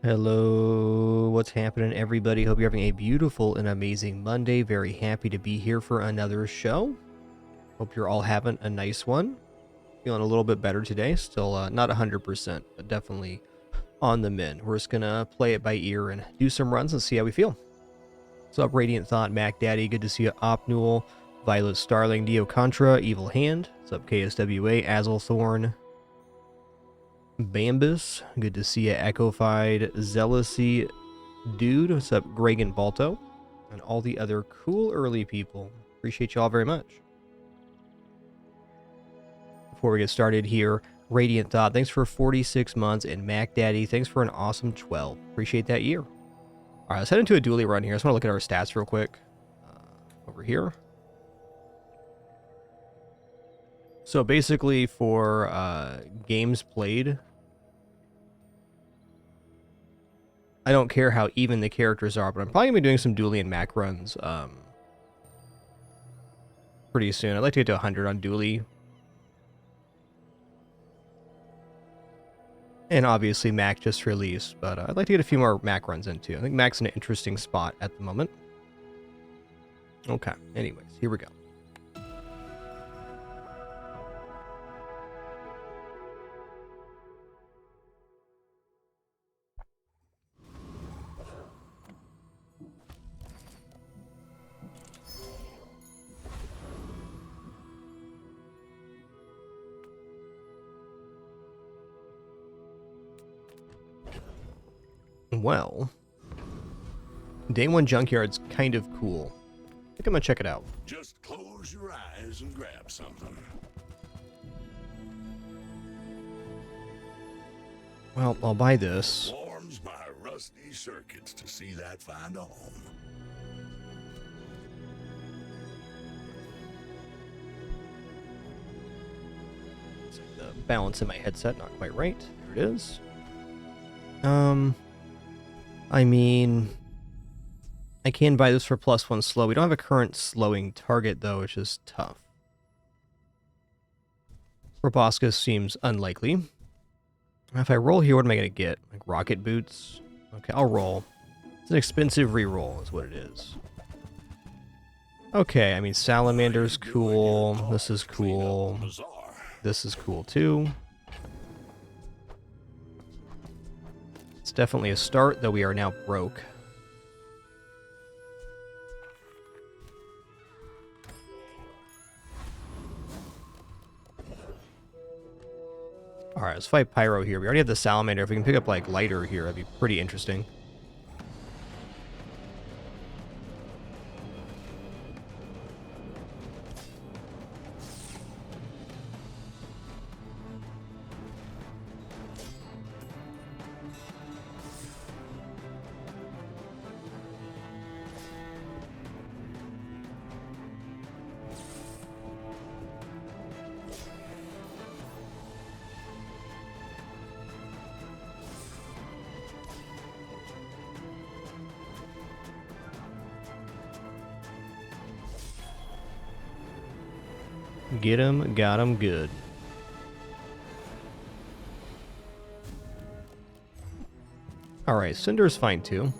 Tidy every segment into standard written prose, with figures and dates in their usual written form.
Hello, what's happening, everybody? Hope you're having a beautiful and amazing Monday. Very happy to be here for another show. Hope you're all having a nice one. Feeling a little bit better today. Still not 100%, but definitely on the mend. We're just going to play it by ear and do some runs and see how we feel. What's up, Radiant Thought, Mac Daddy? Good to see you. Opnul, Violet Starling, Dio Contra, Evil Hand. What's up, KSWA, Azelthorn, Bambus, good to see you. Echofied, Zealousy, Dude, what's up, Greg and Balto, and all the other cool early people. Appreciate you all very much. Before we get started here, Radiant Thought, thanks for 46 months, and Mac Daddy, thanks for an awesome 12. Appreciate that year. All right, let's head into a dually run here. I just want to look at our stats real quick. Over here. So basically for games played, I don't care how even the characters are, but I'm probably going to be doing some dually and Mac runs pretty soon. I'd like to get to 100 on dually. And obviously Mac just released, but I'd like to get a few more Mac runs in too. I think Mac's in an interesting spot at the moment. Okay, anyways, here we go. Well, Day 1 Junkyard's kind of cool. I think I'm gonna check it out. Just close your eyes and grab something. Well, I'll buy this. Warms my rusty circuits to see that find a home. The balance in my headset, not quite right. There it is. I mean, I can buy this for +1 slow. We don't have a current slowing target, though, which is tough. Proboscis seems unlikely. If I roll here, what am I going to get? Like rocket boots? Okay, I'll roll. It's an expensive reroll is what it is. Okay, I mean, Salamander's cool. This is cool. This is cool, too. It's definitely a start, though we are now broke. Alright, let's fight Pyro here. We already have the Salamander. If we can pick up, like, Lighter here, that'd be pretty interesting. Get him, got him good. Alright, Cinder's fine too.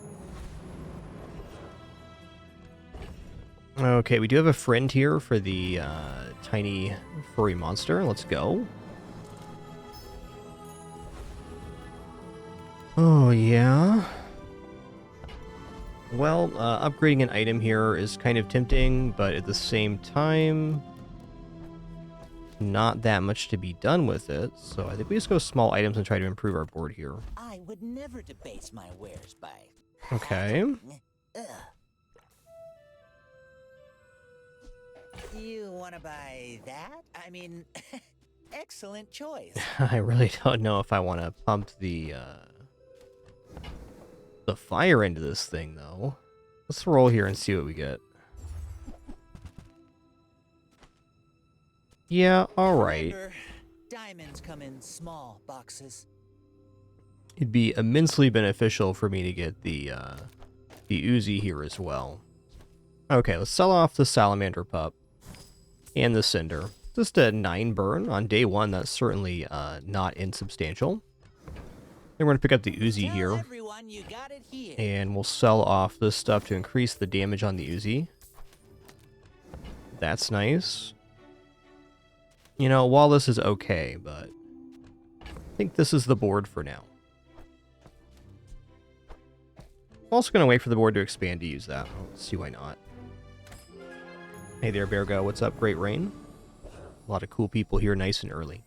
Okay, we do have a friend here for the tiny furry monster. Let's go. Oh, yeah. Well, upgrading an item here is kind of tempting, but at the same time, not that much to be done with it. So I think we just go small items and try to improve our board here. I would never debase my wares by. Okay. You want to buy that? I mean, excellent choice. I really don't know if I want to pump the fire into this thing, though. Let's roll here and see what we get. Yeah, alright. Diamonds come in small boxes. It'd be immensely beneficial for me to get the Uzi here as well. Okay, let's sell off the Salamander Pup and the Cinder. Just a 9 burn on day 1. That's certainly not insubstantial. Then we're going to pick up the Uzi here. on, you got it here. And we'll sell off this stuff to increase the damage on the Uzi. That's nice. You know, while this is okay, but I think this is the board for now. I'm also going to wait for the board to expand to use that. Let's see why not. Hey there, Beargo. What's up? Great rain. A lot of cool people here nice and early.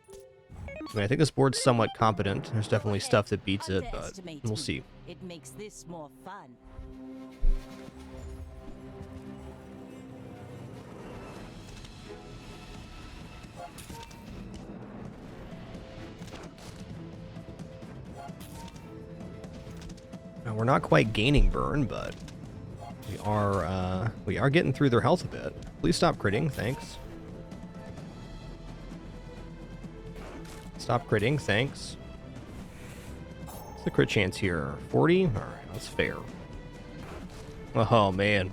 I mean, I think this board's somewhat competent. There's definitely stuff that beats it, but we'll see. It makes this more fun. Now, we're not quite gaining burn, but we are getting through their health a bit. Please stop critting, thanks. Stop critting, thanks. What's the crit chance here? 40? Alright, that's fair. Oh, man.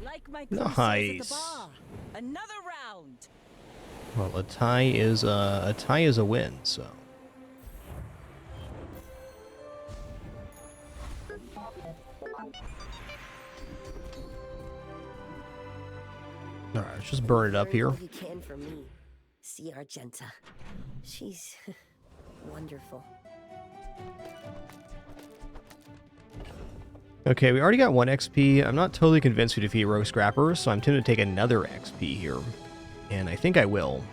Like my Nice. Another round. Well, a tie is a win, so. All right, let's just burn it up here. All you can for me. See Argenta. She's wonderful. Okay, we already got 1 XP. I'm not totally convinced we defeat Rogue Scrapper, so I'm tempted to take another XP here. And I think I will.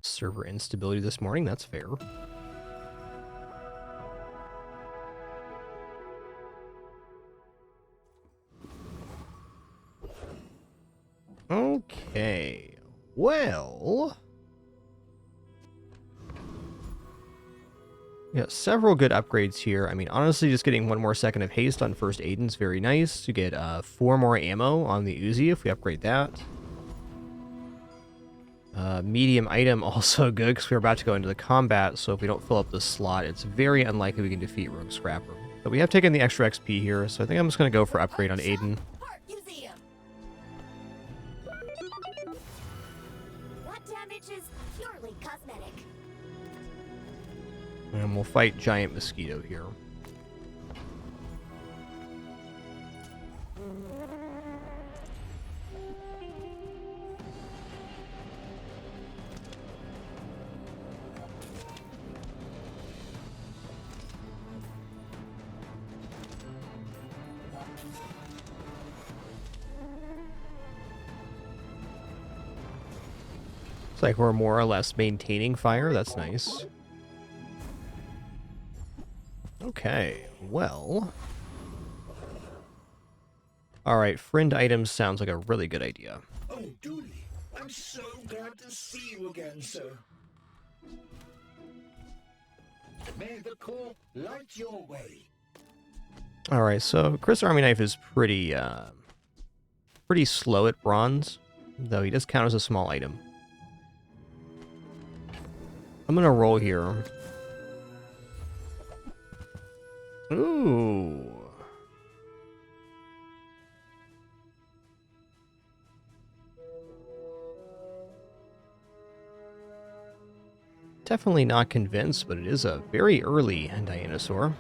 Server instability this morning, that's fair. Okay, well... yeah, several good upgrades here. I mean, honestly, just getting 1 more second of haste on first Aiden's very nice. You get 4 more ammo on the Uzi if we upgrade that. Medium item also good because we're about to go into the combat, so if we don't fill up the slot, it's very unlikely we can defeat Rogue Scrapper. But we have taken the extra XP here, so I think I'm just going to go for upgrade on Aiden. Art Museum. That damage is purely cosmetic. And we'll fight Giant Mosquito here. Looks like we're more or less maintaining fire. That's nice. Okay, well... alright, friend items sounds like a really good idea. Oh, Dooley, I'm so glad to see you again, sir. May the court light your way. Alright, so Chris Army Knife is pretty slow at bronze, though he does count as a small item. I'm gonna roll here. Ooh. Definitely not convinced, but it is a very early Dianosaur.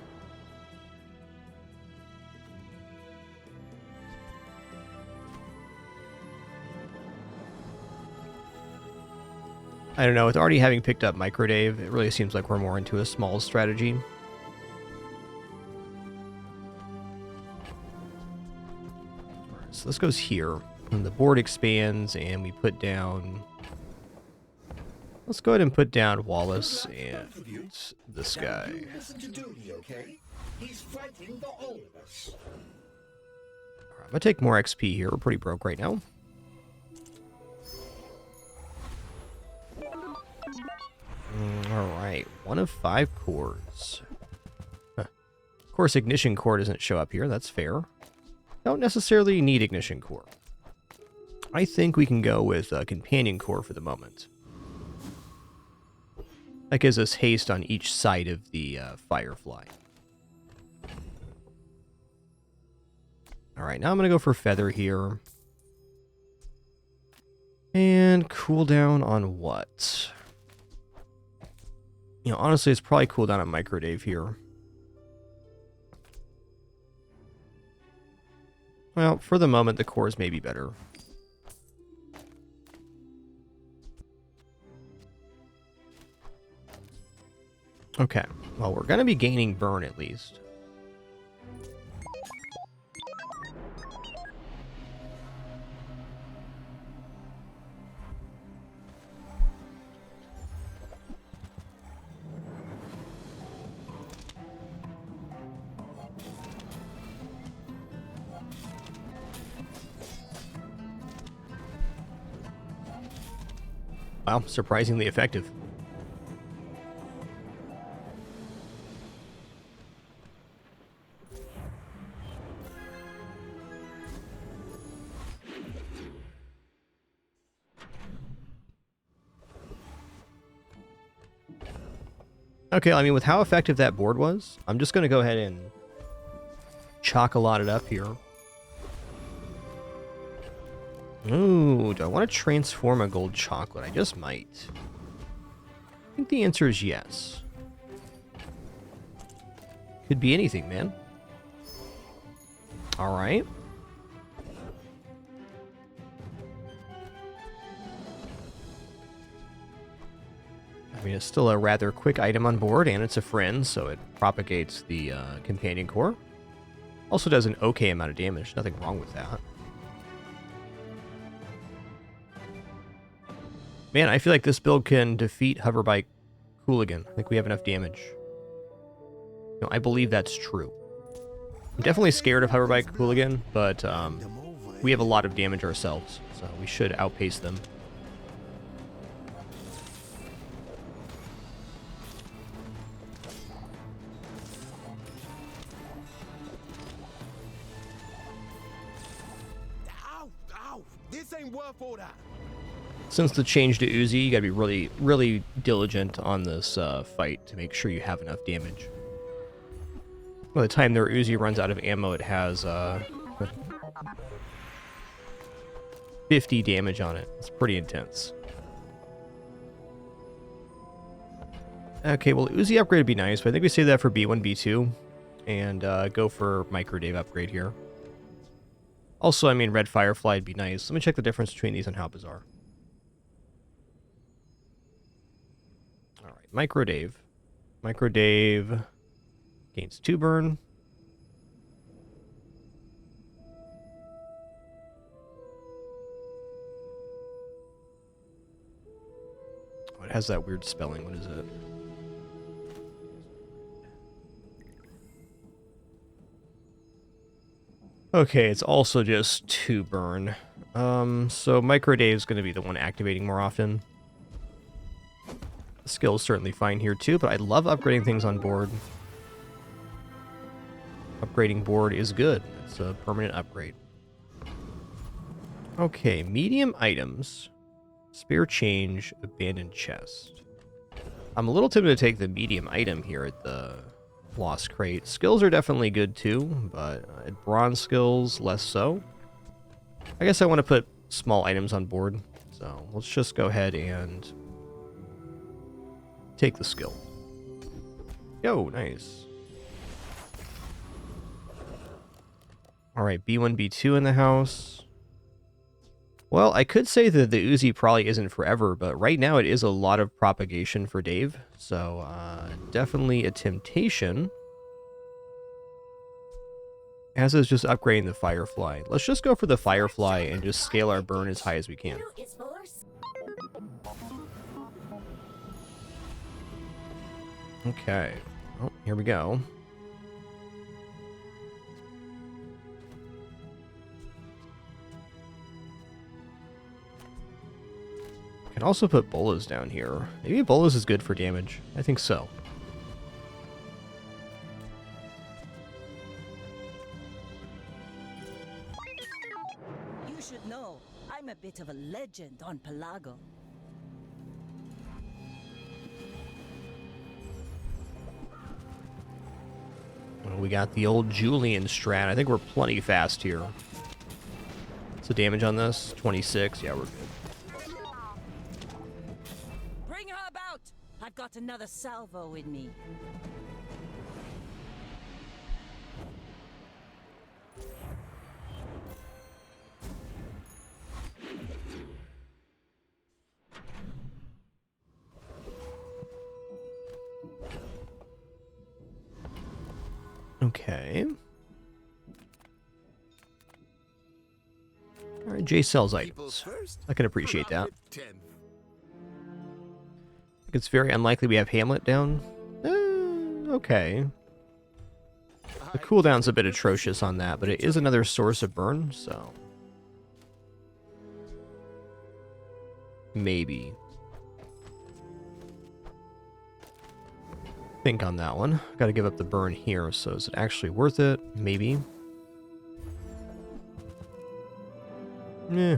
I don't know, with already having picked up Microdave, it really seems like we're more into a small strategy. So this goes here, and the board expands, and we put down... let's go ahead and put down Wallace and this guy. You listen to Dooley, okay? He's fighting for all of us. I'm gonna take more XP here. We're pretty broke right now. Alright, 1 of 5 cores. Huh. Of course, Ignition Core doesn't show up here. That's fair. Don't necessarily need Ignition Core. I think we can go with Companion Core for the moment. That gives us haste on each side of the Firefly. Alright, now I'm going to go for Feather here. And cooldown on what? You know, honestly, it's probably cooldown on Microdave here. Well, for the moment, the cores may be better. Okay, well, we're going to be gaining burn at least. Wow, surprisingly effective. Okay, I mean, with how effective that board was, I'm just going to go ahead and chocolate it up here. Ooh, do I want to transform a gold chocolate? I just might. I think the answer is yes. Could be anything, man. Alright. I mean, it's still a rather quick item on board, and it's a friend, so it propagates the Companion Core. Also does an okay amount of damage. Nothing wrong with that. Man, I feel like this build can defeat Hoverbike Hooligan. I think we have enough damage. No, I believe that's true. I'm definitely scared of Hoverbike Hooligan, but we have a lot of damage ourselves, so we should outpace them. Ow! Ow! This ain't worth all that. Since the change to Uzi, you gotta be really, really diligent on this fight to make sure you have enough damage. By the time their Uzi runs out of ammo, it has 50 damage on it. It's pretty intense. Okay, well, Uzi upgrade would be nice, but I think we save that for B1, B2, and go for Microdave upgrade here. Also, I mean, Red Firefly would be nice. Let me check the difference between these and how Bazarro. Alright, Microdave. Microdave gains 2 burn. Oh, it has that weird spelling. What is it? Okay, it's also just 2 burn. So Microdave is going to be the one activating more often. The skill is certainly fine here too, but I love upgrading things on board. Upgrading board is good. It's a permanent upgrade. Okay, medium items. Spare change, abandoned chest. I'm a little tempted to take the medium item here at the Lost Crate. Skills are definitely good too, but at bronze skills, less so. I guess I want to put small items on board, so let's just go ahead and take the skill. Yo, nice. Alright, B1, B2 in the house. Well, I could say that the Uzi probably isn't forever, but right now it is a lot of propagation for Dave, so definitely a temptation. As is just upgrading the Firefly. Let's just go for the Firefly and just scale our burn as high as we can. Okay. Oh, here we go. Can also put bolas down here. Maybe bolas is good for damage. I think so. You should know, I'm a bit of a legend on Pelago. Well, we got the old Julian strat. I think we're plenty fast here. What's the damage on this? 26. Yeah, we're good. Bring her about! I've got another salvo in me. Okay. All right, Jay sells items. I can appreciate that. I think it's very unlikely we have Hamlet down. Okay. The cooldown's a bit atrocious on that, but it is another source of burn, so... maybe. Think on that one. Gotta give up the burn here, so is it actually worth it? Maybe. Eh.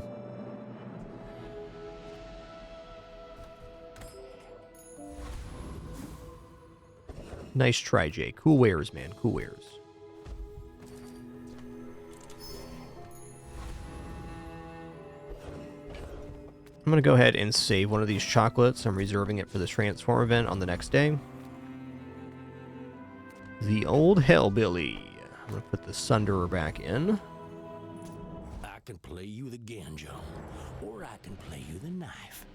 Nice try, Jay. Cool wares, man. Cool wares. I'm gonna go ahead and save one of these chocolates. I'm reserving it for the transform event on the next day. The old Hellbilly. I'm gonna put the Sunderer back in. I can play you the Ganjo, or I can play you the knife.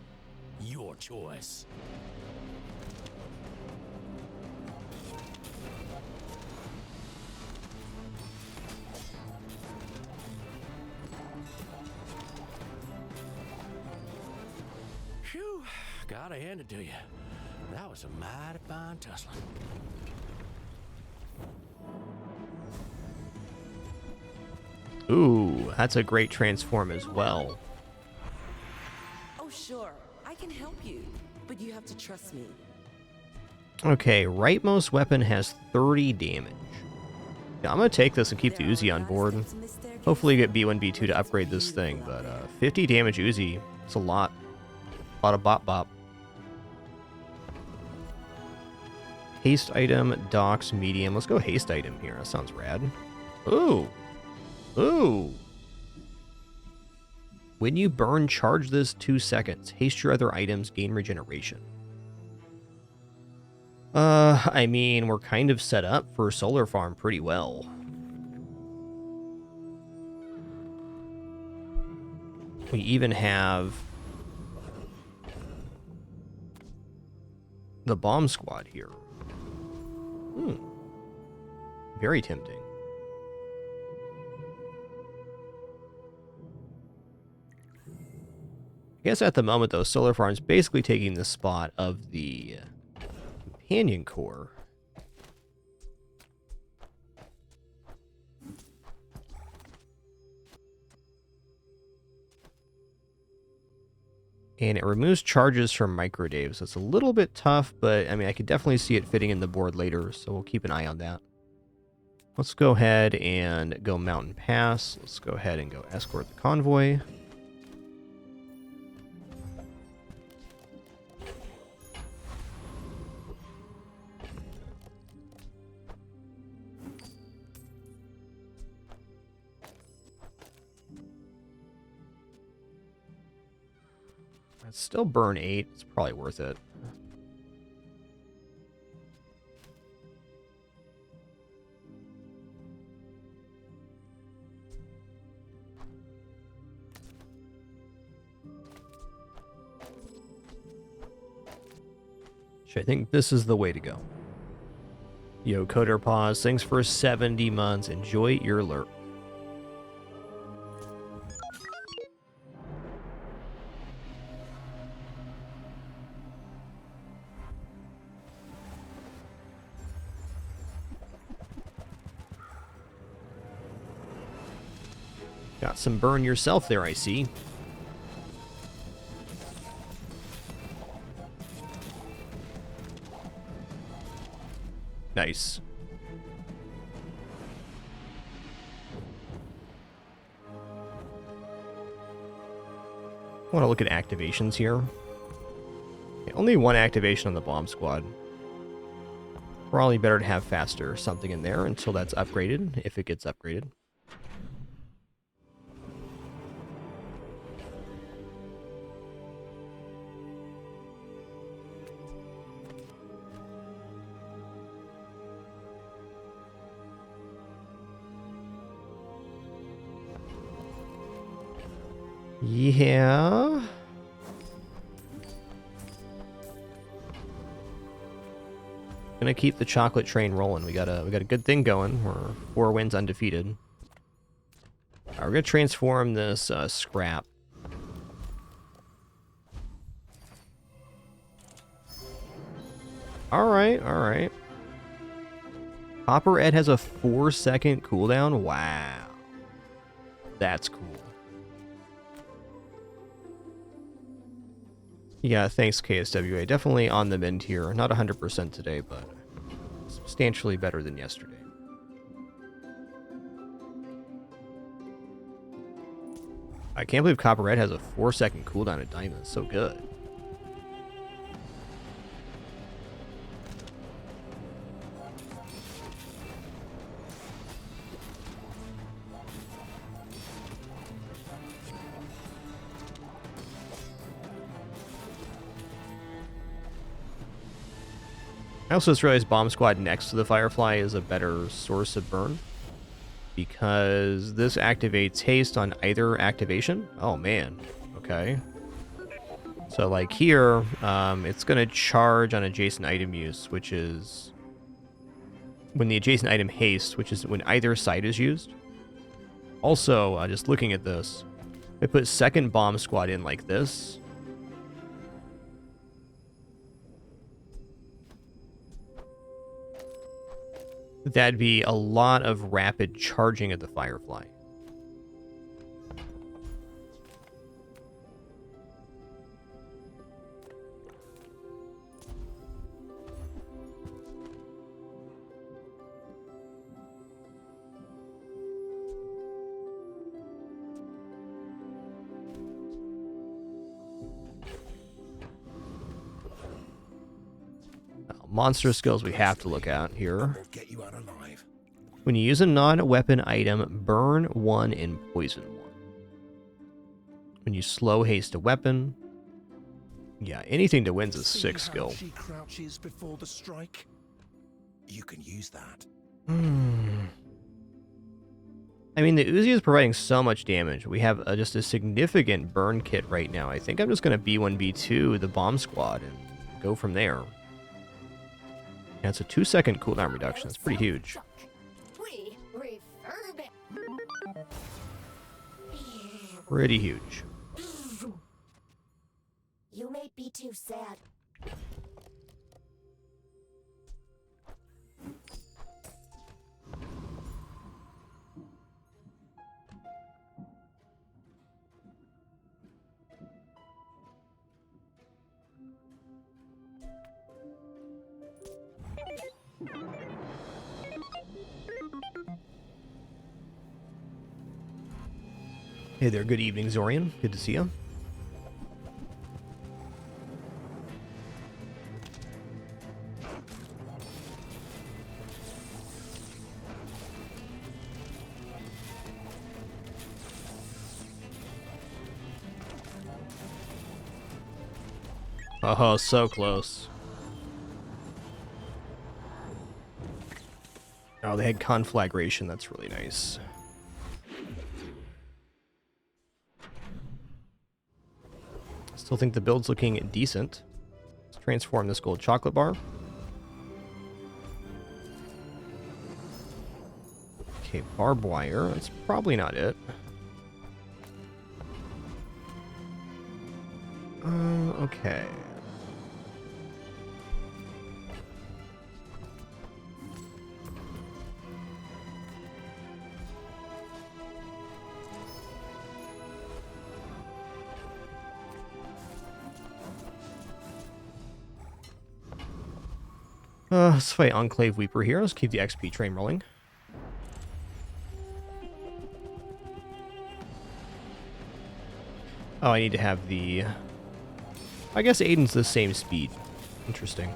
Your choice. Phew, gotta hand it to you. That was a mighty fine tussling. Ooh, that's a great transform as well. Oh, sure. I can help you, but you have to trust me. Okay, rightmost weapon has 30 damage. Yeah, I'm gonna take this and keep the Uzi on board. Hopefully get B1, B2 to upgrade this thing, but 50 damage Uzi, it's a lot. A lot of bop bop. Haste item, docks, medium. Let's go haste item here. That sounds rad. Ooh. Ooh. When you burn, charge this 2 seconds. Haste your other items, gain regeneration. I mean, we're kind of set up for solar farm pretty well. We even have the bomb squad here. Very tempting. I guess at the moment, though, Solar Farm's basically taking the spot of the Companion Core. And it removes charges from microdaves. So it's a little bit tough, but I mean, I could definitely see it fitting in the board later, so we'll keep an eye on that. Let's go ahead and go Mountain Pass. Let's go ahead and go escort the convoy. It's still burn 8. It's probably worth it. I think this is the way to go. Yo, Coder Pause, thanks for 70 months. Enjoy your lurk. Got some burn yourself there, I see. Nice. want to look at activations here. Okay, only one activation on the bomb squad. Probably better to have faster something in there until that's upgraded, if it gets upgraded. Yeah. Gonna keep the chocolate train rolling. We got a good thing going. We're 4 wins undefeated. We're gonna transform this scrap. All right. Copper Ed has a 4-second cooldown. Wow, that's cool. Yeah, thanks KSWA. Definitely on the mend here. Not 100% today, but substantially better than yesterday. I can't believe Copper Red has a 4-second cooldown at Diamond. So good. I also just realized Bomb Squad next to the Firefly is a better source of burn, because this activates haste on either activation. Oh man, okay. So like here, it's going to charge on adjacent item use, which is when the adjacent item haste, which is when either side is used. Also, just looking at this, if I put second Bomb Squad in like this, that'd be a lot of rapid charging of the Firefly. Monster skills we have to look at here. We'll get you out alive. When you use a non-weapon item, burn 1 and poison 1. When you slow haste a weapon, yeah, anything to win's a 6 skill. She crouches before the strike. You can use that. I mean, the Uzi is providing so much damage. We have just a significant burn kit right now. I think I'm just going to B1, B2 the bomb squad and go from there. Yeah, it's a 2-second cooldown reduction. That's pretty huge. Pretty huge. You may be too sad. Hey there, good evening, Zorian. Good to see you. Oh, so close. Oh, they had conflagration. That's really nice. Still think the build's looking decent. Let's transform this gold chocolate bar. Okay, barbed wire. That's probably not it. Okay. Let's fight Enclave Weeper here. Let's keep the XP train rolling. Oh, I need to have the... I guess Aiden's the same speed. Interesting.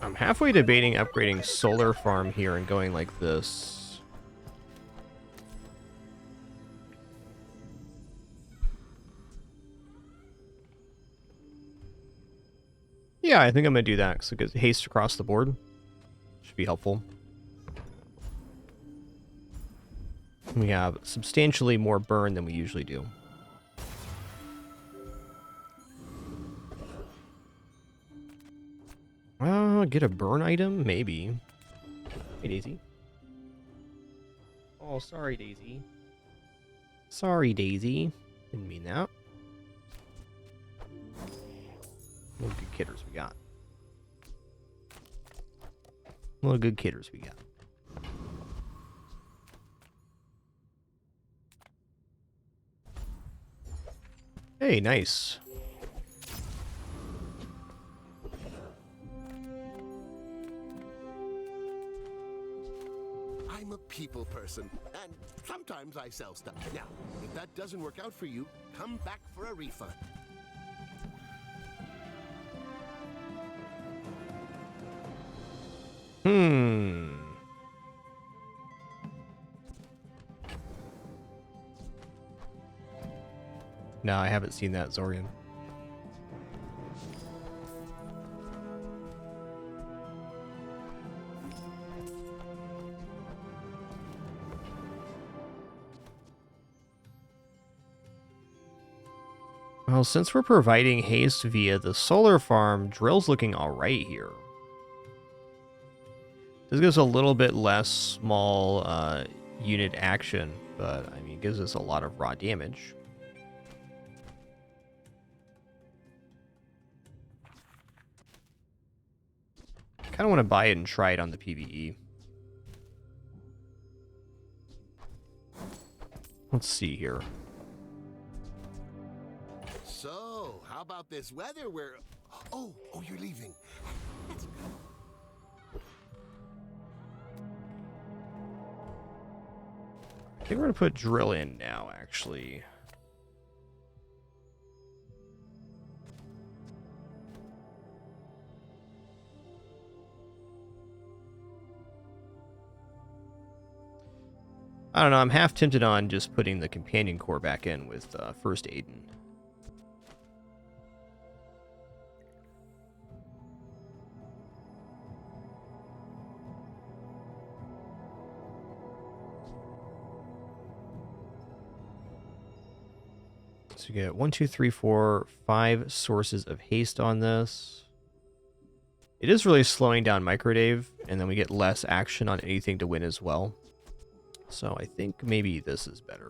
I'm halfway debating upgrading solar farm here and going like this. Yeah, I think I'm going to do that because it gets haste across the board. Should be helpful. We have substantially more burn than we usually do. Get a burn item? Maybe. Hey, Daisy. Oh, sorry, Daisy. Sorry, Daisy. Didn't mean that. What good kidders we got. What good kidders we got. Hey, nice. I'm a people person, and sometimes I sell stuff. Now, if that doesn't work out for you, come back for a refund. No, I haven't seen that, Zorian. Well, since we're providing haste via the solar farm, drill's looking alright here. This gives a little bit less small unit action, but I mean, it gives us a lot of raw damage. Kind of want to buy it and try it on the PvE. Let's see here. So, how about this weather where... Oh, you're leaving. That's good. I think we're going to put drill in now, actually. I don't know, I'm half tempted on just putting the companion core back in with first Aiden. So you get 1, 2, 3, 4, 5 sources of haste on this. It is really slowing down Microdave, and then we get less action on anything to win as well. So I think maybe this is better.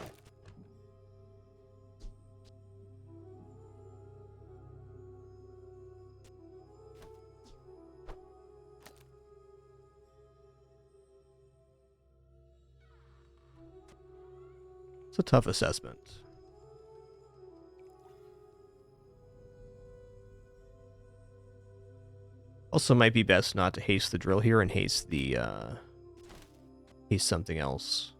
It's a tough assessment. Also might be best not to haste the drill here and haste the haste something else.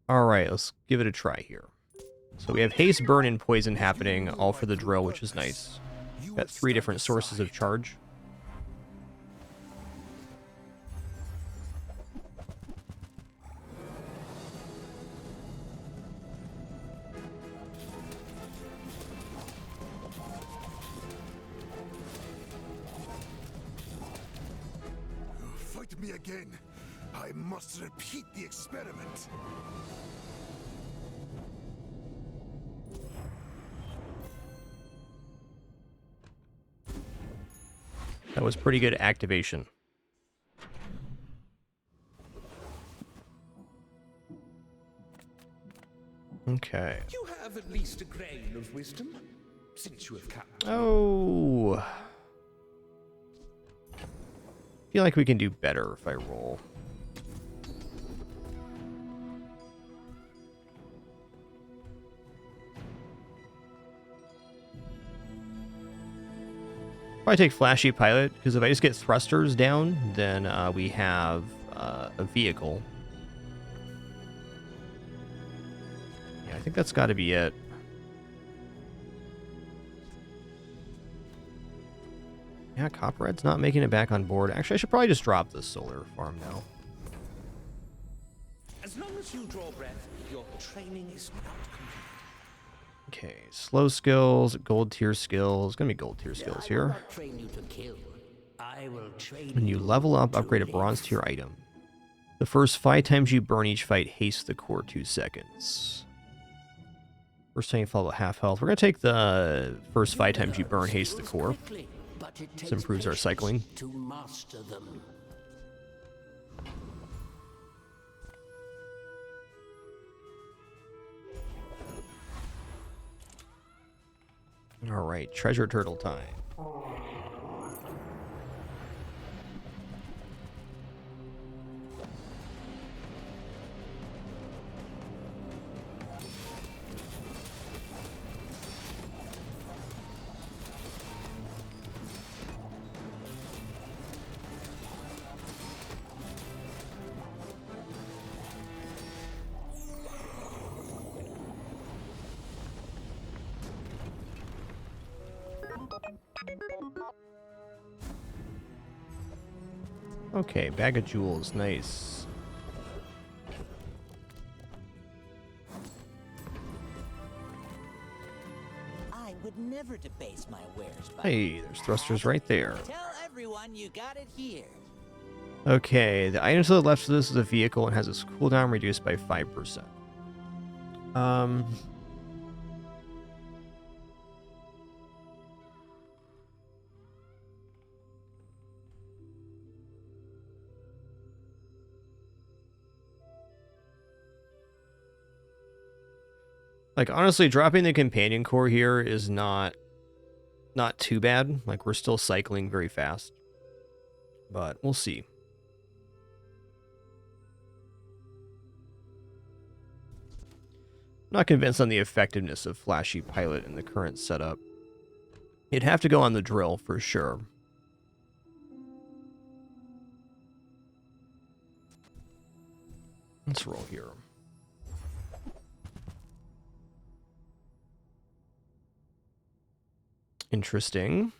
Alright, let's give it a try here. So we have haste, burn, and poison happening, all for the drill, which is nice. Got 3 different sources of charge. Fight me again. I must repeat the experiment. That was pretty good activation. Okay. You have at least a grain of wisdom, since you have come. Oh. Feel like we can do better if I roll. Probably take Flashy Pilot, because if I just get thrusters down, then we have a vehicle. Yeah, I think that's got to be it. Yeah, Copperhead's not making it back on board. Actually, I should probably just drop the solar farm now. As long as you draw breath, your training is not complete. Okay, slow skills, gold tier skills. Gonna be gold tier skills I will here. not train you to kill. I will train When you level up, to upgrade a live. bronze tier item. The first 5 times you burn each fight hastes the core 2 seconds. First time you follow half health. We're gonna take the first 5 times you burn haste the core. Quickly, but it This takes improves our patience cycling. to master them. Alright, treasure turtle time. Okay, bag of jewels, nice. I would never debase my wares by Hey, there's thrusters right there. Tell everyone you got it here. Okay, the item to the left of this is a vehicle and has its cooldown reduced by 5%. Like, honestly, dropping the companion core here is not too bad. Like, we're still cycling very fast. But we'll see. Not convinced on the effectiveness of Flashy Pilot in the current setup. You'd have to go on the drill for sure. Let's roll here. Interesting.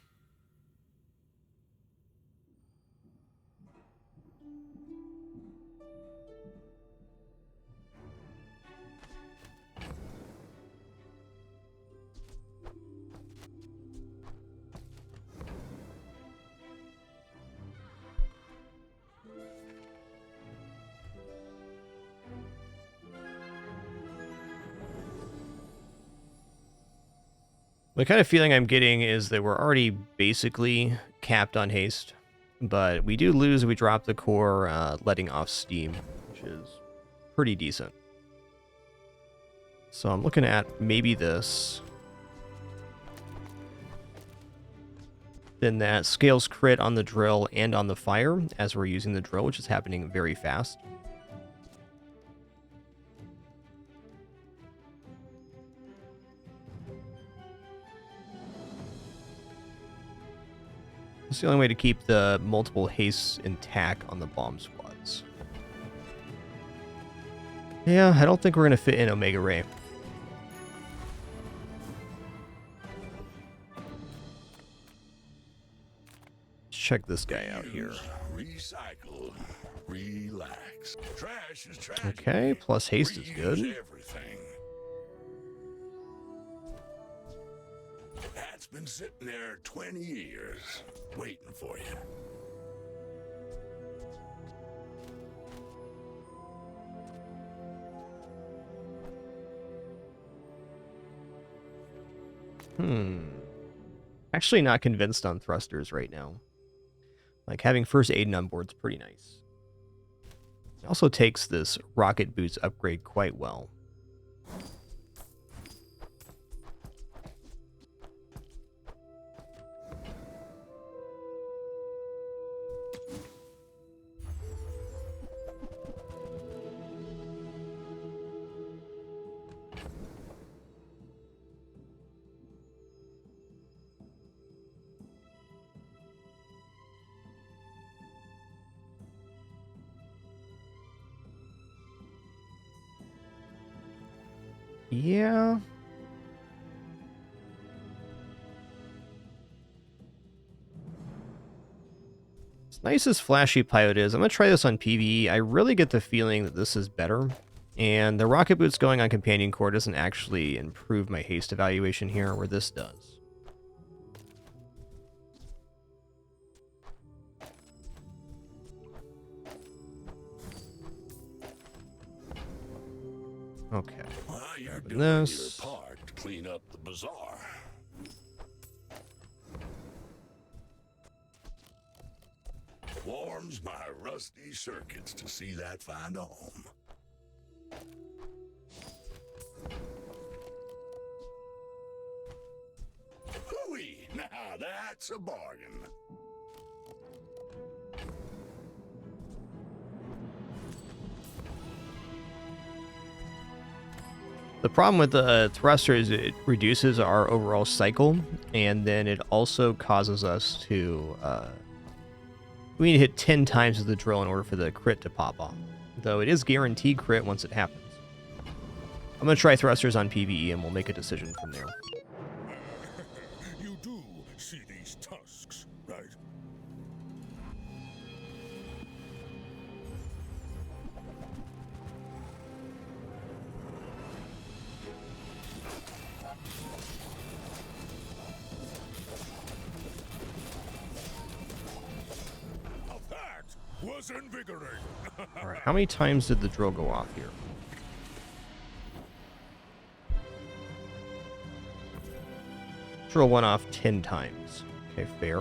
The kind of feeling I'm getting is that we're already basically capped on haste, but we do lose if we drop the core letting off steam, which is pretty decent. So I'm looking at maybe this. Then that scales crit on the drill and on the fire as we're using the drill, which is happening very fast. It's the only way to keep the multiple hastes intact on the bomb squads. Yeah, I don't think we're going to fit in Omega Ray. Let's check this guy out here. Recycle. Relax. Trash is trash. Okay, plus haste is good. Everything. That's been sitting there 20 years, waiting for you. Actually not convinced on thrusters right now. Like, having first aid on board's pretty nice. It also takes this rocket boots upgrade quite well. Yeah. As nice as Flashy Pilot is, I'm going to try this on PvE. I really get the feeling that this is better. And the rocket boots going on Companion Core doesn't actually improve my haste evaluation here, where this does. Okay. Well, you're Open doing this. your part to clean up the bazaar. Warms my rusty circuits to see that find a home. Hooey! Now that's a bargain. The problem with the thruster is it reduces our overall cycle, and then it also causes us to we need to hit 10 times with the drill in order for the crit to pop off. Though it is guaranteed crit once it happens. I'm going to try thrusters on PvE and we'll make a decision from there. You do see these tusks, right? Now that was invigorating. Alright, how many times did the drill go off here? Drill went off 10 times. Okay, fair.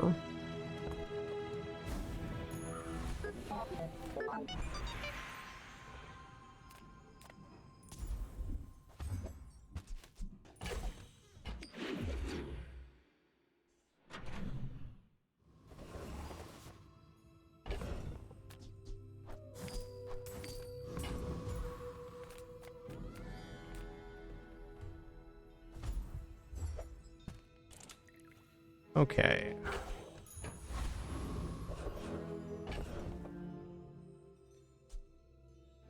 Okay.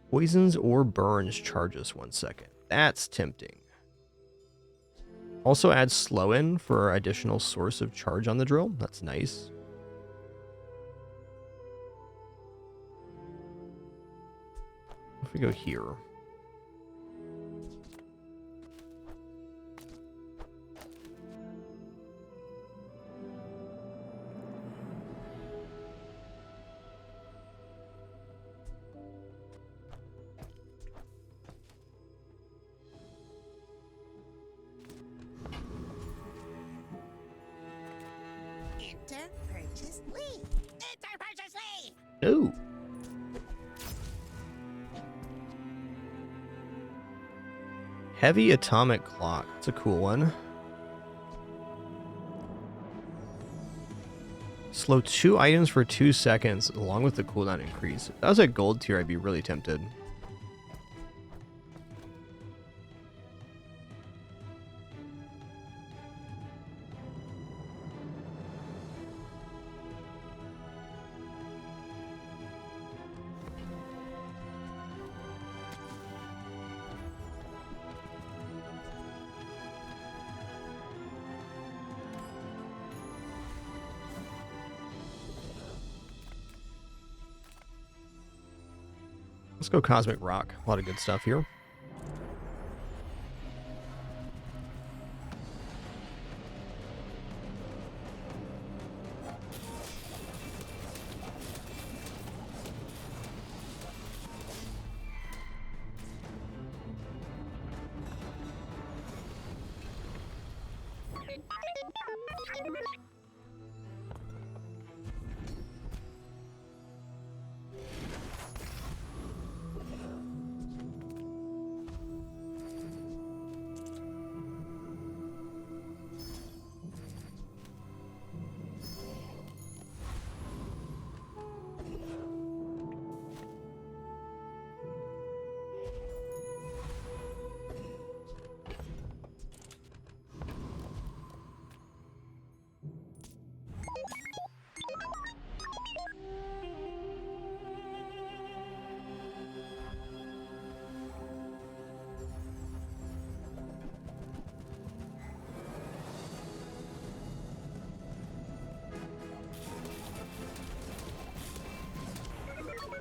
Poisons or burns charge us 1 second. That's tempting. Also add slow in for additional source of charge on the drill. That's nice. If we go here. Enter purchase leave. Enter purchase leave. No. Heavy atomic clock. It's a cool one. Slow 2 items for 2 seconds along with the cooldown increase. If that was at gold tier, I'd be really tempted. Let's go Cosmic Rock. A lot of good stuff here.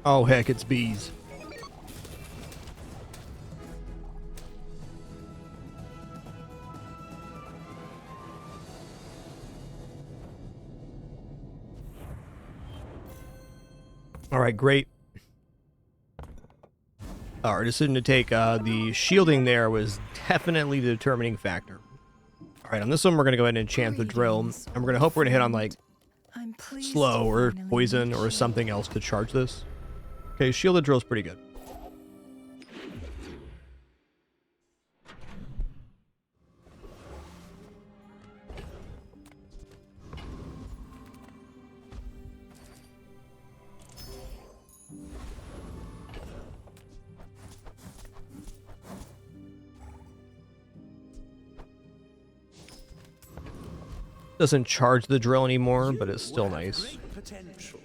Oh, heck, it's bees. All right, great. Our decision to take the shielding there was definitely the determining factor. All right, on this one, we're going to go ahead and enchant the drill. And we're going to hope we're going to hit on, like, slow or poison or something else to charge this. Okay, shielded drill's pretty good. Doesn't charge the drill anymore, but it's still nice. Potential.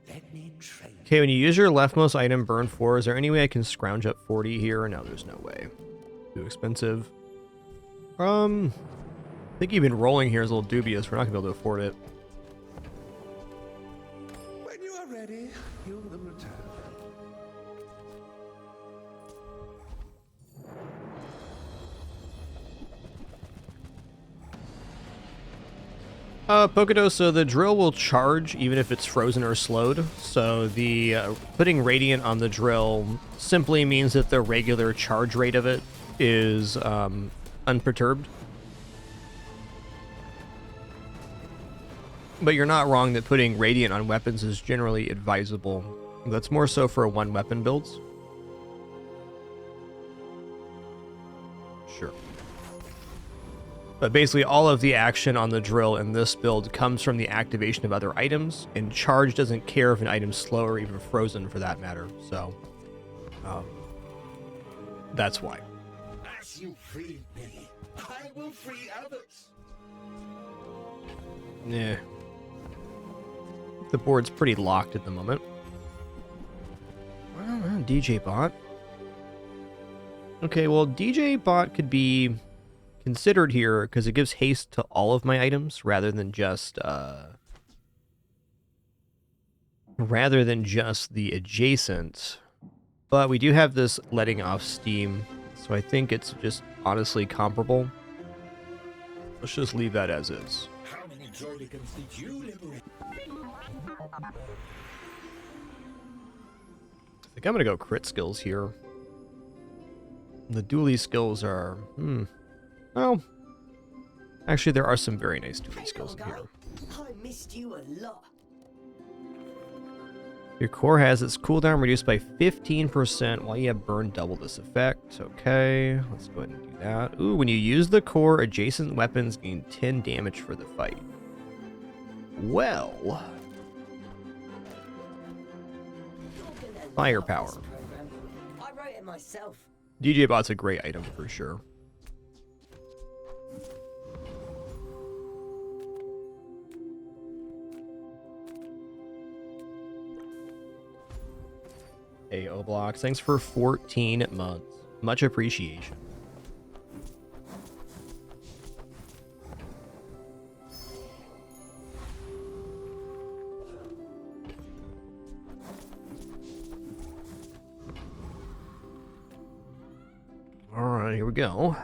Let me train. Okay, when you use your leftmost item, burn 4, is there any way I can scrounge up 40 here? No, there's no way. Too expensive. I think even rolling here is a little dubious. We're not gonna be able to afford it. When you are ready, you will return. Pokedo, so the drill will charge even if it's frozen or slowed. So the putting Radiant on the drill simply means that the regular charge rate of it is unperturbed. But you're not wrong that putting Radiant on weapons is generally advisable. That's more so for one weapon builds. Sure. But basically all of the action on the drill in this build comes from the activation of other items, and charge doesn't care if an item's slow or even frozen for that matter, so that's why. As you free me, I will free others. Yeah. The board's pretty locked at the moment. Well, DJ bot. Okay, well, DJ bot could be considered here because it gives haste to all of my items rather than just the adjacent. But we do have this letting off steam, so I think it's just honestly comparable. Let's just leave that as is. How many Droidicans did you liberate? I think I'm gonna go crit skills here. The dually skills are well, actually there are some very nice dually skills in here. I missed you a lot. Your core has its cooldown reduced by 15% while you have burn double this effect. Okay, let's go ahead and do that. Ooh, when you use the core, adjacent weapons gain 10 damage for the fight. Well, firepower. I wrote it myself. DJ Bot's a great item for sure. Hey, Oblox, thanks for 14 months. Much appreciation. All right, here we go.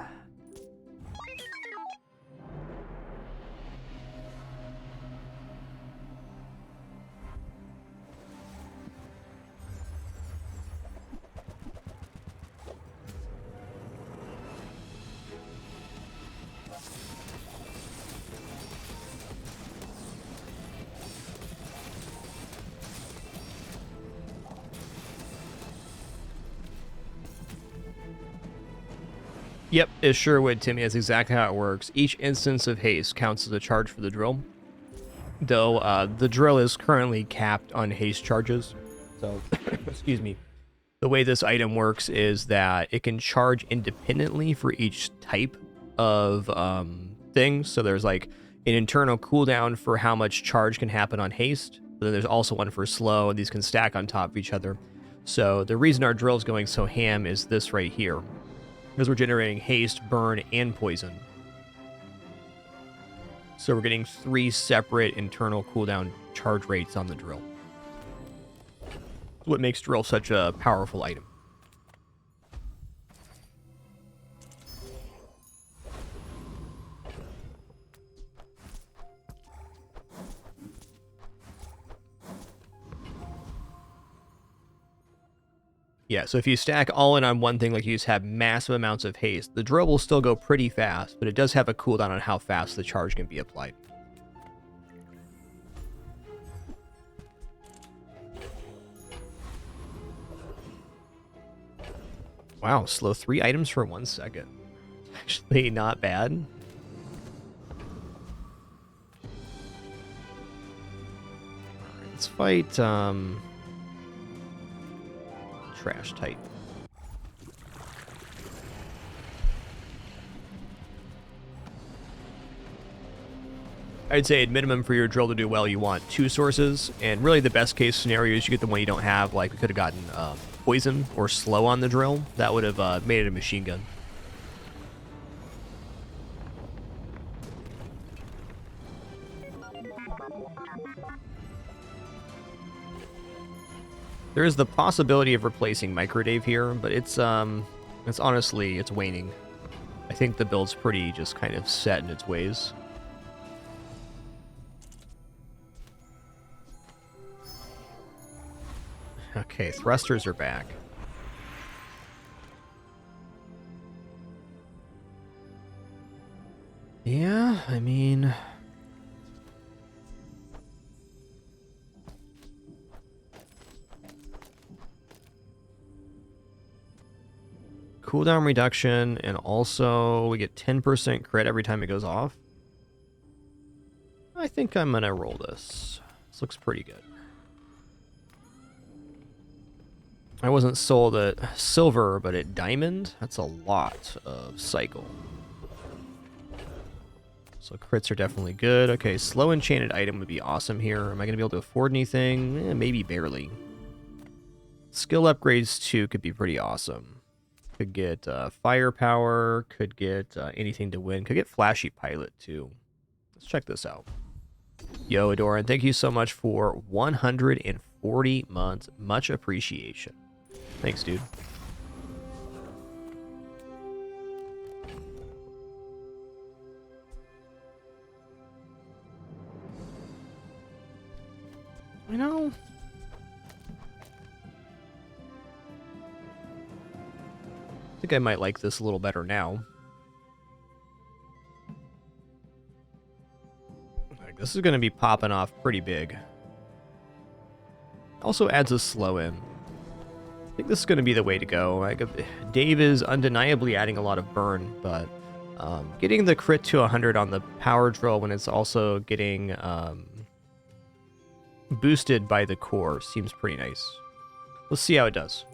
Yep, it sure would, Timmy. That's exactly how it works. Each instance of haste counts as a charge for the drill. Though the drill is currently capped on haste charges. So, excuse me. The way this item works is that it can charge independently for each type of thing. So there's like an internal cooldown for how much charge can happen on haste. But then there's also one for slow, and these can stack on top of each other. So the reason our drill is going so ham is this right here. Because we're generating haste, burn, and poison. So we're getting 3 separate internal cooldown charge rates on the drill. What makes drill such a powerful item. Yeah, so if you stack all in on one thing, like you just have massive amounts of haste, the drill will still go pretty fast, but it does have a cooldown on how fast the charge can be applied. Wow, slow 3 items for 1 second. Actually not bad. Let's fight, trash type. I'd say at minimum for your drill to do well, you want 2 sources, and really the best case scenario is you get the one you don't have. Like we could have gotten poison or slow on the drill. That would have made it a machine gun. There is the possibility of replacing Microdave here, but it's honestly, it's waning. I think the build's pretty just kind of set in its ways. Okay, thrusters are back. Yeah, I mean... cooldown reduction, and also we get 10% crit every time it goes off. I think I'm gonna roll this. This looks pretty good. I wasn't sold at silver, but at diamond, that's a lot of cycle. So crits are definitely good. Okay, slow enchanted item would be awesome here. Am I gonna be able to afford anything? Maybe barely. Skill upgrades too could be pretty awesome. Could get firepower, could get anything to win, could get flashy pilot too. Let's check this out. Yo, Adoran, thank you so much for 140 months. Much appreciation. Thanks, dude. You know, I think I might like this a little better now. Like, this is going to be popping off pretty big. Also adds a slow in. I think this is going to be the way to go. Like, Dave is undeniably adding a lot of burn, but getting the crit to 100 on the power drill when it's also getting boosted by the core seems pretty nice. Let's see how it does.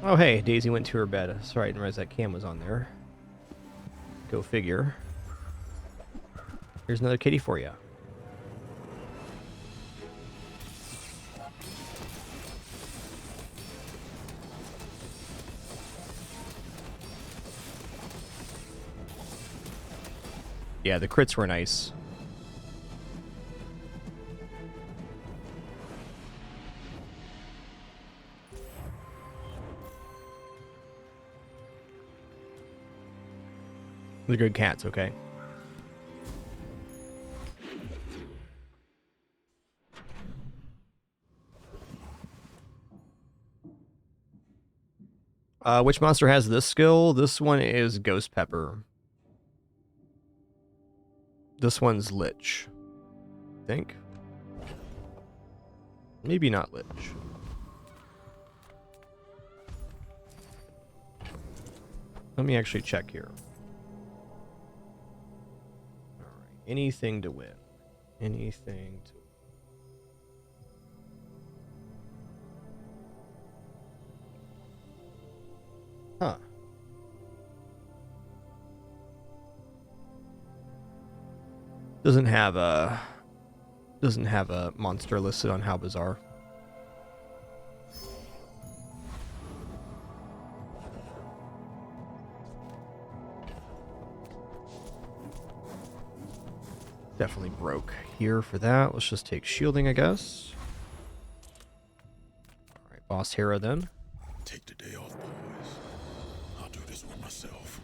Oh hey, Daisy went to her bed. Sorry, I didn't realize that cam was on there. Go figure. Here's another kitty for you. Yeah, the crits were nice. They're good cats, okay? Which monster has this skill? This one is Ghost Pepper. This one's Lich, I think. Maybe not Lich. Let me actually check here. Alright, anything to win. Anything to... Huh. Doesn't have a monster listed on How Bizarre. Definitely broke here for that. Let's just take shielding, I guess. Alright, Boss Hera then. Take the day off, boys. I'll do this one myself.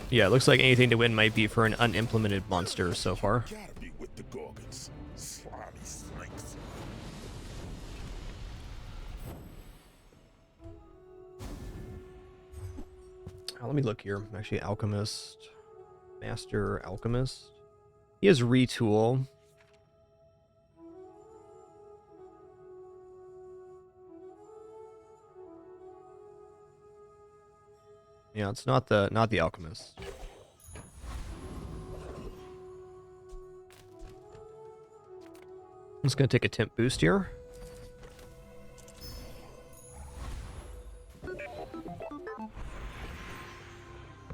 Yeah, it looks like anything to win might be for an unimplemented monster so far. Gotta be with the Gorgons. Slimy snakes. Let me look here. Actually, Alchemist. Master Alchemist. He has Retool. Yeah, it's not the Alchemist. I'm just gonna take a temp boost here.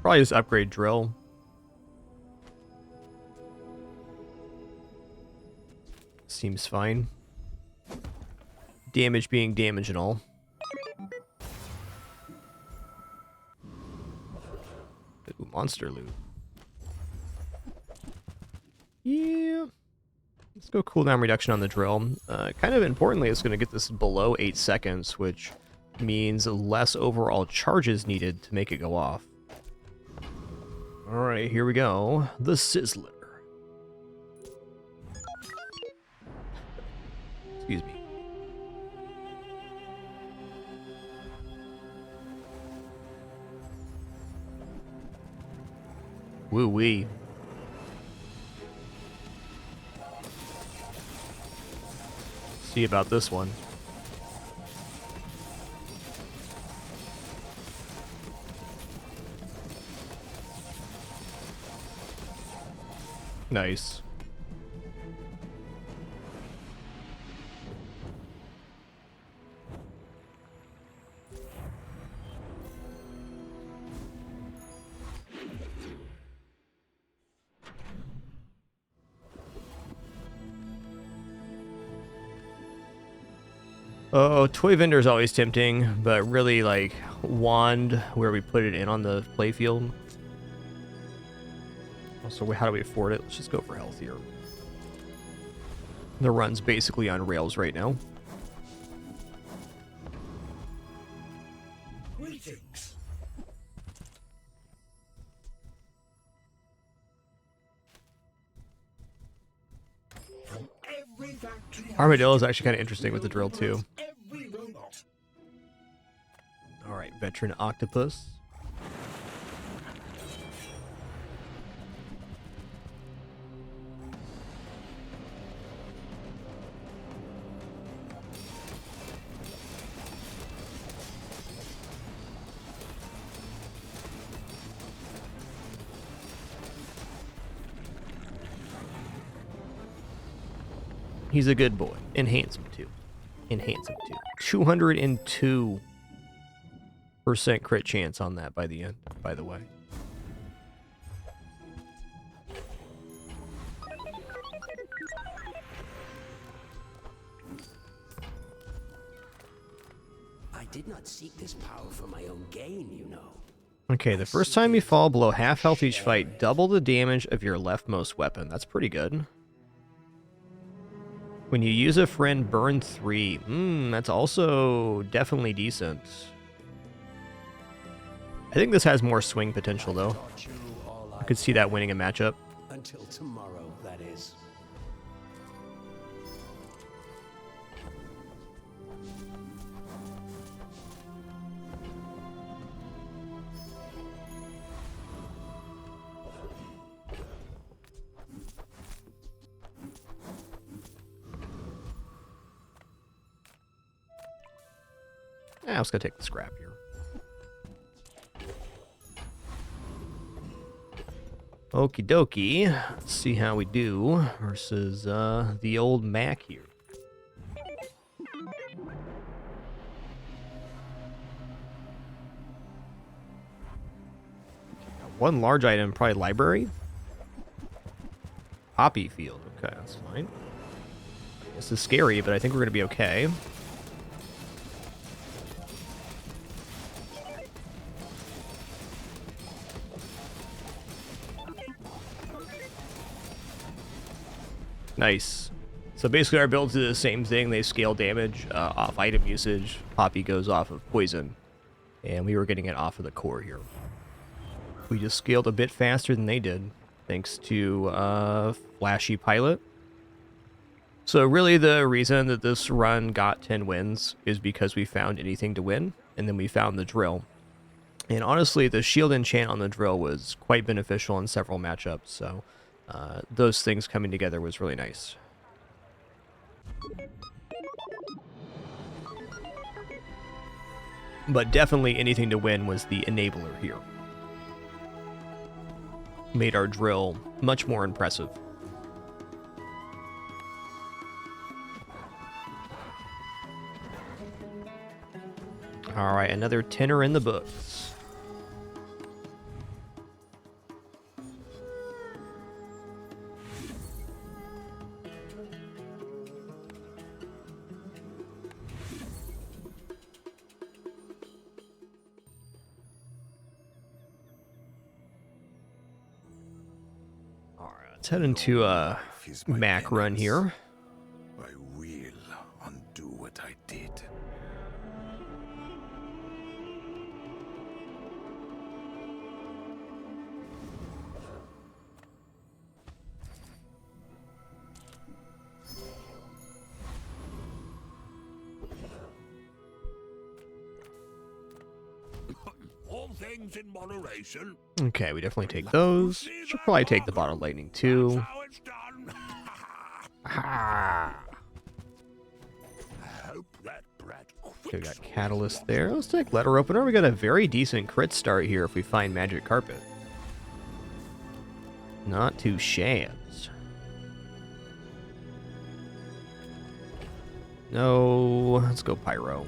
Probably just upgrade drill. Seems fine. Damage being damage and all. Ooh, monster loot. Yeah. Let's go cooldown reduction on the drill. Kind of importantly, it's going to get this below 8 seconds, which means less overall charges needed to make it go off. Alright, here we go. The Sizzler. Excuse me. Woo-wee. See about this one. Nice. Oh, toy vendor is always tempting, but really, like, wand where we put it in on the playfield. Also, how do we afford it? Let's just go for healthier. The run's basically on rails right now. Greetings. From every factory, Armadillo is actually kind of interesting with the drill, too. every robot. Alright, Veteran Octopus. He's a good boy. Enhance him too. Enhance him too. 202% crit chance on that by the end, by the way. I did not seek this power for my own gain, you know. Okay, the first time you fall below half health each fight, double the damage of your leftmost weapon. That's pretty good. When you use a friend, burn 3. That's also definitely decent. I think this has more swing potential, though. I could see that winning a matchup. Until tomorrow, that is. I was gonna take the scrap here. Okie dokie. Let's see how we do versus the old Mac here. One large item, probably library. Poppy field. Okay, that's fine. This is scary, but I think we're gonna be okay. Nice. So basically our builds do the same thing. They scale damage off item usage. Poppy goes off of poison. And we were getting it off of the core here. We just scaled a bit faster than they did, thanks to Flashy Pilot. So really the reason that this run got 10 wins is because we found anything to win, and then we found the drill. And honestly, the shield enchant on the drill was quite beneficial in several matchups, so those things coming together was really nice. But definitely anything to win was the enabler here. Made our drill much more impressive. Alright, another tenner in the books. Alright, let's head into a Mac run here. I will undo what I did. All things in moderation. Okay, we definitely take those. Should probably take the bottle lightning too. How it's done. Ah. Hope that brat Okay, we got Catalyst there. Let's take Letter Opener. We got a very decent crit start here if we find Magic Carpet. Not too shabs. No, let's go Pyro.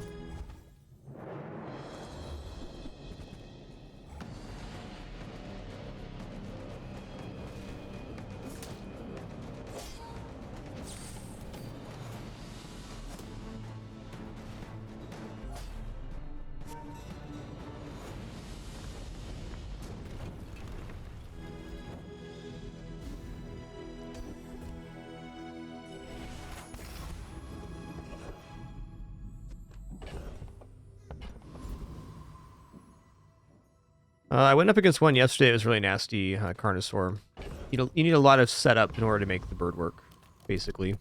I went up against one yesterday. It was really nasty, Carnosaur. You need a lot of setup in order to make the bird work, basically.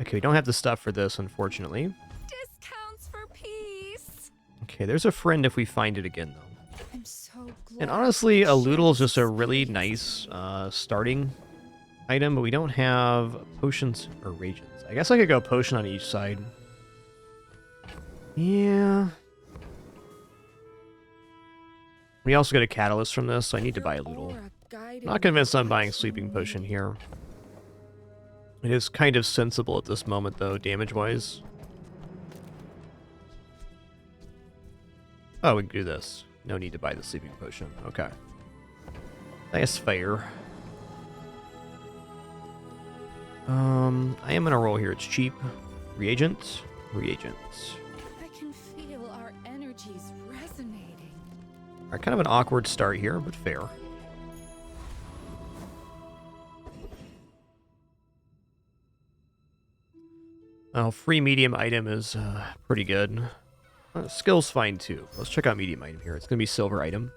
Okay, we don't have the stuff for this, unfortunately. Discounts for peace. Okay, there's a friend if we find it again, though. I'm so glad. And honestly, a Loodle is just a really nice starting item, but we don't have potions or reagents. I guess I could go potion on each side. Yeah. We also get a catalyst from this, so I need to buy a Loodle. Not convinced I'm buying Sleeping Potion here. It is kind of sensible at this moment, though, damage-wise. Oh, we can do this. No need to buy the Sleeping Potion. Okay. That's fair. I am gonna roll here. It's cheap. Reagents. Reagents. I can feel our energies resonating. Alright, kind of an awkward start here, but fair. Oh, free medium item is pretty good. Skill's fine too. Let's check out medium item here. It's going to be silver item.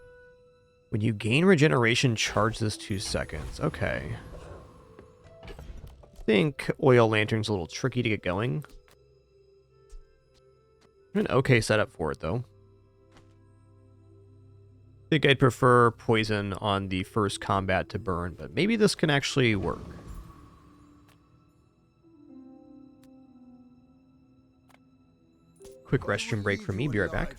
When you gain regeneration, charge this 2 seconds. Okay. I think oil lantern's a little tricky to get going. An okay setup for it though. I think I'd prefer poison on the first combat to burn, but maybe this can actually work. Quick restroom break for me. Be right back.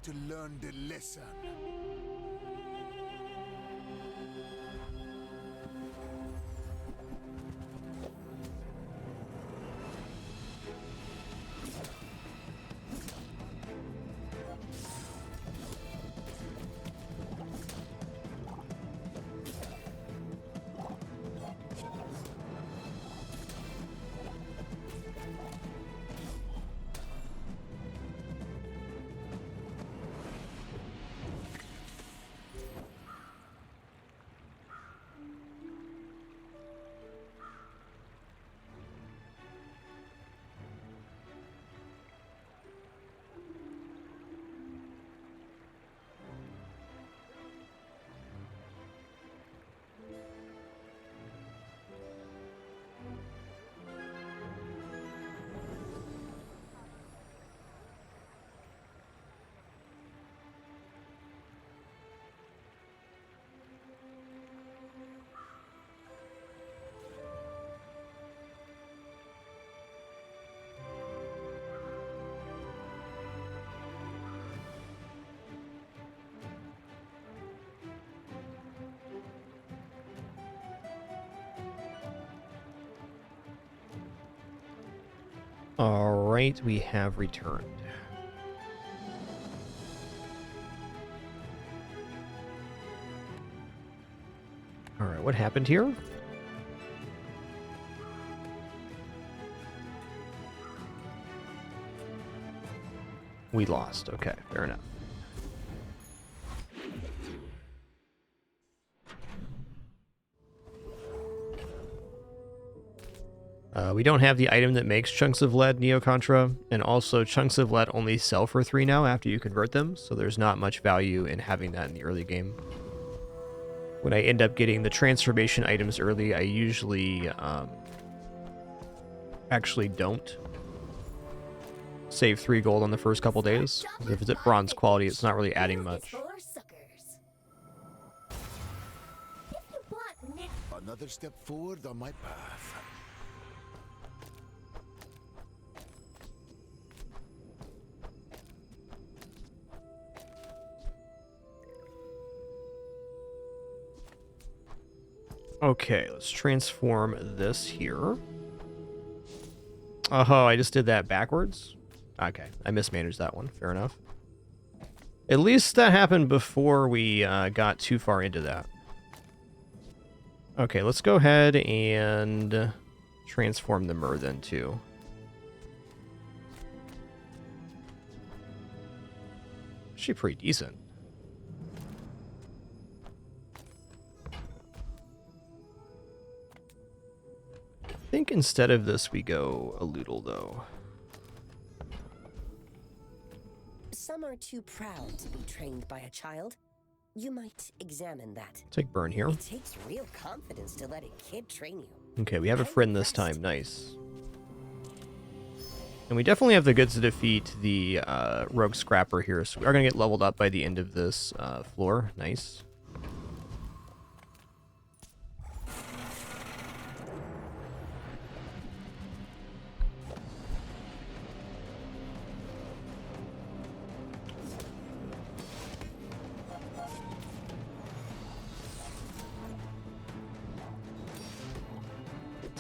All right, we have returned. All right, what happened here? We lost. Okay, fair enough. We don't have the item that makes chunks of lead, Neo-Contra, and also chunks of lead only sell for 3 now after you convert them, so there's not much value in having that in the early game. When I end up getting the transformation items early, I usually actually don't save 3 gold on the first couple days. If it's at bronze quality, it's not really adding much. Another step forward on my path. Okay, let's transform this here. Oh, I just did that backwards? Okay, I mismanaged that one. Fair enough. At least that happened before we got too far into that. Okay, let's go ahead and transform the Myrrh then too. Actually pretty decent. I think instead of this we go a Loodle though. Some are too proud to be trained by a child. You might examine that. Take Burn here. It takes real confidence to let a kid train you. Okay, we have a friend this time. Nice. And we definitely have the goods to defeat the Rogue Scrapper here, so we are going to get leveled up by the end of this floor. Nice.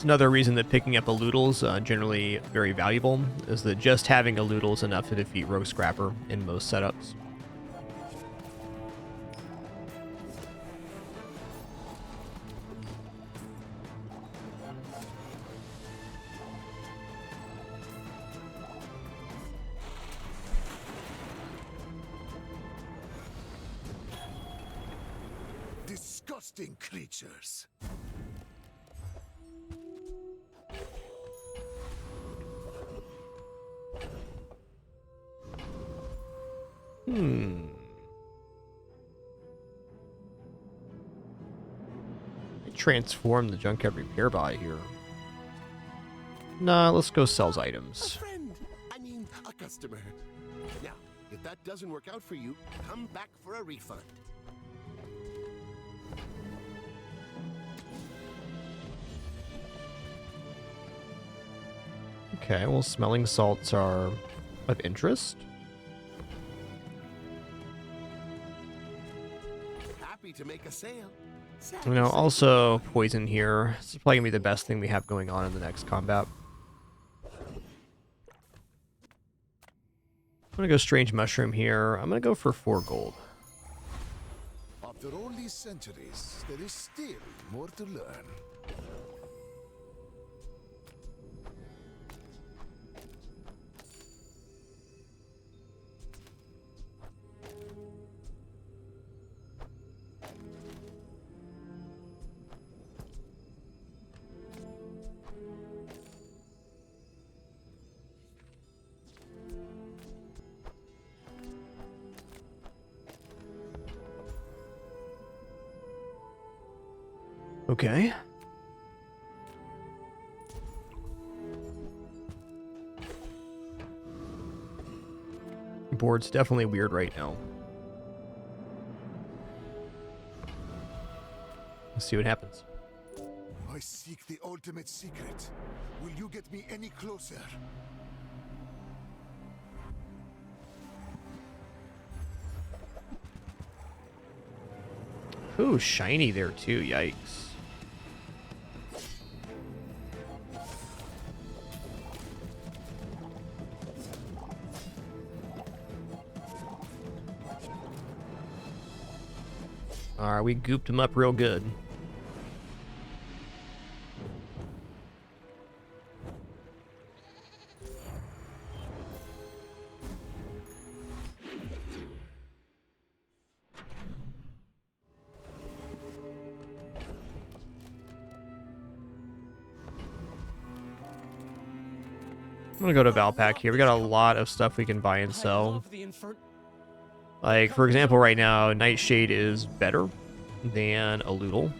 Another reason that picking up a Loodle's generally very valuable is that just having a Loodle is enough to defeat Rogue Scrapper in most setups. Disgusting creatures. Transform the junkyard repair buy here. Nah, let's go sells A items. friend. I mean, a customer. Now, if that doesn't work out for you, come back for a refund. Okay, well, smelling salts are of interest. Happy to make a sale. You know, also poison here. This is probably gonna be the best thing we have going on in the next combat. I'm gonna go strange mushroom here. I'm gonna go for 4 gold. After all these centuries, there is still more to learn. Okay. Board's definitely weird right now. Let's see what happens. I seek the ultimate secret. Will you get me any closer? Ooh, shiny there too. Yikes. Alright, we gooped him up real good. I'm gonna go to Valpak here. We got a lot of stuff we can buy and sell. Like, for example, right now, Nightshade is better than a Loodle.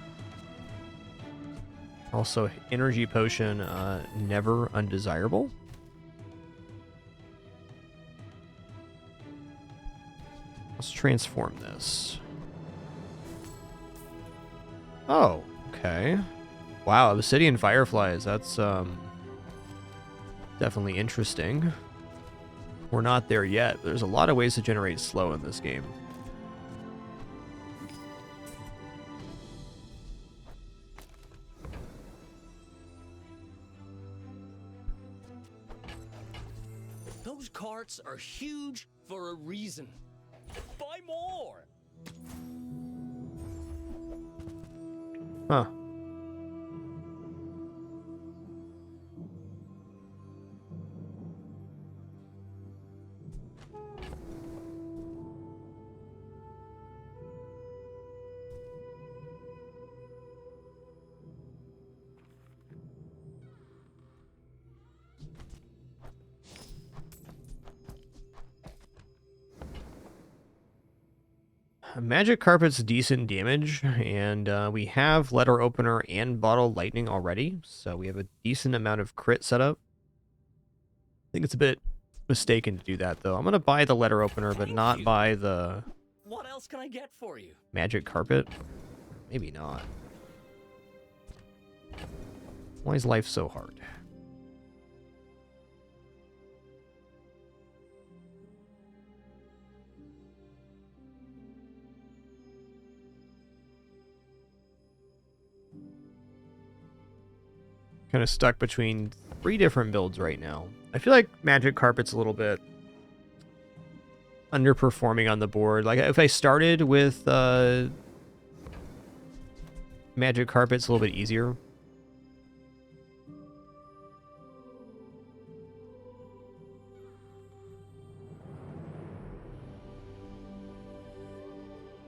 Also, Energy Potion, never undesirable. Let's transform this. Oh, okay. Wow, Obsidian Fireflies, that's, definitely interesting. We're not there yet, but there's a lot of ways to generate slow in this game. Those carts are huge for a reason. Buy more! Huh. Magic Carpet's decent damage, and we have Letter Opener and Bottle Lightning already, so we have a decent amount of crit setup. I think it's a bit mistaken to do that, though. I'm going to buy the Letter Opener, but not buy the... What else can I get for you? Magic Carpet? Maybe not. Why is life so hard? Kind of stuck between 3 different builds right now. I feel like Magic Carpet's a little bit underperforming on the board. Like, if I started with Magic Carpet, it's a little bit easier.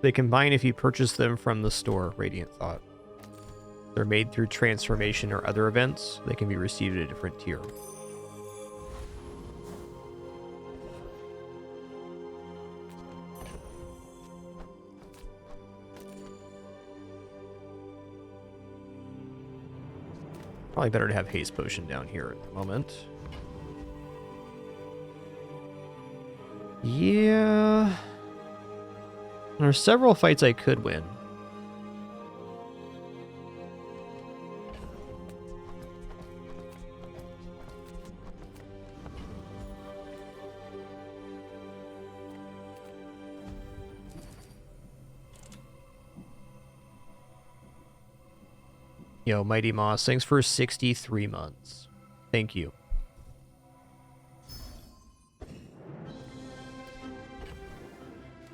They combine if you purchase them from the store, Radiant Thought. They're made through transformation or other events. They can be received at a different tier. Probably better to have Haste Potion down here at the moment. Yeah. There are several fights I could win. Yo, Mighty Moss, thanks for 63 months. Thank you.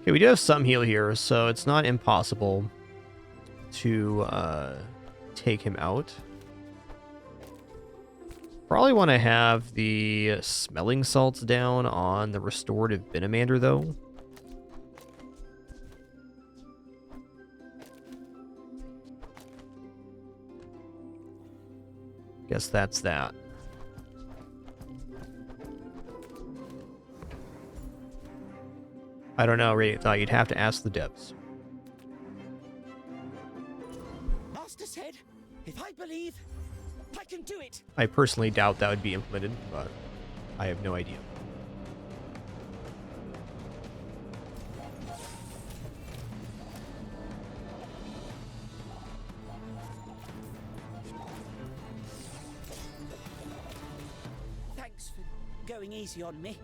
Okay, we do have some heal here, so it's not impossible to take him out. Probably want to have the smelling salts down on the restorative Benamander, though. Guess that's that. I don't know, Radiant Thought. You'd have to ask the devs. Master said, if I believe, I can do it. I personally doubt that would be implemented, but I have no idea. Thanks for going easy on me.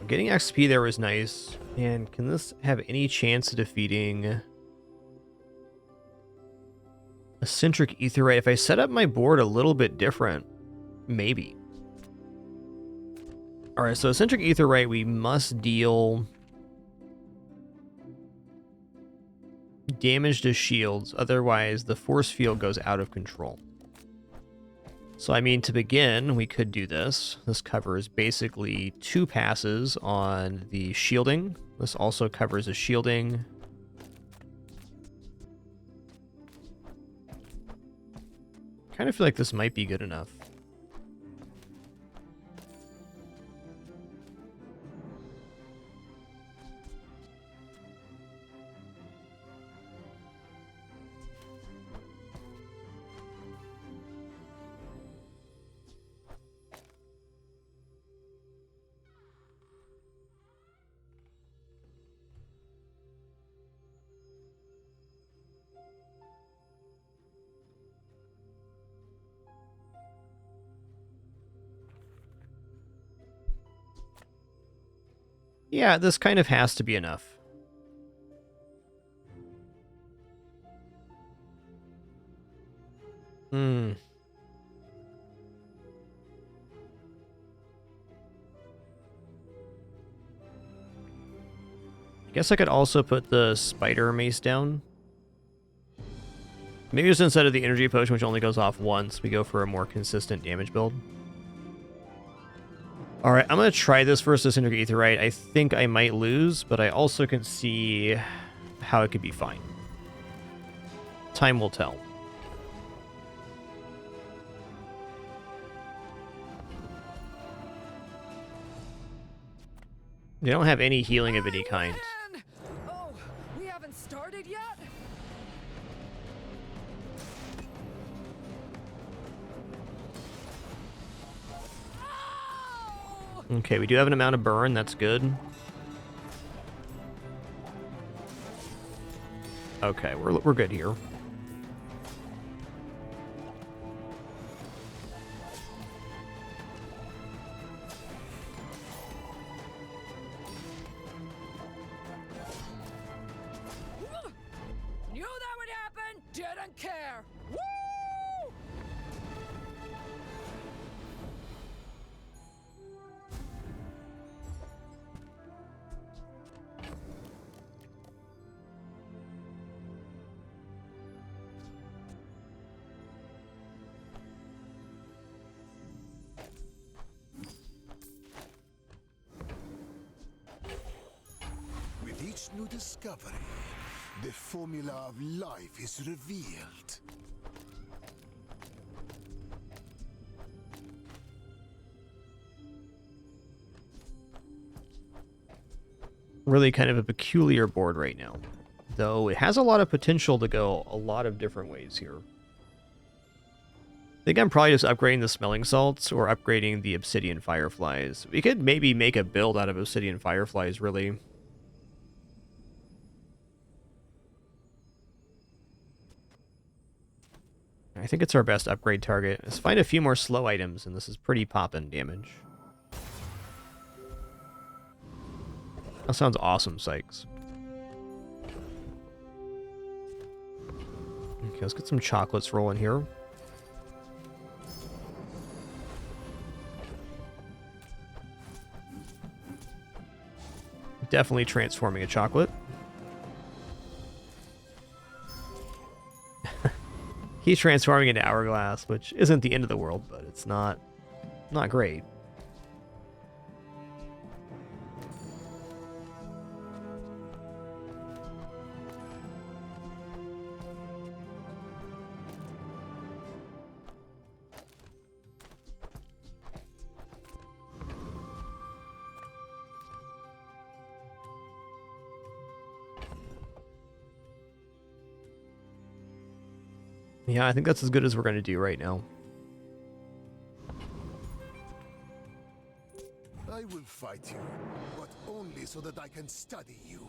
Getting XP there was nice. Man, can this have any chance of defeating Eccentric Etherite. If I set up my board a little bit different, maybe. Alright, so Eccentric Etherite, we must deal damage to shields, otherwise the force field goes out of control. So I mean, to begin, we could do this. This covers basically 2 passes on the shielding. This also covers the shielding. Kind of feel like this might be good enough. Yeah, this kind of has to be enough. I guess I could also put the spider mace down. Maybe just instead of the energy potion, which only goes off once, we go for a more consistent damage build. Alright, I'm going to try this versus Eccentric Etherite. I think I might lose, but I also can see how it could be fine. Time will tell. They don't have any healing of any kind. Oh, we haven't started yet? Okay, we do have an amount of burn. That's good. Okay, we're good here. Knew that would happen. Didn't care. Woo! With each new discovery, the formula of life is revealed. Really kind of a peculiar board right now. Though it has a lot of potential to go a lot of different ways here. I think I'm probably just upgrading the smelling salts or upgrading the obsidian fireflies. We could maybe make a build out of obsidian fireflies, really. I think it's our best upgrade target. Let's find a few more slow items, and this is pretty poppin' damage. That sounds awesome, Sykes. Okay, let's get some chocolates rolling here. Definitely transforming a chocolate. He's transforming into hourglass, which isn't the end of the world, but it's not great. Yeah, I think that's as good as we're going to do right now. I will fight you, but only so that I can study you.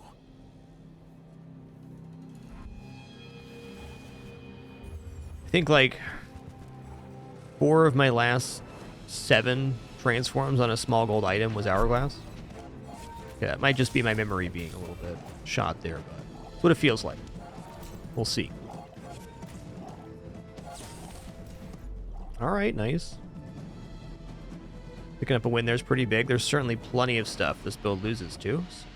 I think like 4 of my last 7 transforms on a small gold item was hourglass. Yeah, it might just be my memory being a little bit shot there, but that's what it feels like. We'll see. All right, nice. Picking up a win there's pretty big. There's certainly plenty of stuff this build loses to. So.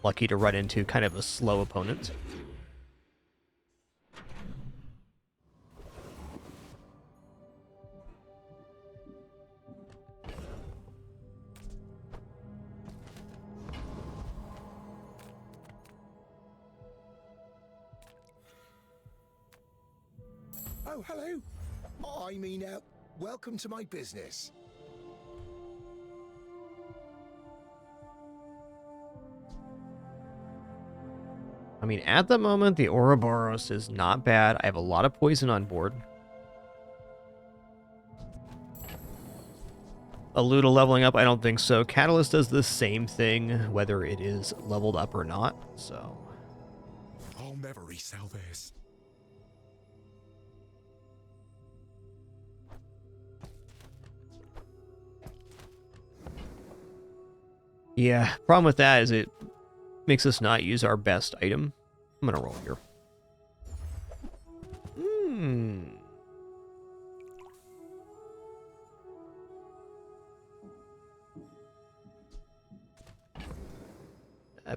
Lucky to run into kind of a slow opponent. Oh, hello. I mean, welcome to my business. I mean, at the moment, the Ouroboros is not bad. I have a lot of poison on board. Alluda leveling up? I don't think so. Catalyst does the same thing, whether it is leveled up or not, so... I'll never resell this. Yeah, problem with that is it makes us not use our best item. I'm gonna roll here.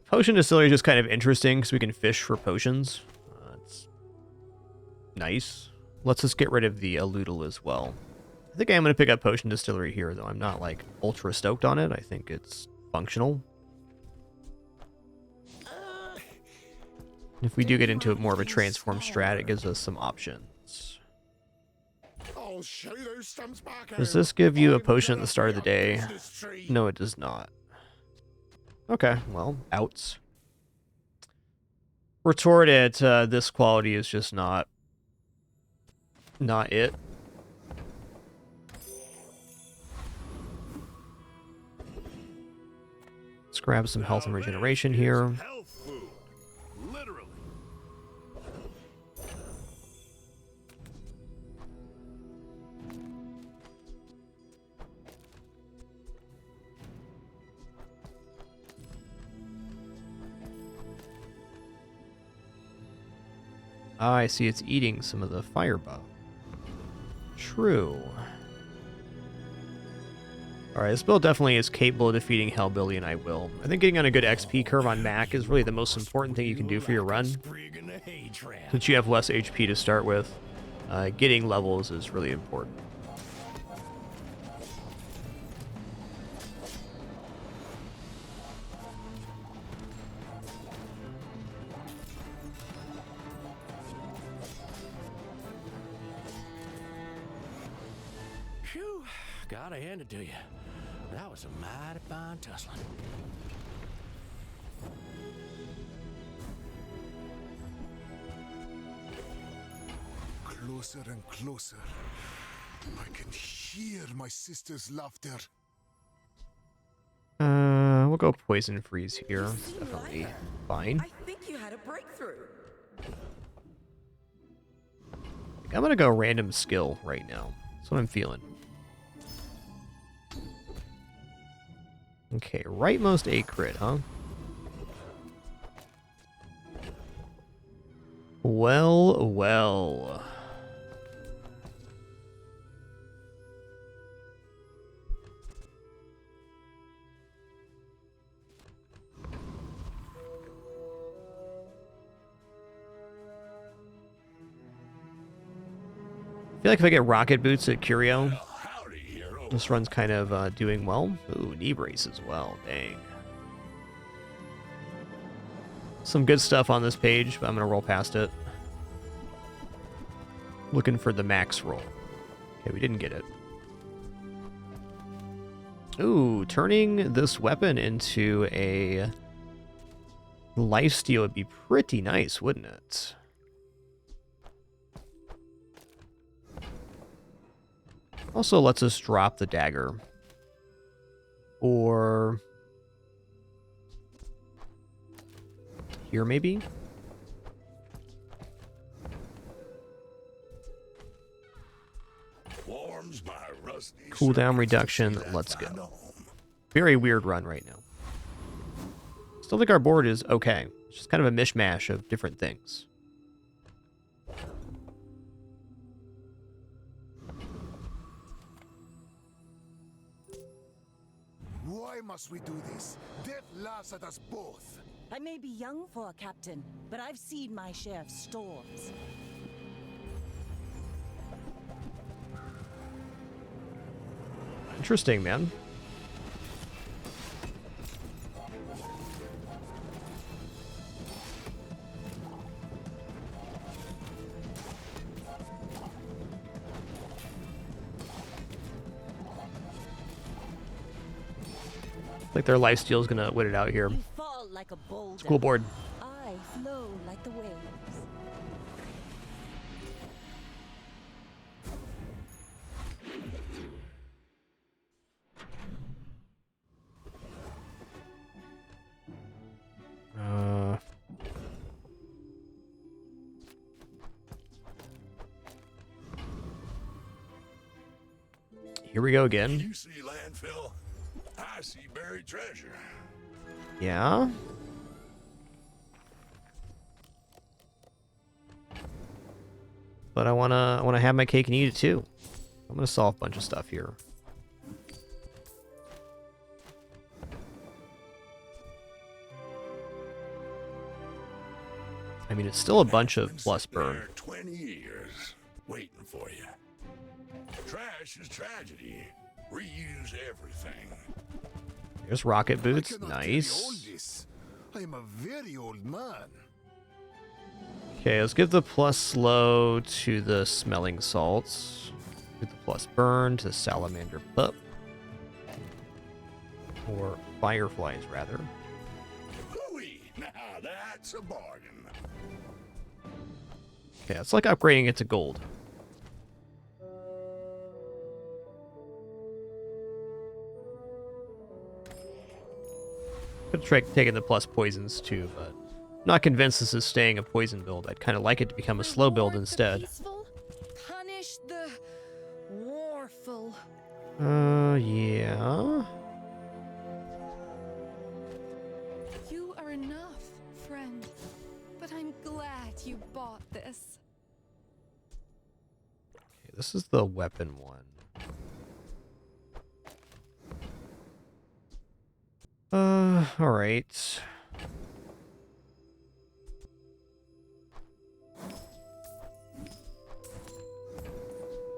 Potion distillery is just kind of interesting because we can fish for potions. It's nice. Let's just get rid of the Aludal as well. I think I am going to pick up potion distillery here, though. I'm not like ultra stoked on it. I think it's functional. If we do get into more of a transform strat, it gives us some options. I'll show those stumps back. Does this give you a potion at the start of the day? No, it does not. Okay, well, outs. Retort at this quality is just not it. Let's grab some health and regeneration here. Health food. Literally. Ah, I see it's eating some of the fire buff. True. Alright, this build definitely is capable of defeating Hellbilly, and I will. I think getting on a good XP curve on Mac is really the most important thing you can do for your run. Since you have less HP to start with, getting levels is really important. Phew, gotta hand it to you. That was a mighty fine tussling. Closer and closer. I can hear my sister's laughter. We'll go poison freeze here. It's definitely fine. I think you had a breakthrough. I'm gonna go random skill right now. That's what I'm feeling. Okay, rightmost a crit, huh? Well, well. I feel like if I get rocket boots at Curio, this run's kind of doing well. Ooh, knee brace as well. Dang. Some good stuff on this page, but I'm going to roll past it. Looking for the max roll. Okay, we didn't get it. Ooh, turning this weapon into a lifesteal would be pretty nice, wouldn't it? Also lets us drop the dagger. Or here, maybe? Cooldown reduction, let's go. Very weird run right now. Still think our board is okay. It's just kind of a mishmash of different things. Why must we do this? Death laughs at us both. I may be young for a captain, but I've seen my share of storms. Interesting, man. Like their lifesteal is gonna win it out here. You fall like a boulder. School board. I flow like the waves. Here we go again. You see landfill? I see buried treasure. Yeah. But I wanna have my cake and eat it too. I'm gonna solve a bunch of stuff here. I mean, it's still a bunch of plus burn. 20 years waiting for you. Trash is tragedy. Reuse everything. There's rocket boots. I cannot carry all Nice. this. I am a very old man. Okay, let's give the plus slow to the smelling salts. Give the plus burn to the salamander pup. Or fireflies, rather. Hooey! Now that's a bargain. Okay, it's like upgrading it to gold. Could have tried taking the plus poisons too, but I'm not convinced this is staying a poison build. I'd kind of like it to become a slow build Reward the instead. peaceful, punish the warful. Yeah. You are enough, friend. But I'm glad you bought this. Okay, this is the weapon one. Alright.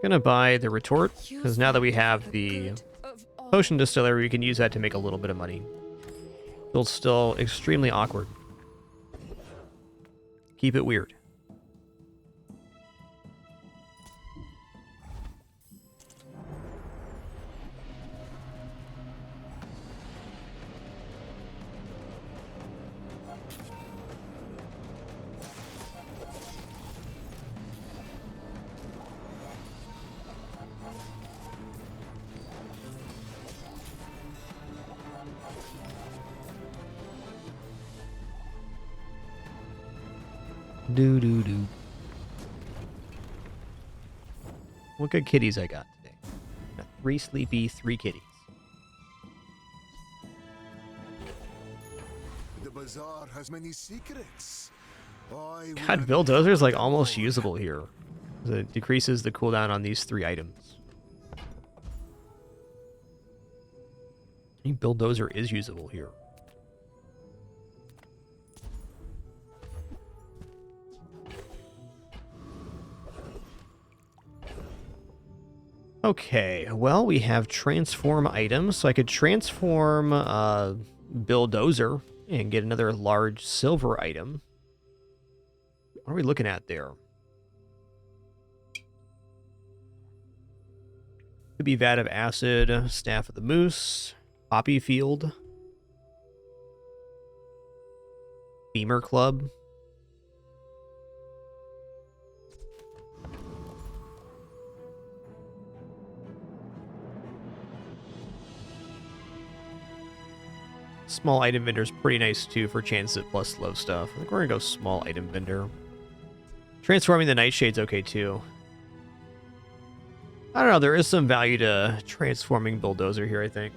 Gonna buy the retort, because now that we have the potion distillery, we can use that to make a little bit of money. Build's still extremely awkward. Keep it weird. Do. What good kitties I got today? Got 3 sleepy, 3 kitties. The bazaar has many secrets. God, Bulldozer's like almost usable here. It decreases the cooldown on these 3 items. I think Bulldozer is usable here. Okay, well, we have transform items, so I could transform Bulldozer and get another large silver item. What are we looking at there? Could be Vat of Acid, Staff of the Moose, Poppy Field, Beamer Club. Small item vendor is pretty nice too for chance at plus slow stuff. I think we're gonna go small item vendor. Transforming the Nightshade's okay too. I don't know, there is some value to transforming Bulldozer here, I think.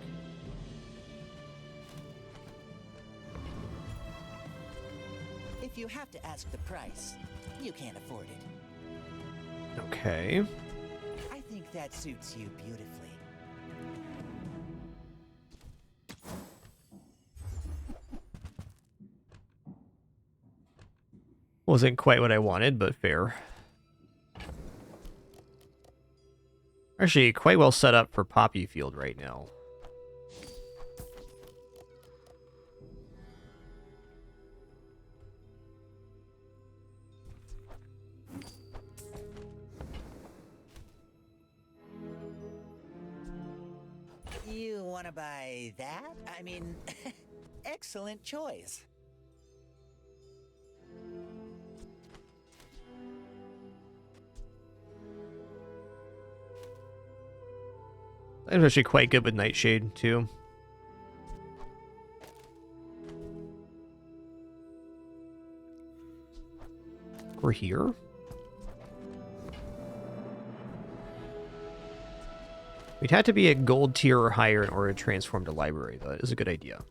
If you have to ask the price, you can't afford it. Okay. I think that suits you beautifully. Wasn't quite what I wanted, but fair. Actually, quite well set up for Poppy Field right now. You want to buy that? I mean, excellent choice. I'm actually quite good with Nightshade, too. We're here. We'd have to be at gold tier or higher in order to transform to library, though. It is a good idea.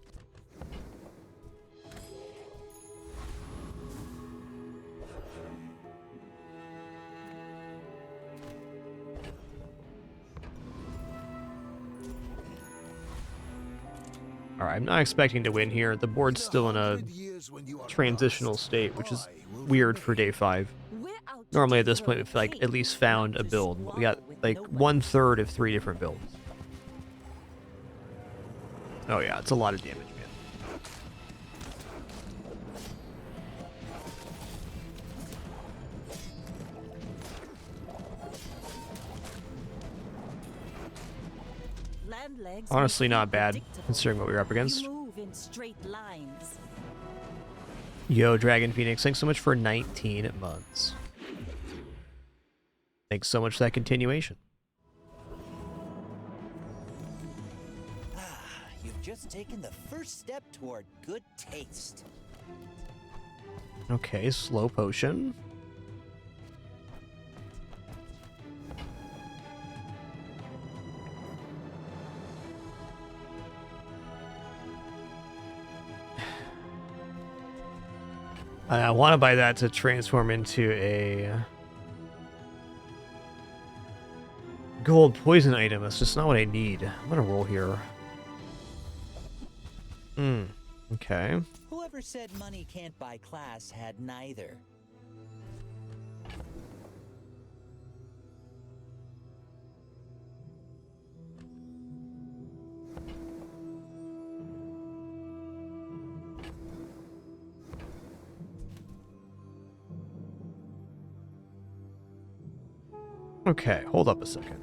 Alright, I'm not expecting to win here. The board's still in a transitional state, which is weird for day 5. Normally at this point we've like at least found a build. We got like 1/3 of 3 different builds. Oh yeah, it's a lot of damage, man. Honestly, not bad considering what we were up against. Yo, Dragon Phoenix, thanks so much for 19 months. Thanks so much for that continuation. You've just taken the first step toward good taste. Okay, slow potion. I want to buy that to transform into a gold poison item. That's just not what I need. I'm gonna roll here. Okay. Whoever said money can't buy class had neither. Okay, hold up a second.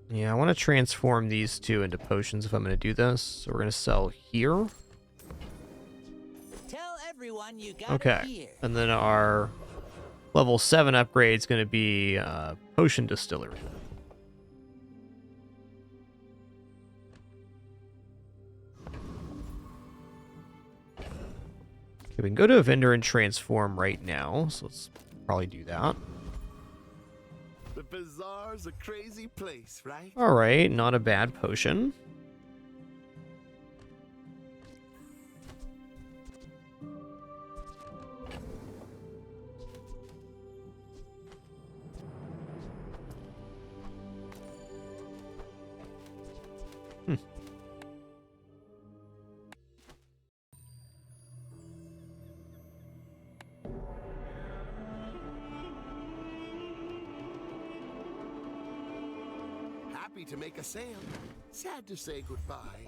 Yeah, I want to transform these two into potions if I'm going to do this. So we're going to sell here. Tell everyone you got Okay. it here. And then our level 7 upgrade is going to be potion distillery. Okay, we can go to a vendor and transform right now. So let's probably do that. The Bazar's a crazy place, right? All right, not a bad potion. Happy to make a sale. Sad to say goodbye.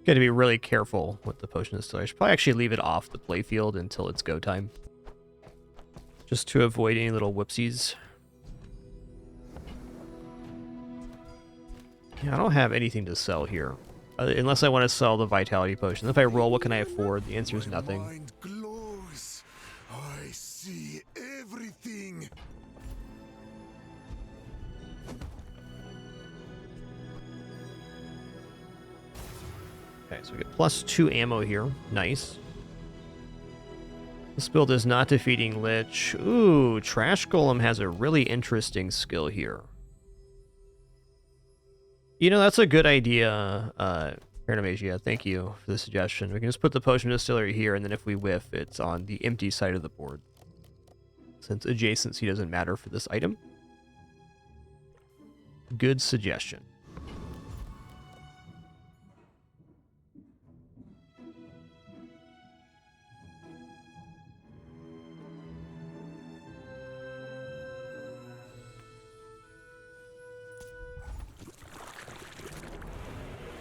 Got to be really careful with the potion distillery. I should probably actually leave it off the playfield until it's go time. Just to avoid any little whoopsies. Yeah, I don't have anything to sell here. Unless I want to sell the vitality potion. If I roll, what can I afford? The answer is nothing. Mind glows. I see everything. Okay, so we get +2 ammo here. Nice. This build is not defeating Lich. Ooh, Trash Golem has a really interesting skill here. You know, that's a good idea, Paranomasia. Thank you for the suggestion. We can just put the Potion Distillery here, and then if we whiff, it's on the empty side of the board, since adjacency doesn't matter for this item. Good suggestion.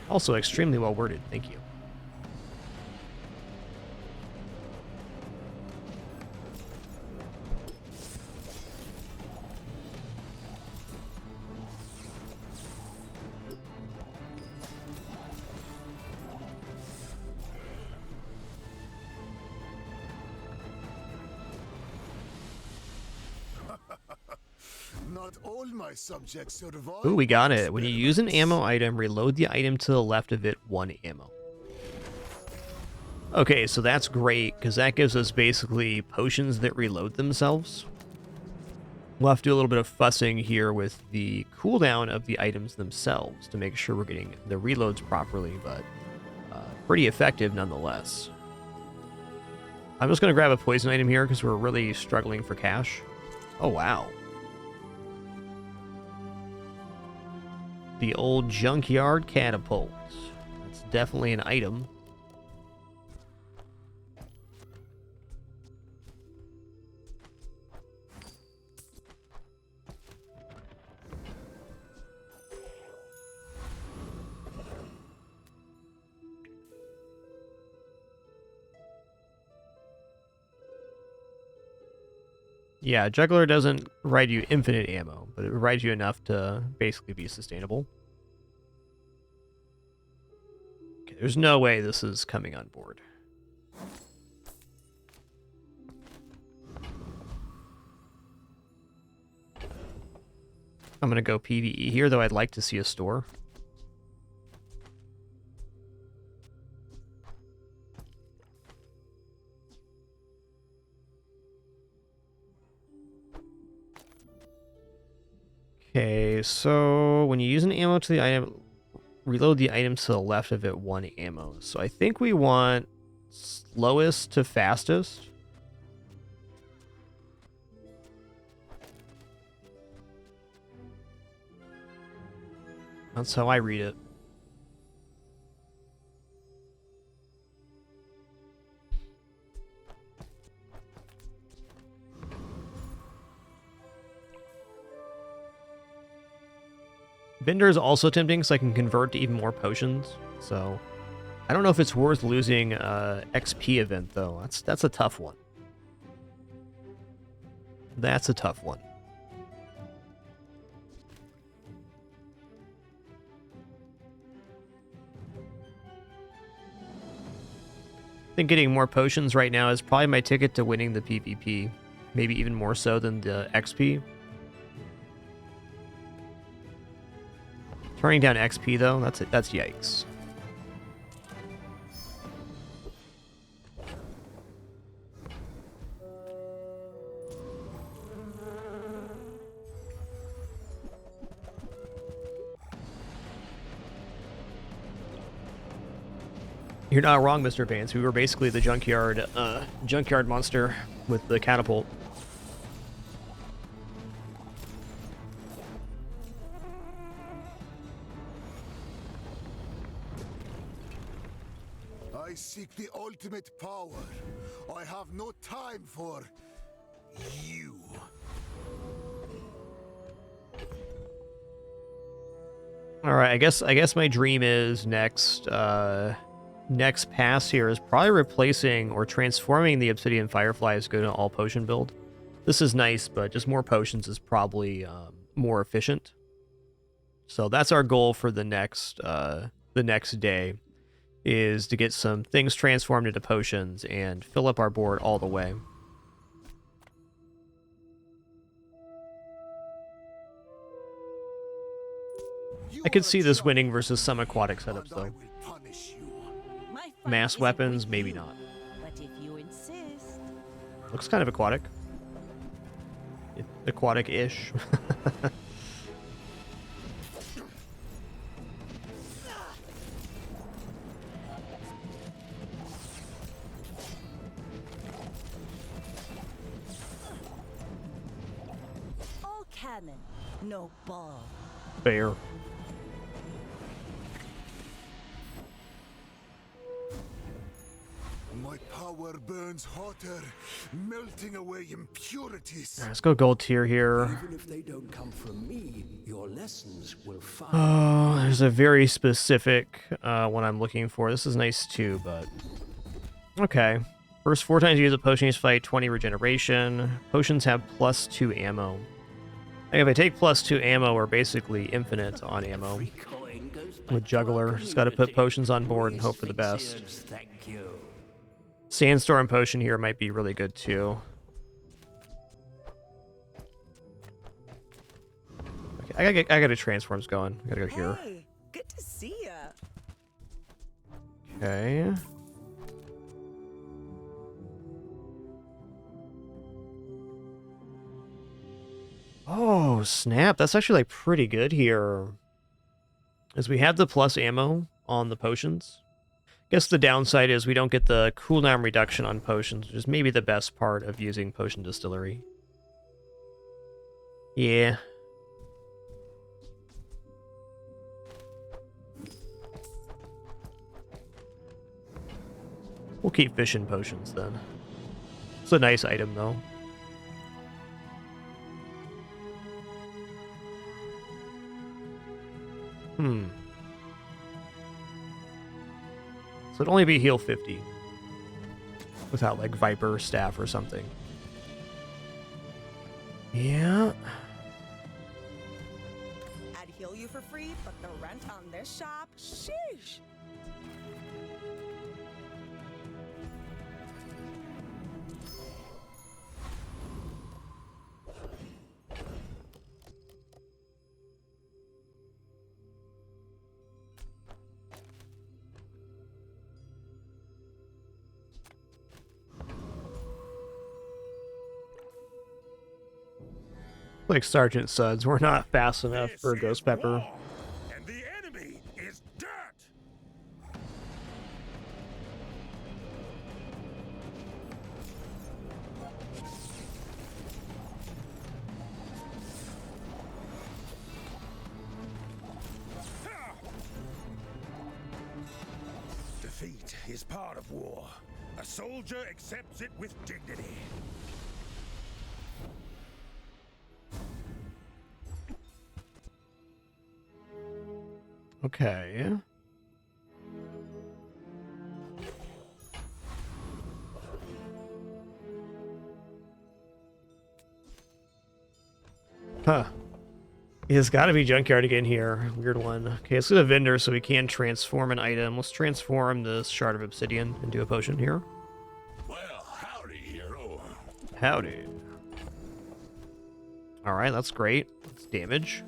Also extremely well worded, thank you. Not all my subjects survive. Ooh, we got it. When you use an ammo item, reload the item to the left of it 1 ammo. Okay, so that's great, because that gives us basically potions that reload themselves. We'll have to do a little bit of fussing here with the cooldown of the items themselves to make sure we're getting the reloads properly, but pretty effective nonetheless. I'm just going to grab a poison item here because we're really struggling for cash. Oh, wow. The old junkyard catapult. That's definitely an item. Yeah, Juggler doesn't provide you infinite ammo, but it provides you enough to basically be sustainable. Okay, there's no way this is coming on board. I'm going to go PvE here, though I'd like to see a store. Okay, so when you use an ammo to the item, reload the item to the left of it 1 ammo. So I think we want slowest to fastest. That's how I read it. Vendor is also tempting, so I can convert to even more potions. So I don't know if it's worth losing XP event though. That's a tough one. That's a tough one. I think getting more potions right now is probably my ticket to winning the PvP. Maybe even more so than the XP. Turning down XP though, that's yikes. You're not wrong, Mr. Vance. We were basically the junkyard monster with the catapult. I seek the ultimate power. I have no time for you. All right, I guess my dream is next pass here is probably replacing or transforming the Obsidian Fireflies go to all potion build. This is nice, but just more potions is probably more efficient. So that's our goal for the next day, is to get some things transformed into potions and fill up our board all the way. I could see this winning versus some aquatic setups though. fight Mass isn't weapons, with maybe you, not. But if you insist. Looks kind of aquatic. Aquatic-ish. All cannon, no ball. Fair. My power burns hotter, melting away impurities. Let's go gold tier here. Even if they don't come from me, your lessons will find. Oh, there's a very specific one I'm looking for. This is nice too, but okay. First 4 times you use a potion, you fight 20 regeneration. Potions have +2 ammo. Like if I take +2 ammo, we're basically infinite on ammo. With Juggler, just gotta put potions on board and hope for the best. Thank you. Sandstorm potion here might be really good too. Okay, I gotta transforms going. I gotta go here. Hey, good to see ya. Okay. Oh, snap. That's actually like pretty good here. As we have the plus ammo on the potions. Guess the downside is we don't get the cooldown reduction on potions, which is maybe the best part of using Potion Distillery. Yeah. We'll keep fishing potions then. It's a nice item though. So it'd only be heal 50. Without like Viper Staff or something. Yeah. I'd heal you for free, but the rent on this shop, sheesh. Like Sergeant Suds, we're not fast enough for Ghost Pepper. And the enemy is dirt. Defeat is part of war. A soldier accepts it with dignity. Okay. Huh. It's got to be Junkyard again here. Weird one. Okay, let's go to Vendor so we can transform an item. Let's transform this Shard of Obsidian into a potion here. Well, howdy, hero. Howdy. Alright, that's great. That's damage.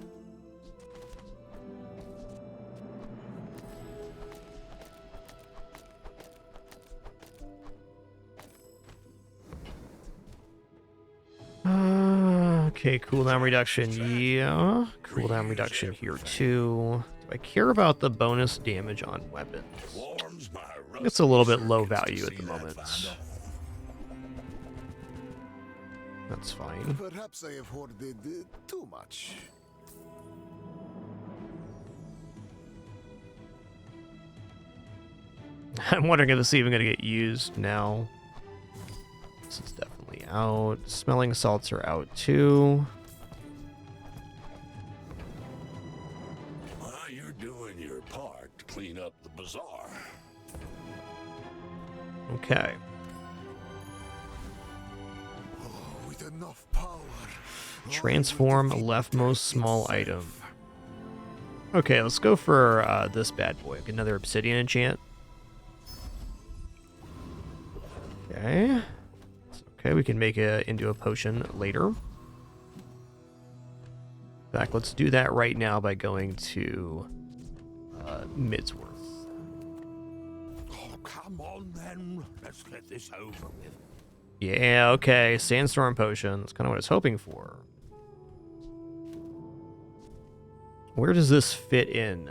Okay, cooldown reduction, yeah. Cooldown reduction here too. Do I care about the bonus damage on weapons? It's a little bit low value at the moment. That's fine. Perhaps I have hoarded too much. I'm wondering if this is even going to get used now. This is definitely out. Smelling salts are out too. Well, you're doing your part to clean up the bazaar. Okay. With enough power. Transform leftmost small item. Okay, let's go for this bad boy. Get another obsidian enchant. Okay. Okay, we can make it into a potion later. In fact, let's do that right now by going to Midsworth. Oh, come on then. Let's get this over with. Yeah, okay. Sandstorm potion. That's kind of what I was hoping for. Where does this fit in?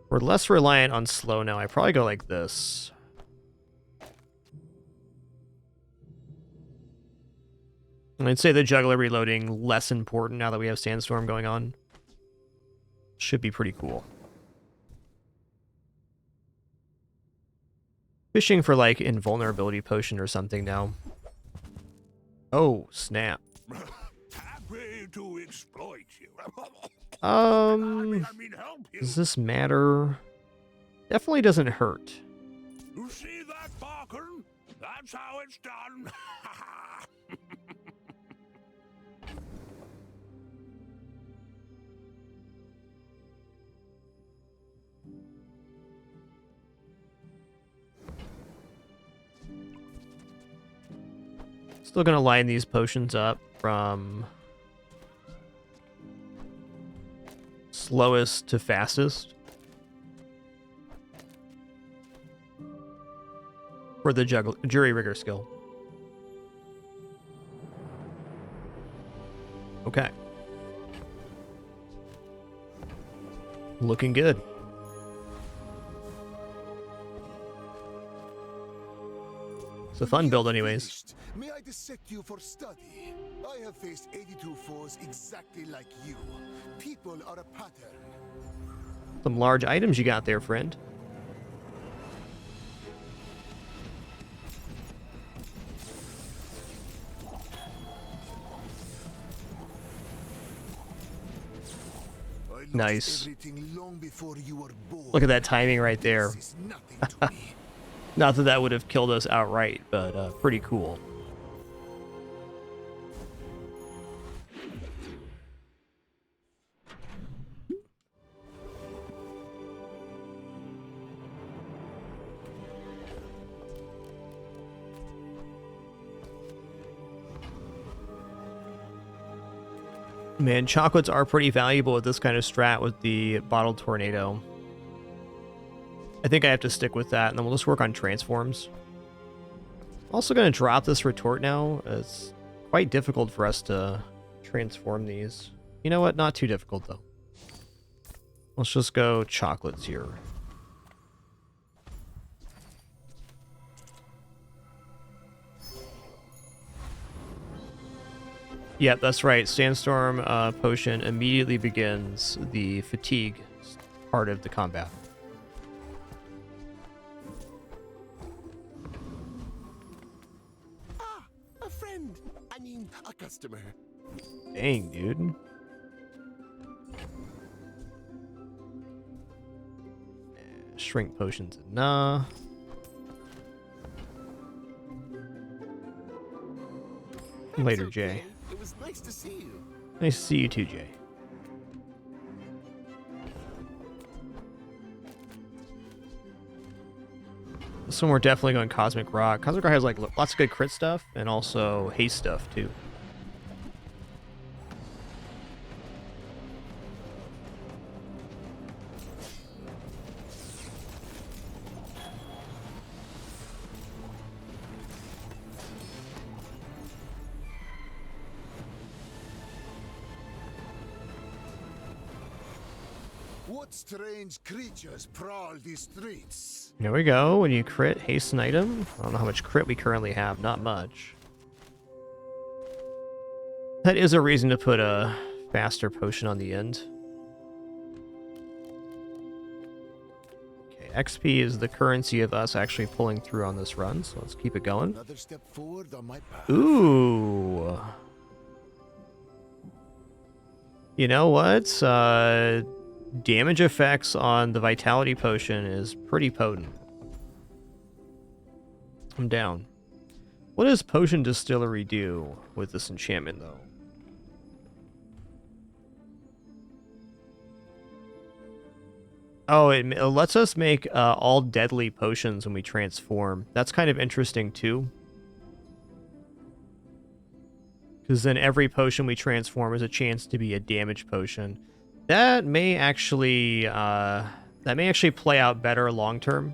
We're less reliant on slow now. I probably go like this. I'd say the juggler reloading less important now that we have Sandstorm going on. Should be pretty cool. Fishing for like invulnerability potion or something now. Oh, snap. Happy to exploit you. Help you. Does this matter? Definitely doesn't hurt. You see that, Barkin? That's how it's done. Still gonna line these potions up from slowest to fastest for the jury rigger skill. Okay. Looking good. It's a fun build anyways. May I dissect you for study? I have faced 82 foes exactly like you. People are a pattern. Some large items you got there, friend. I lost Nice. everything long before you were born. Look at that timing right there. This is nothing to me. Not that that would have killed us outright, but pretty cool. Man, chocolates are pretty valuable with this kind of strat with the bottled tornado. I think I have to stick with that, and then we'll just work on transforms. Also going to drop this retort now. It's quite difficult for us to transform these. You know what? Not too difficult, though. Let's just go chocolates here. Yep, that's right. Sandstorm potion immediately begins the fatigue part of the combat. Ah, a friend. I mean, a customer. Dang, dude. Shrink potions, nah. Later, It's Jay. okay. It was nice to see you. Nice to see you too, Jay. This one we're definitely going Cosmic Rock. Cosmic Rock has like lots of good crit stuff and also haste stuff too. What strange creatures prowl these streets? There we go. When you crit, haste an item. I don't know how much crit we currently have. Not much. That is a reason to put a faster potion on the end. Okay, XP is the currency of us actually pulling through on this run, so let's keep it going. Another step forward on my path. Ooh. You know what? Damage effects on the Vitality Potion is pretty potent. I'm down. What does Potion Distillery do with this enchantment, though? Oh, it lets us make all deadly potions when we transform. That's kind of interesting, too. Because then every potion we transform has a chance to be a damage potion. That may actually play out better long term.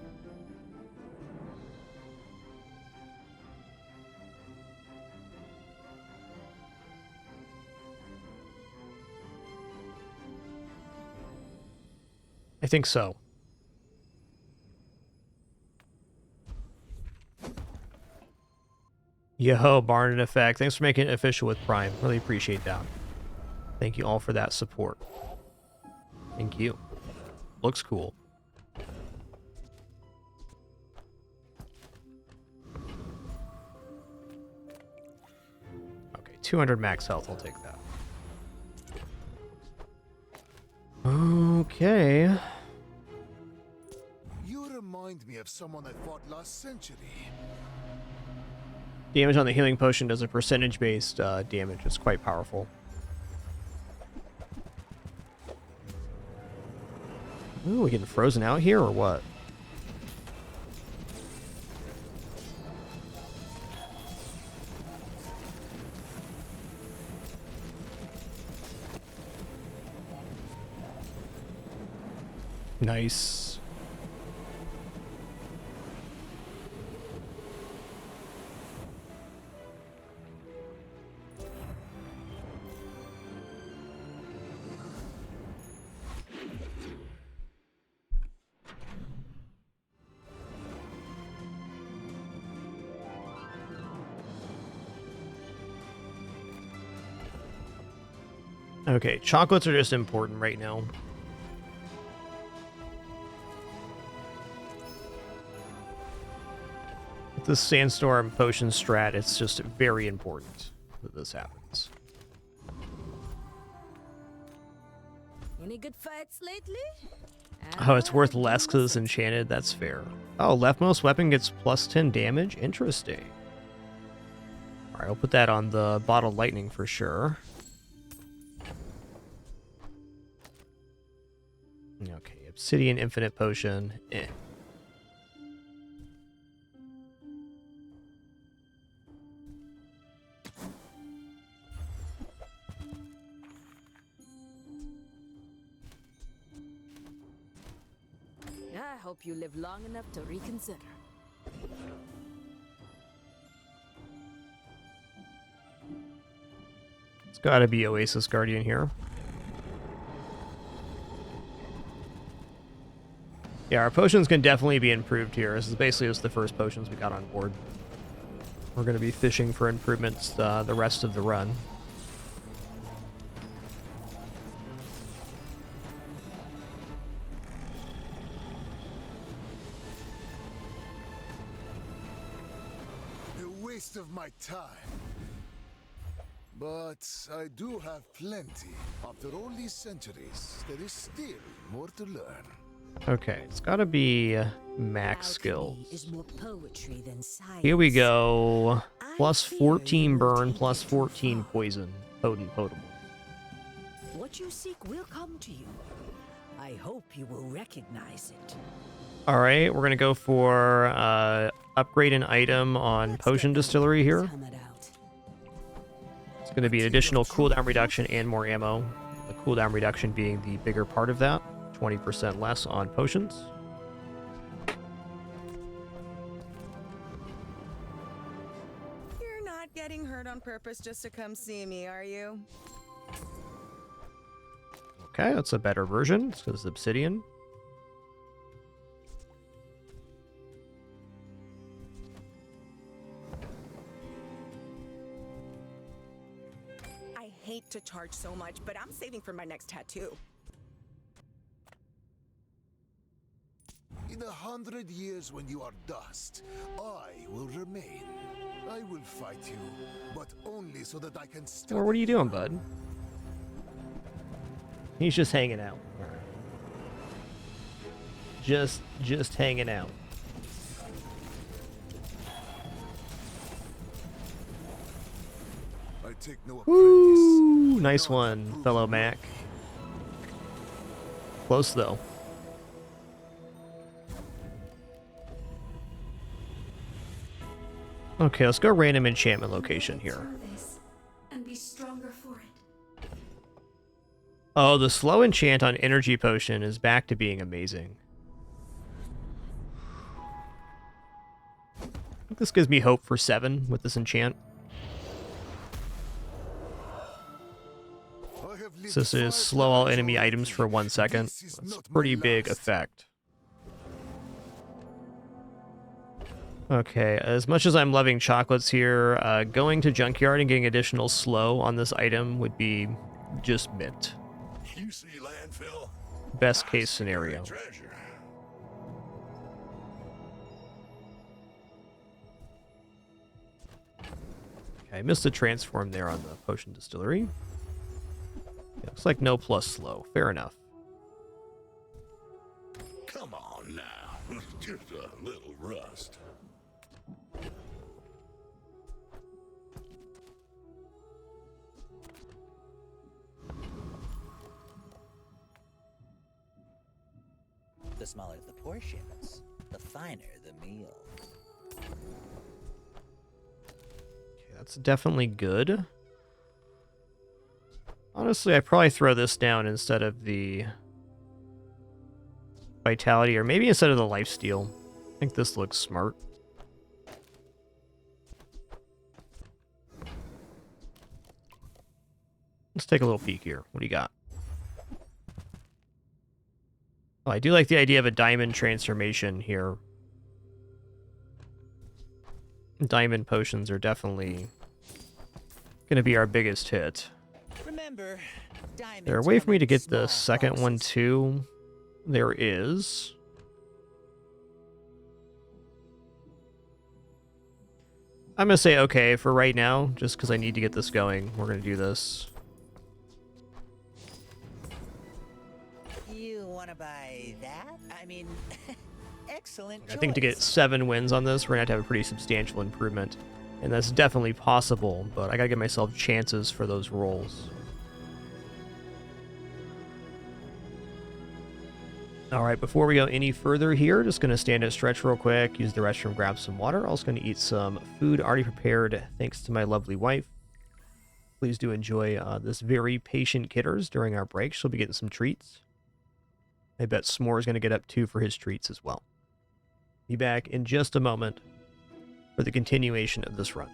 I think so. Yo, Barn in effect. Thanks for making it official with Prime. Really appreciate that. Thank you all for that support. Thank you. Looks cool. Okay, 200 max health. I'll take that. Okay. You remind me of someone I fought last century. Damage on the healing potion does a percentage-based damage. It's quite powerful. Ooh, we getting frozen out here or what? Nice. Okay, chocolates are just important right now. With this Sandstorm Potion strat, it's just very important that this happens. Any good fights lately? Oh, it's worth less because it's enchanted? That's fair. Oh, leftmost weapon gets plus 10 damage? Interesting. Alright, I'll put that on the Bottled Lightning for sure. Okay, Obsidian Infinite Potion. Eh. I hope you live long enough to reconsider. It's gotta be Oasis Guardian here. Yeah, our potions can definitely be improved here. This is basically just the first potions we got on board. We're going to be fishing for improvements the rest of the run. A waste of my time. But I do have plenty. After all these centuries, there is still more to learn. Okay, it's got to be max skills. Is more poetry than science. Here we go. Plus 14 burn, plus 14 poison. Potent, potable. What you seek will come to you. I hope you will recognize it. All right, we're going to go for upgrade an item on Potion Distillery here. It's going to be an additional cooldown reduction and more ammo. The cooldown reduction being the bigger part of that. 20% less on potions. You're not getting hurt on purpose just to come see me, are you? Okay, that's a better version. It's because obsidian. I hate to charge so much, but I'm saving for my next tattoo. In 100 years when you are dust, I will remain. I will fight you, but only so that I can stop. Well, what are you doing, bud? He's just hanging out. Just hanging out. I take no apprentice. Woo! Nice one, fellow Mac. Close though. Okay, let's go random enchantment location here. And be stronger for it. Oh, the slow enchant on energy potion is back to being amazing. I think this gives me hope for 7 with this enchant. I have lived So this is far slow all too enemy much items for 1 second. This is That's a not my pretty big last. effect. Okay, as much as I'm loving chocolates here, going to Junkyard and getting additional slow on this item would be just mint. You see landfill? Best I case see buried scenario. treasure. Okay, I missed a transform there on the potion distillery. Yeah, looks like no plus slow. Fair enough. Come on now. Just a little rust. The smaller the portions, the finer the meal. Okay, that's definitely good. Honestly, I'd probably throw this down instead of the vitality, or maybe instead of the lifesteal. I think this looks smart. Let's take a little peek here. What do you got? Oh, I do like the idea of a diamond transformation here. Diamond potions are definitely going to be our biggest hit. Remember, diamonds Is there a way for me come to in get the small second one boxes. too? There is. I'm going to say okay for right now, just because I need to get this going. We're going to do this. You want to buy that? I mean, excellent I think to get choice. 7 wins on this, we're going to have a pretty substantial improvement. And that's definitely possible, but I got to give myself chances for those rolls. Alright, before we go any further here, just going to stand and stretch real quick, use the restroom, grab some water. Also going to eat some food already prepared thanks to my lovely wife. Please do enjoy this very patient Kitters during our break. She'll be getting some treats. I bet S'more's going to get up too for his treats as well. Be back in just a moment for the continuation of this run.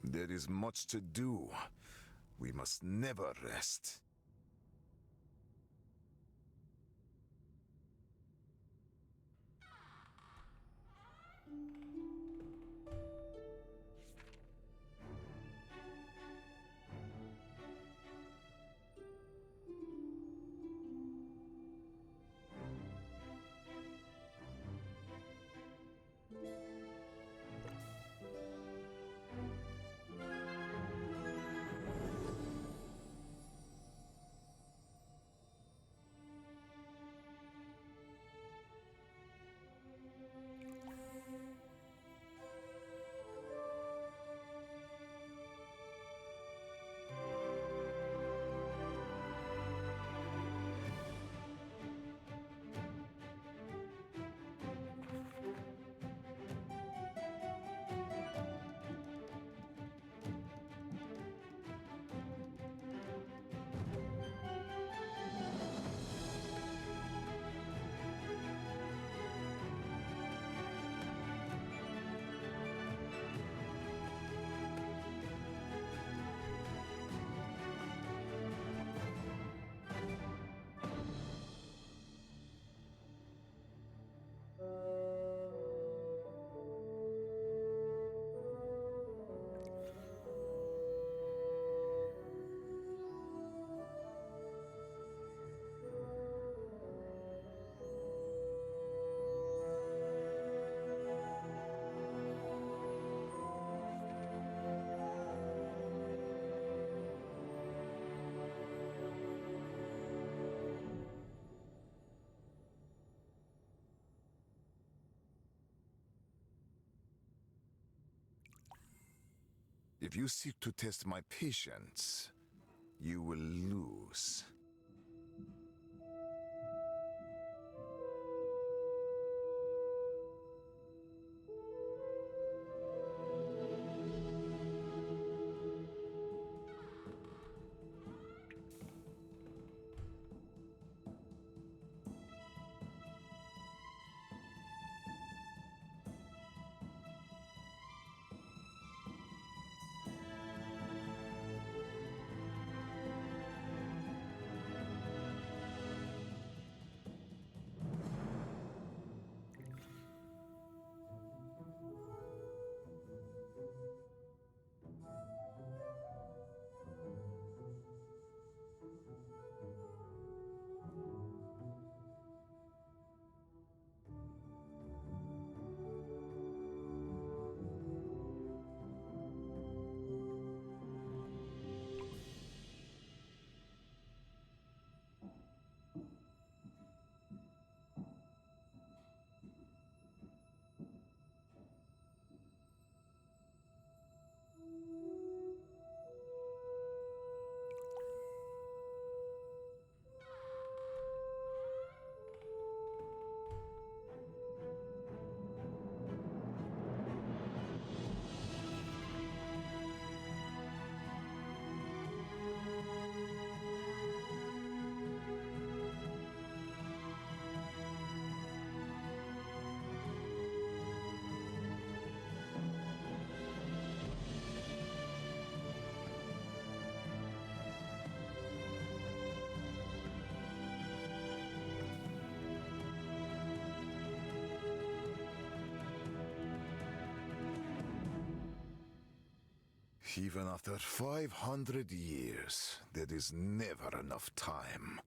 There is much to do. We must never rest. If you seek to test my patience, you will lose. Even after 500 years, there is never enough time.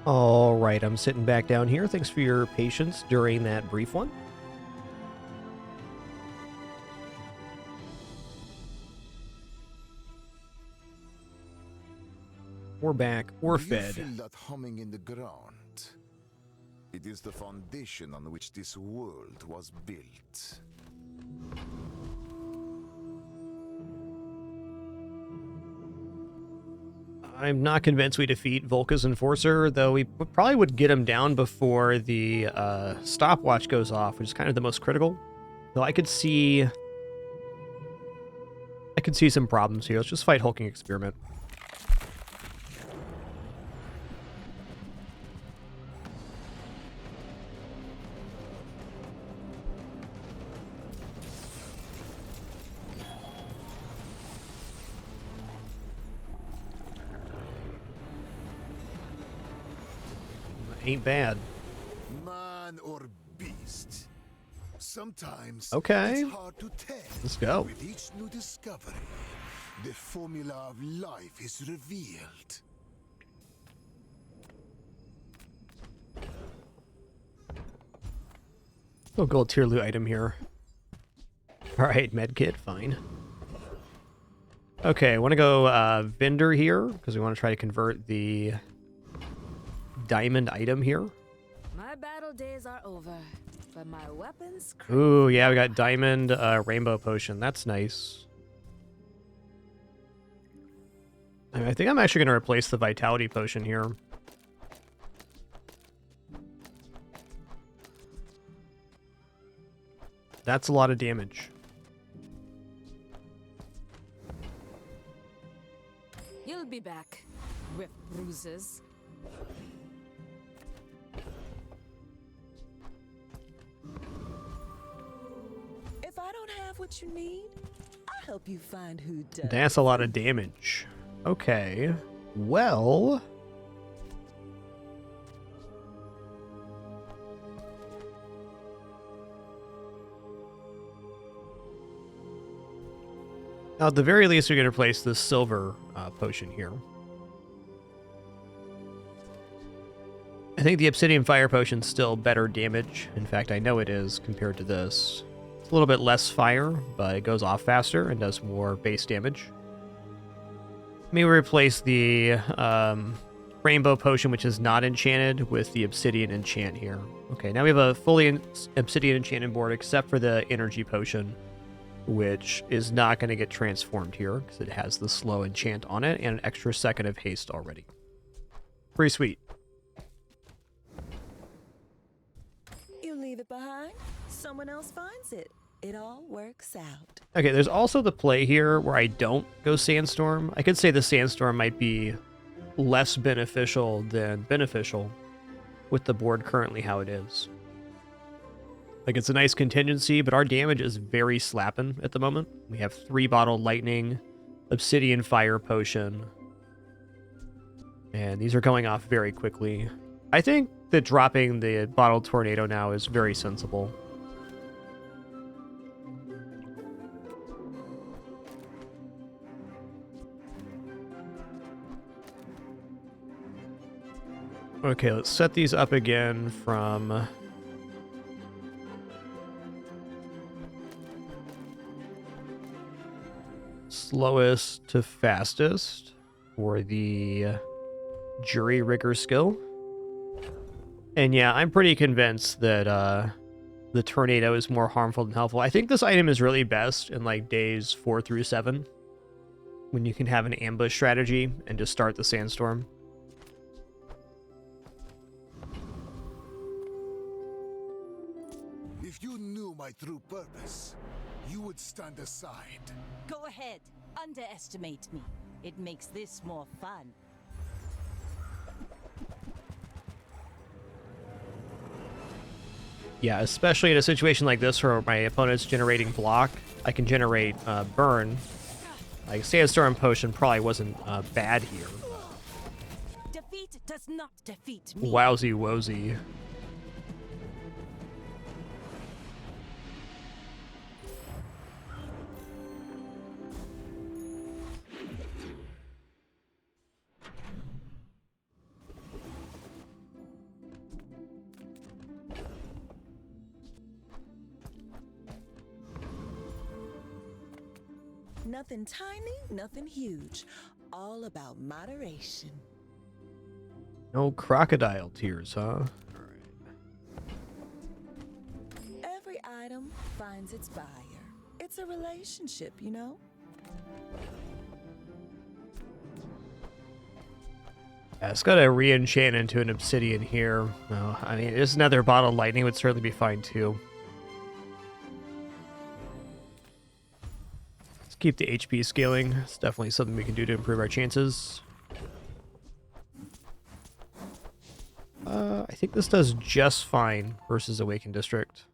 All right, I'm sitting back down here. Thanks for your patience during that brief one. We're back. We're Do you fed. feel that humming in the ground? It is the foundation on which this world was built. I'm not convinced we defeat Volka's Enforcer, though we probably would get him down before the stopwatch goes off, which is kind of the most critical. Though I could see some problems here. Let's just fight Hulking Experiment. Ain't bad. Man or beast. Sometimes Okay. it's hard to tell. Let's go. With each new discovery, the formula of life is revealed. Oh, gold tier loot item here. Alright, medkit, fine. Okay, I want to go vendor here, because we want to try to convert the diamond item here. My battle days are over, but my weapons... Ooh, yeah, we got diamond rainbow potion. That's nice. I think I'm actually going to replace the vitality potion here. That's a lot of damage. You'll be back, rip bruises. If I don't have what you need, I'll help you find who does. That's a lot of damage. Okay. Well... Now, at the very least, we're going to replace this silver potion here. I think the Obsidian Fire Potion's still better damage. In fact, I know it is compared to this. It's a little bit less fire, but it goes off faster and does more base damage. Maybe we replace the Rainbow Potion, which is not enchanted, with the Obsidian Enchant here. Okay, now we have a fully Obsidian Enchanted board, except for the Energy Potion, which is not going to get transformed here because it has the slow enchant on it and an extra second of haste already. Pretty sweet. You leave it behind, someone else finds it. It all works out. Okay, there's also the play here where I don't go Sandstorm. I could say the Sandstorm might be less beneficial than beneficial with the board currently how it is. Like, it's a nice contingency, but our damage is very slapping at the moment. We have 3 Bottled Lightning, Obsidian Fire Potion, and these are going off very quickly. I think that dropping the Bottled Tornado now is very sensible. Okay, let's set these up again from... slowest to fastest for the Jury Rigger skill. And yeah, I'm pretty convinced that the Tornado is more harmful than helpful. I think this item is really best in like days 4 through 7, when you can have an ambush strategy and just start the Sandstorm. If you knew my true purpose, you would stand aside. Go ahead, underestimate me. It makes this more fun. Yeah, especially in a situation like this where my opponent's generating block, I can generate burn. Like, Sandstorm Potion probably wasn't bad here. Defeat does not defeat me. Wowsy wosy. Nothing tiny, nothing huge. All about moderation. No crocodile tears, huh? Every item finds its buyer. It's a relationship, you know? Yeah, it's got to re-enchant into an obsidian here. No, I mean, just another bottle of lightning would certainly be fine too. Let's keep the HP scaling. It's definitely something we can do to improve our chances. I think this does just fine versus Awakened District.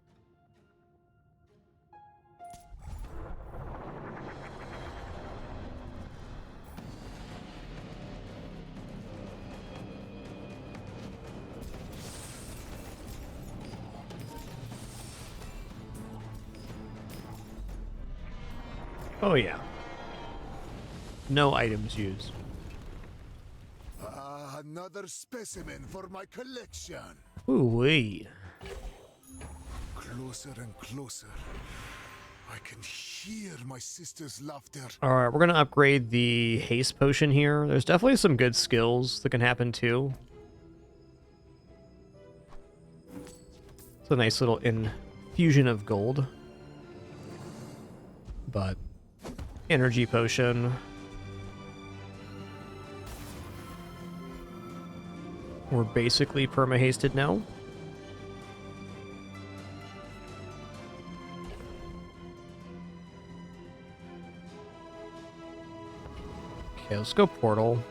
Oh yeah. No items used. Another specimen for my collection. Ooh-wee. closer and closer. I can hear my sister's laughter. Alright, we're going to upgrade the haste potion here. There's definitely some good skills that can happen too. It's a nice little infusion of gold. But energy potion. We're basically perma-hasted now. Okay, let's go portal.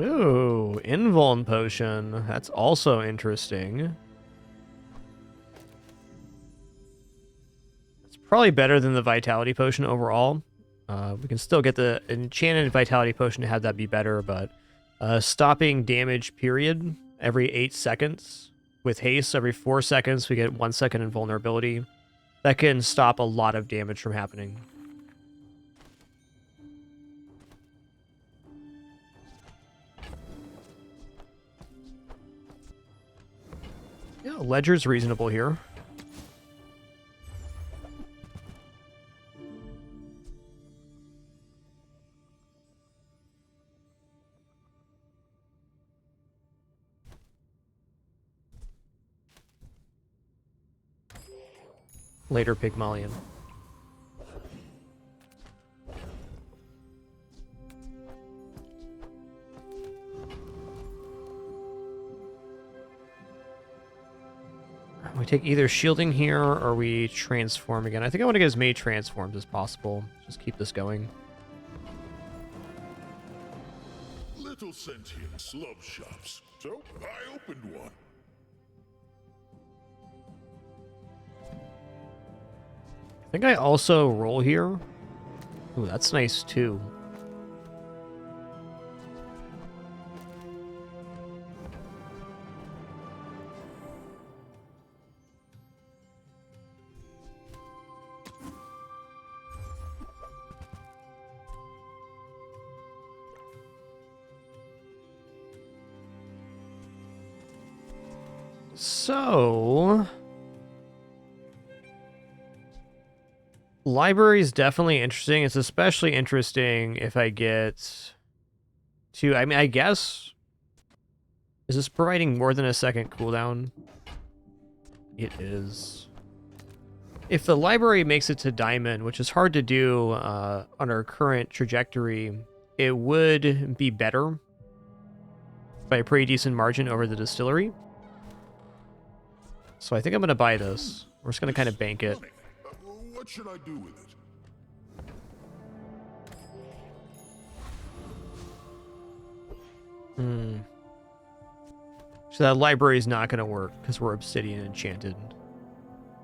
Ooh, invuln potion. That's also interesting. It's probably better than the vitality potion overall. We can still get the enchanted vitality potion to have that be better, but stopping damage period every 8 seconds. With haste, every 4 seconds, we get 1 second invulnerability. That can stop a lot of damage from happening. Yeah, Ledger's reasonable here. Later Pygmalion. We take either shielding here or we transform again. I think I want to get as many transforms as possible. Just keep this going. Little sentience love shops, so I opened one. I think I also roll here. Ooh, that's nice too. So, library is definitely interesting. It's especially interesting if I get to, I mean, I guess, is this providing more than a second cooldown? It is. If the library makes it to diamond, which is hard to do on our current trajectory, it would be better by a pretty decent margin over the distillery. So I think I'm going to buy this. We're just going to kind of bank it. What should I do with it? So that library is not going to work because we're obsidian enchanted.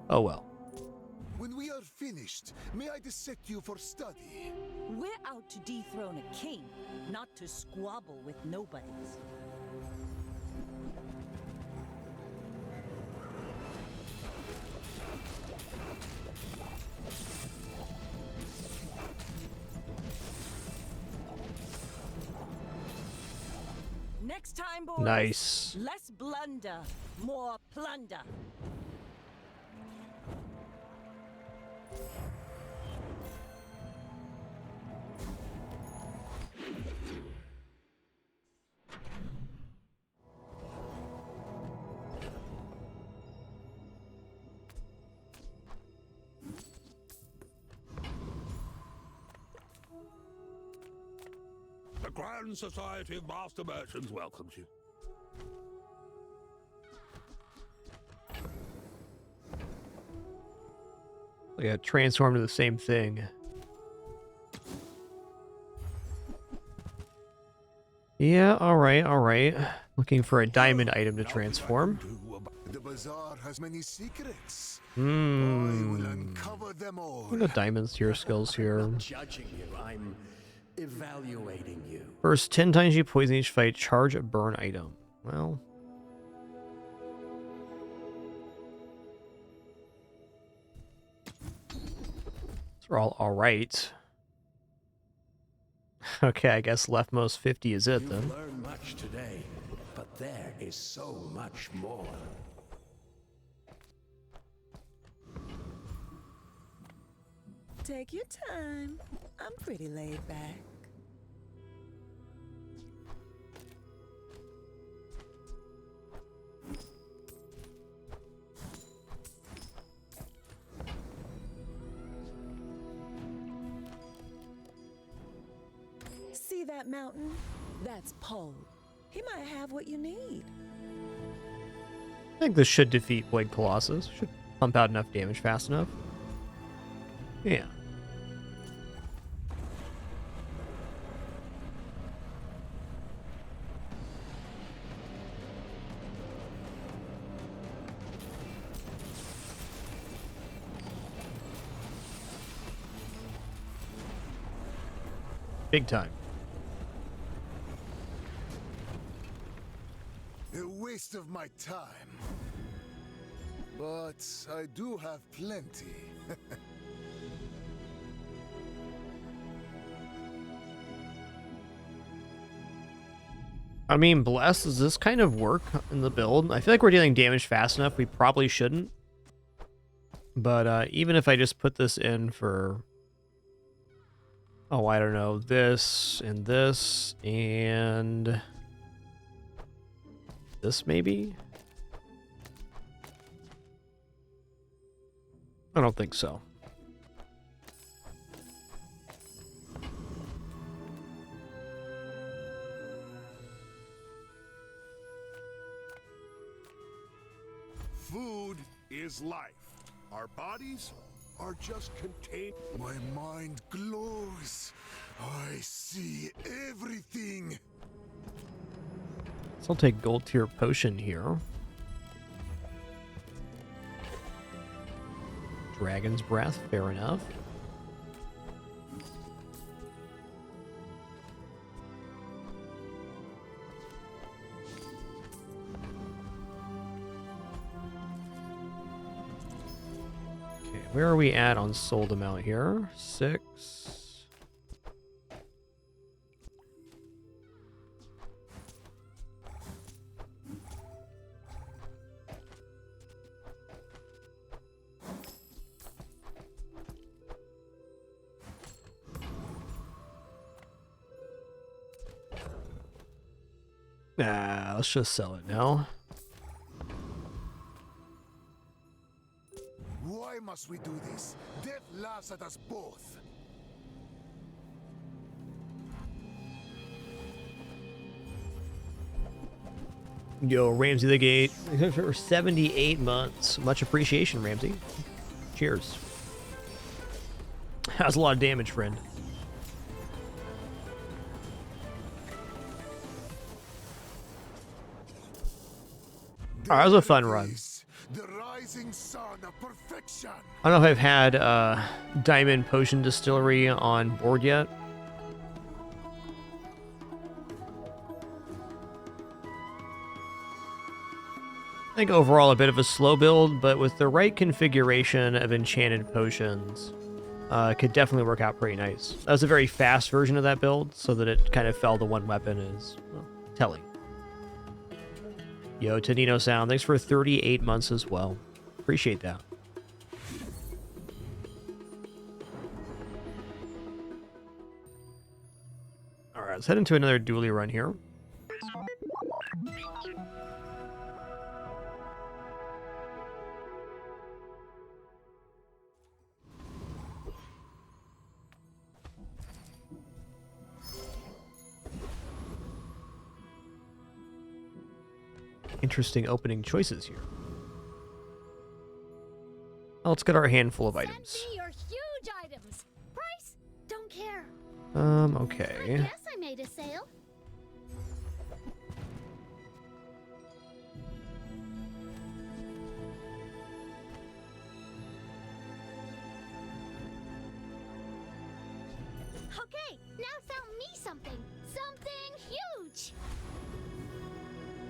Oh well. When we are finished, may I dissect you for study? We're out to dethrone a king, not to squabble with nobodies. Next time, boys. Nice. Less blunder, more plunder. The Grand Society of Master Merchants welcomes you. Yeah, transform to the same thing. Yeah, alright, alright. Looking for a diamond item to transform. The bazaar has many secrets. I will uncover them all. What are the diamonds to your skills here? I'm not judging you. I'm evaluating you. First 10 times you poison each fight, charge a burn item. Well. They're all right. Okay, I guess leftmost 50 is it then. You've learned much today, but there is so much more. Take your time. I'm pretty laid back. See that mountain? That's Poe. He might have what you need. I think this should defeat Blade Colossus. Should pump out enough damage fast enough. Yeah. Big time. A waste of my time. But I do have plenty. I mean, Bless, does this kind of work in the build? I feel like we're dealing damage fast enough. We probably shouldn't. But even if I just put this in for... Oh, I don't know. This and this and... This maybe? I don't think so. Food is life. Our bodies are just contained. My mind glows. I see everything. So I'll take gold tier potion here. Dragon's Breath, fair enough. Okay, where are we at on sold amount here? 6. Nah, let's just sell it now. Why must we do this? Death laughs at us both. Yo, Ramsey the Gate for 78 months. Much appreciation, Ramsey. Cheers. That was a lot of damage, friend. That was a fun run. The rising sun of perfection. I don't know if I've had Diamond Potion Distillery on board yet. I think overall a bit of a slow build, but with the right configuration of enchanted potions, could definitely work out pretty nice. That was a very fast version of that build, so that it kind of fell to one weapon is telling. Yo, Tonino Sound, thanks for 38 months as well. Appreciate that. Alright, let's head into another dually run here. Interesting opening choices here. Well, let's get our handful of items. Send me your huge items. Price? Don't care. Okay. I guess I made a sale. Okay, now sell me something. Something huge.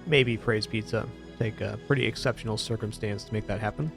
Maybe Praise Pizza. Take a pretty exceptional circumstance to make that happen.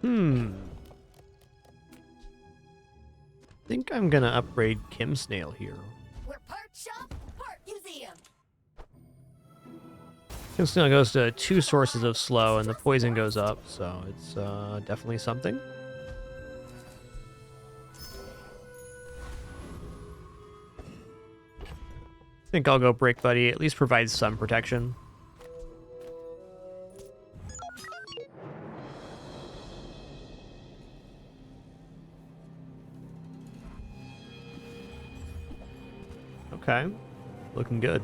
I think I'm gonna upgrade Kim Snail here. We're part shop, part museum. Kim Snail goes to 2 sources of slow, and the poison goes up, so it's definitely something. I think I'll go Break Buddy. At least provides some protection. Okay, looking good.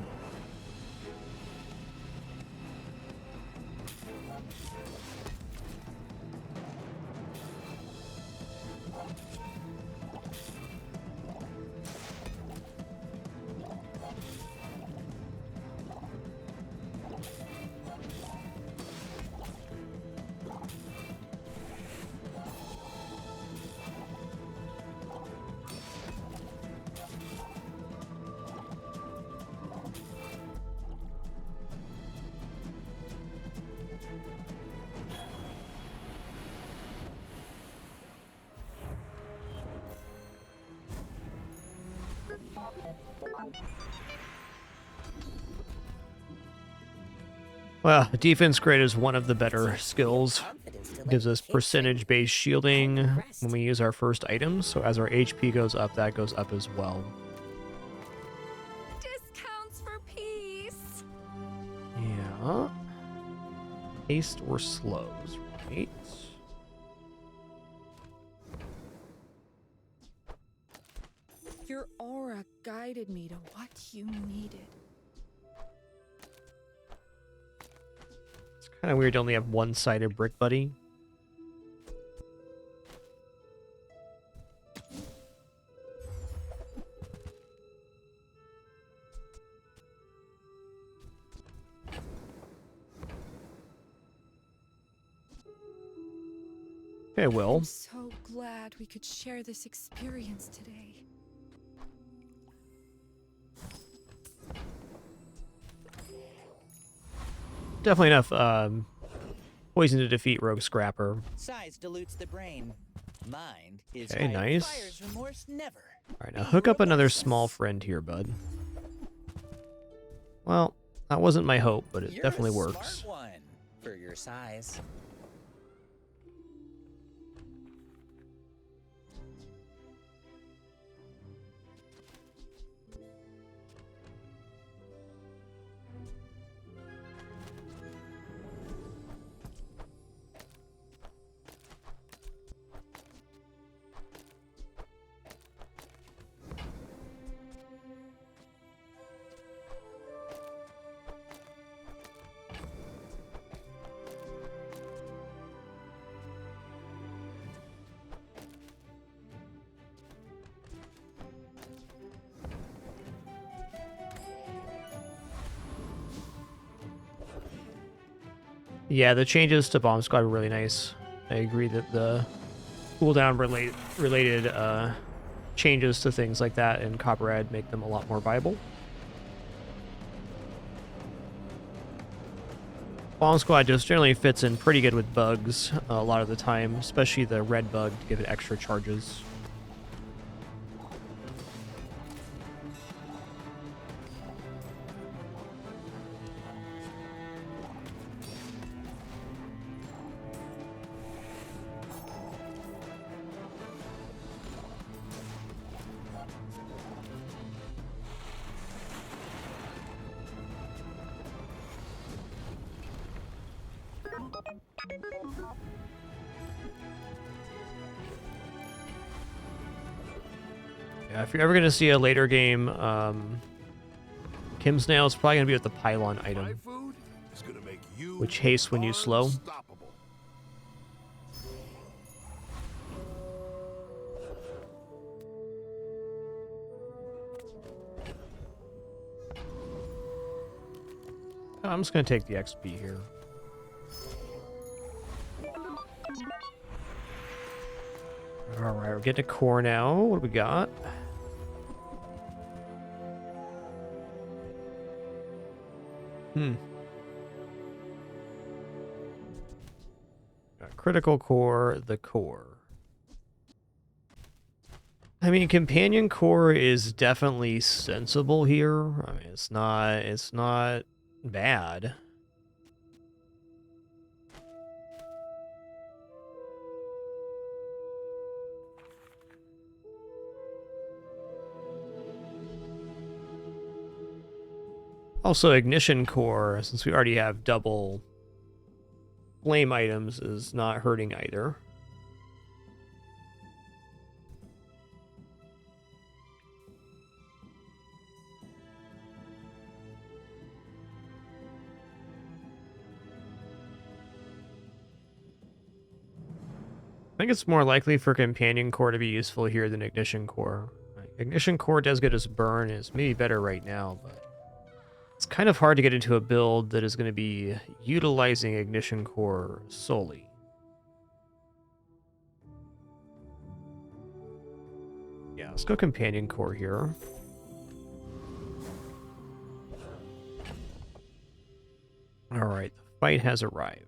Well, defense grade is one of the better skills. Gives us percentage-based shielding when we use our first items, so as our HP goes up, that goes up as well. Discounts for peace. Yeah. Haste or slows, right? Your aura guided me to what you needed. It's kind of weird to only have one-sided Brick Buddy. Okay, Will. I'm so glad we could share this experience today. Definitely enough poison to defeat Rogue Scrapper. Size dilutes the brain. Mind is Okay, nice. Buyer's remorse never. Alright, now hook up another small friend here, bud. Well, that wasn't my hope, but it You're definitely a works. Smart one for your size. Yeah, the changes to Bomb Squad were really nice. I agree that the cooldown related changes to things like that in Copperhead make them a lot more viable. Bomb Squad just generally fits in pretty good with bugs a lot of the time, especially the red bug to give it extra charges. Yeah, if you're ever going to see a later game, Kim Snail is probably going to be with the pylon item, which hastes when you slow. I'm just going to take the XP here. Alright, we're getting to core now. What do we got? Got critical core, the core. I mean, companion core is definitely sensible here. I mean, it's not bad. Also, ignition core, since we already have double flame items, is not hurting either. I think it's more likely for companion core to be useful here than ignition core. Ignition core does get us burn, and it's maybe better right now, but it's kind of hard to get into a build that is going to be utilizing ignition core solely. Yeah, let's go companion core here. All right, the fight has arrived.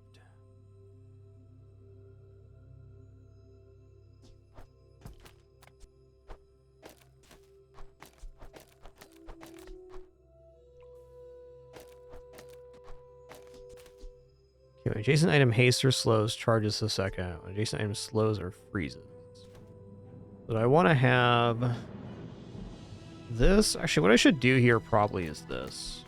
Okay, adjacent item hastes or slows charges a second. Adjacent item slows or freezes. But I want to have this. Actually, what I should do here probably is this.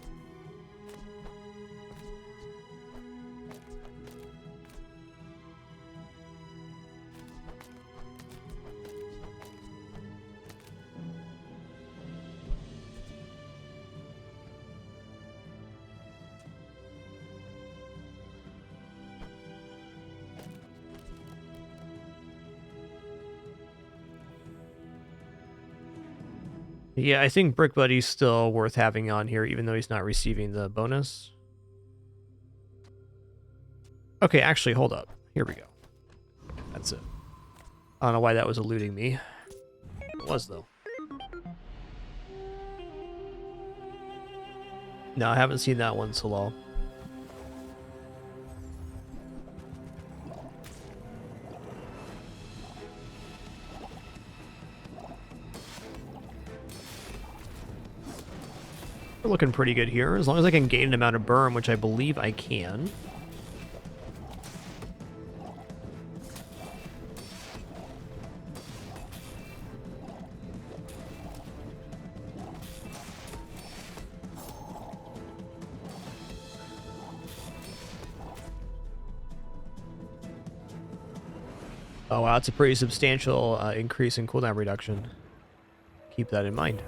Yeah, I think Brick Buddy's still worth having on here, even though he's not receiving the bonus. Okay, actually, hold up. Here we go. That's it. I don't know why that was eluding me. It was, though. No, I haven't seen that one, Salal. We're looking pretty good here, as long as I can gain an amount of burn, which I believe I can. Oh wow, it's a pretty substantial increase in cooldown reduction. Keep that in mind.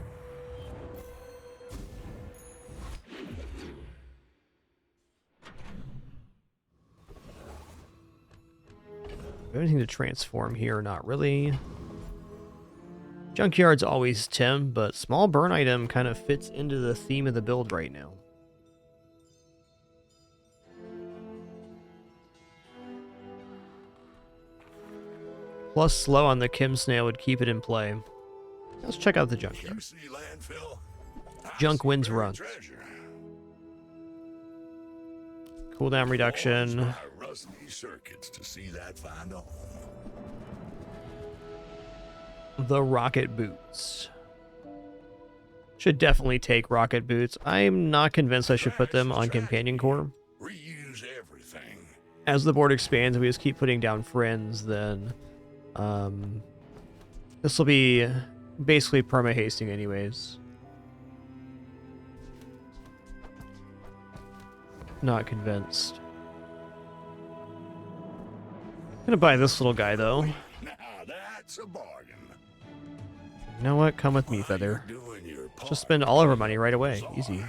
Anything to transform here? Not really. Junkyard's always Tim, but small burn item kind of fits into the theme of the build right now. Plus slow on the Kim Snail would keep it in play. Let's check out the Junkyard. Junk wins run. Cooldown reduction. Circuits to see that find a home. The rocket boots. Should definitely take rocket boots. I'm not convinced I should put them on companion core. Reuse everything. As the board expands, we just keep putting down friends, then this will be basically perma-hasting anyways. Not convinced. Gonna buy this little guy though. Now that's a bargain. You know what? Come with me, Feather. Just spend all of our money right away. Easy.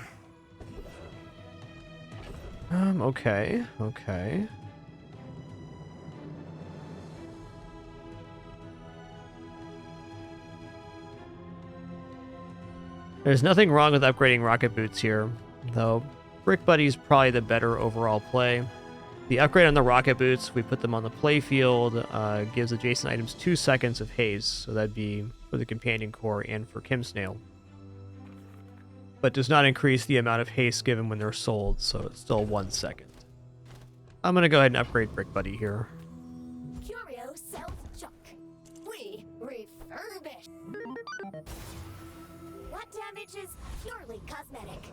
Okay. Okay. There's nothing wrong with upgrading rocket boots here, though. Brick Buddy's probably the better overall play. The upgrade on the rocket boots, we put them on the play field, gives adjacent items 2 seconds of haste, so that'd be for the companion core and for Kim Snail. But does not increase the amount of haste given when they're sold, so it's still 1 second. I'm gonna go ahead and upgrade Brick Buddy here. damage is purely cosmetic.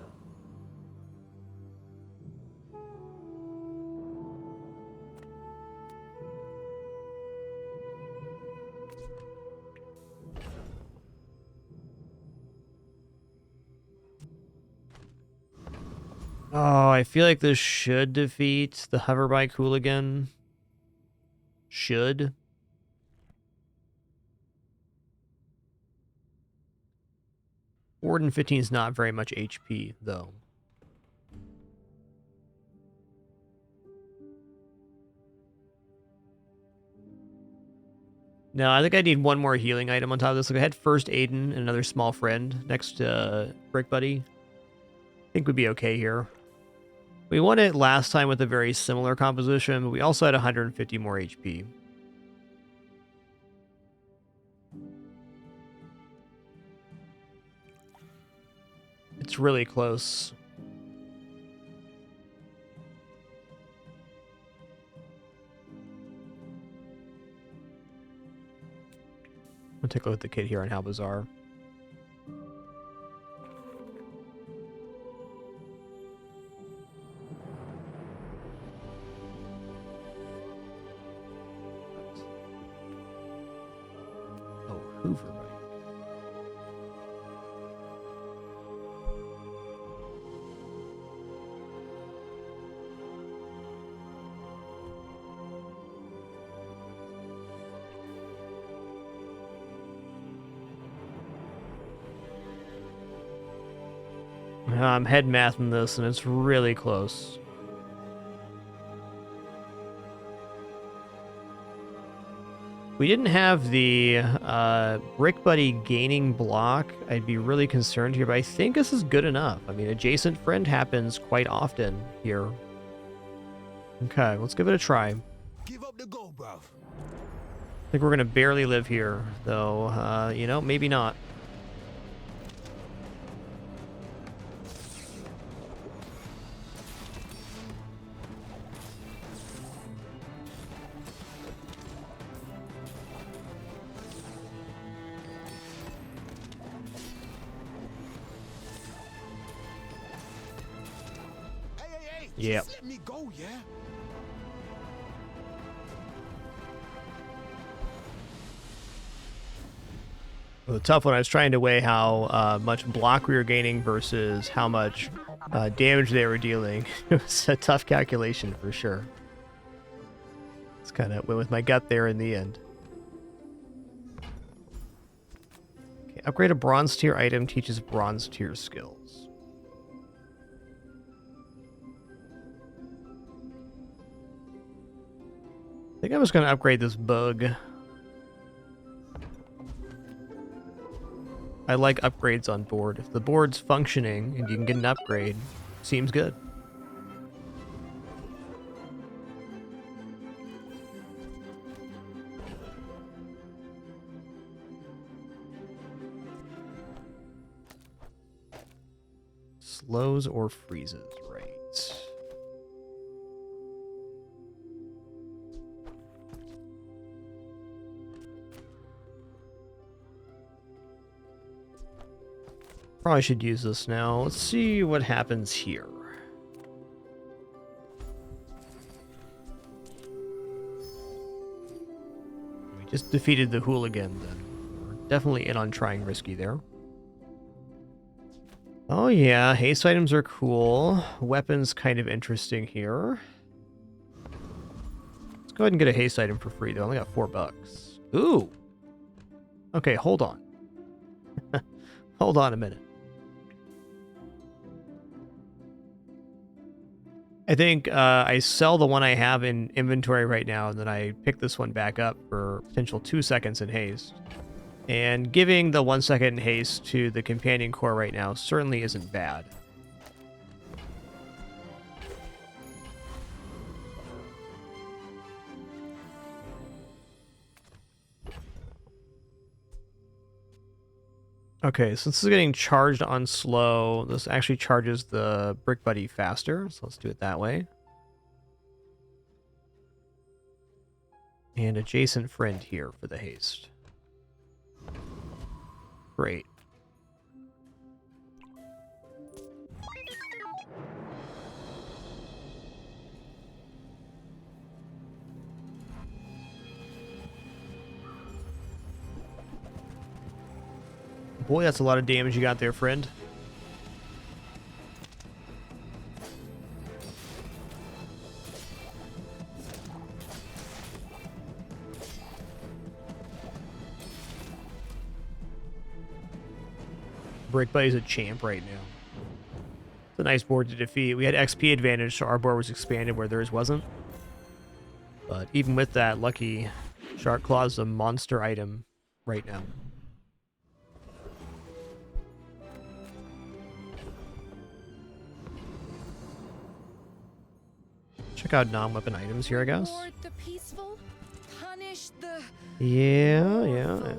Oh, I feel like this should defeat the hoverbike hooligan. Should. Warden 15 is not very much HP, though. No, I think I need one more healing item on top of this. Like I had first Aiden and another small friend next to Brick Buddy. I think we'd be okay here. We won it last time with a very similar composition, but we also had 150 more HP. It's really close. We'll take a look at the kid here on how bizarre. Oh, Hoover bike. I'm head mathing this, and it's really close. We didn't have the Brick Buddy gaining block. I'd be really concerned here, but I think this is good enough. I mean, adjacent friend happens quite often here. Okay, let's give it a try. Give up the go, bruv. I think we're gonna barely live here, though. You know, maybe not. Yeah. Let me go, yeah? Well, the tough one, I was trying to weigh how much block we were gaining versus how much damage they were dealing. It was a tough calculation for sure. It's kind of went with my gut there in the end. Okay, upgrade a bronze tier item teaches bronze tier skills. I think I was going to upgrade this bug. I like upgrades on board. If the board's functioning and you can get an upgrade, seems good. Slows or freezes, right. Probably should use this now. Let's see what happens here. We just defeated the hooligan, then. We're definitely in on trying risky there. Oh yeah, haste items are cool. Weapons kind of interesting here. Let's go ahead and get a haste item for free, though. I only got $4. Ooh! Okay, hold on. Hold on a minute. I think I sell the one I have in inventory right now, and then I pick this one back up for potential 2 seconds in haste. And giving the 1 second in haste to the companion core right now certainly isn't bad. Okay, since this is getting charged on slow, this actually charges the Brick Buddy faster, so let's do it that way. And adjacent friend here for the haste. Great. Boy, that's a lot of damage you got there, friend. Brick Buddy's a champ right now. It's a nice board to defeat. We had XP advantage, so our board was expanded where theirs wasn't. But even with that, Lucky Shark Claw is a monster item right now. Check out non-weapon items here, I guess. Reward the peaceful, punish the... Yeah.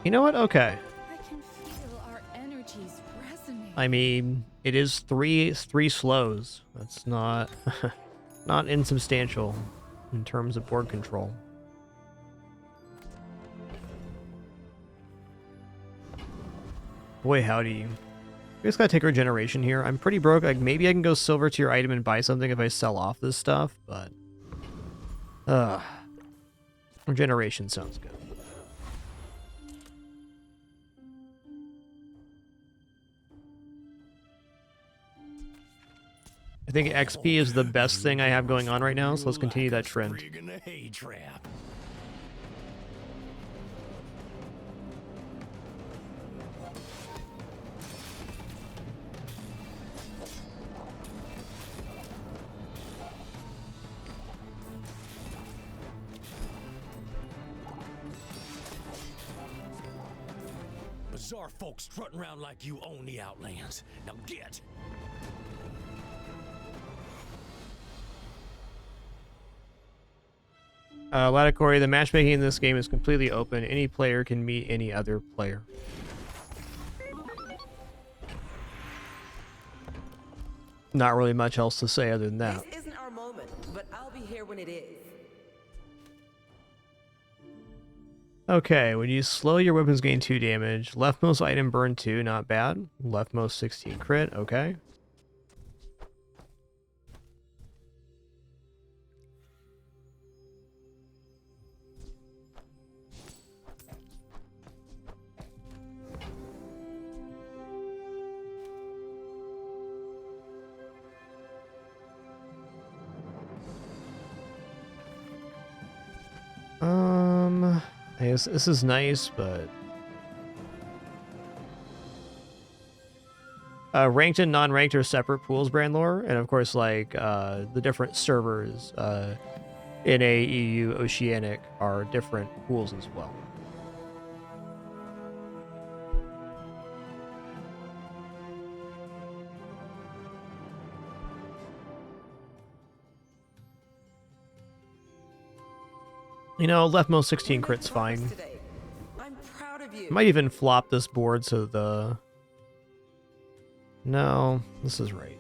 You know what? Okay. I can feel our energies resonate. I mean, it is three slows. That's not not insubstantial in terms of board control. Boy, howdy. We just gotta take regeneration here. I'm pretty broke. Like, maybe I can go silver to your item and buy something if I sell off this stuff, but... regeneration sounds good. I think XP is the best thing I have going on right now, so let's continue that trend. Bizarre folks strutting around like you own the Outlands. Now get! Laticory, the matchmaking in this game is completely open. Any player can meet any other player. Not really much else to say other than that. This isn't our moment, but I'll be here when it is. Okay, when you slow, your weapons gain 2 damage. Leftmost item burn 2, not bad. Leftmost 16 crit, okay. I guess this is nice, but... ranked and non-ranked are separate pools, Brandlore, and of course, like, the different servers, NA, EU, Oceanic are different pools as well. You know, leftmost 16 crit's fine. I'm proud of you. Might even flop this board so the... No, this is right.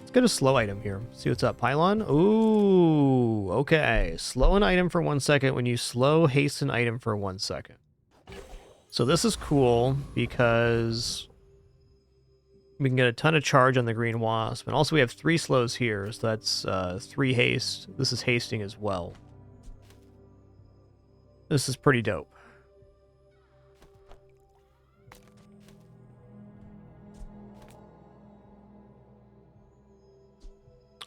Let's get a slow item here. See what's up. Pylon? Ooh, okay. Slow an item for 1 second when you slow haste an item for 1 second. So this is cool because we can get a ton of charge on the green wasp. And also we have 3 slows here, so that's 3 haste. This is hasting as well. This is pretty dope.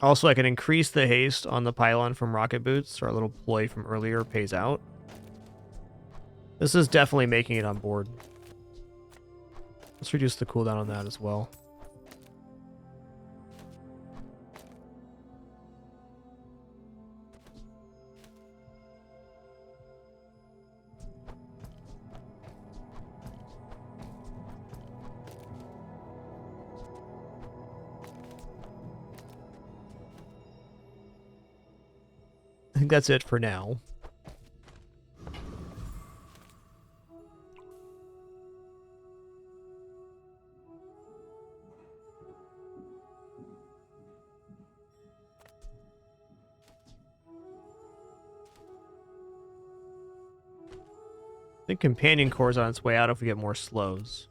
Also, I can increase the haste on the pylon from rocket boots. Our little ploy from earlier pays out. This is definitely making it on board. Let's reduce the cooldown on that as well. I think that's it for now. I think Companion Core is on its way out if we get more slows.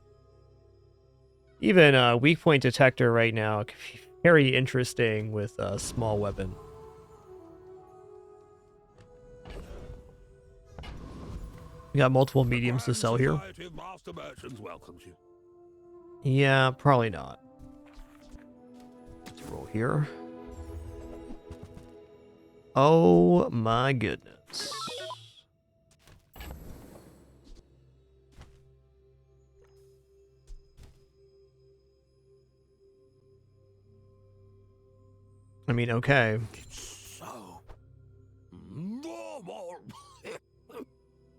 Even weak point detector right now could be very interesting with a small weapon. We got multiple mediums to sell here. Yeah, probably not. Let's roll here. Oh my goodness. I mean, okay.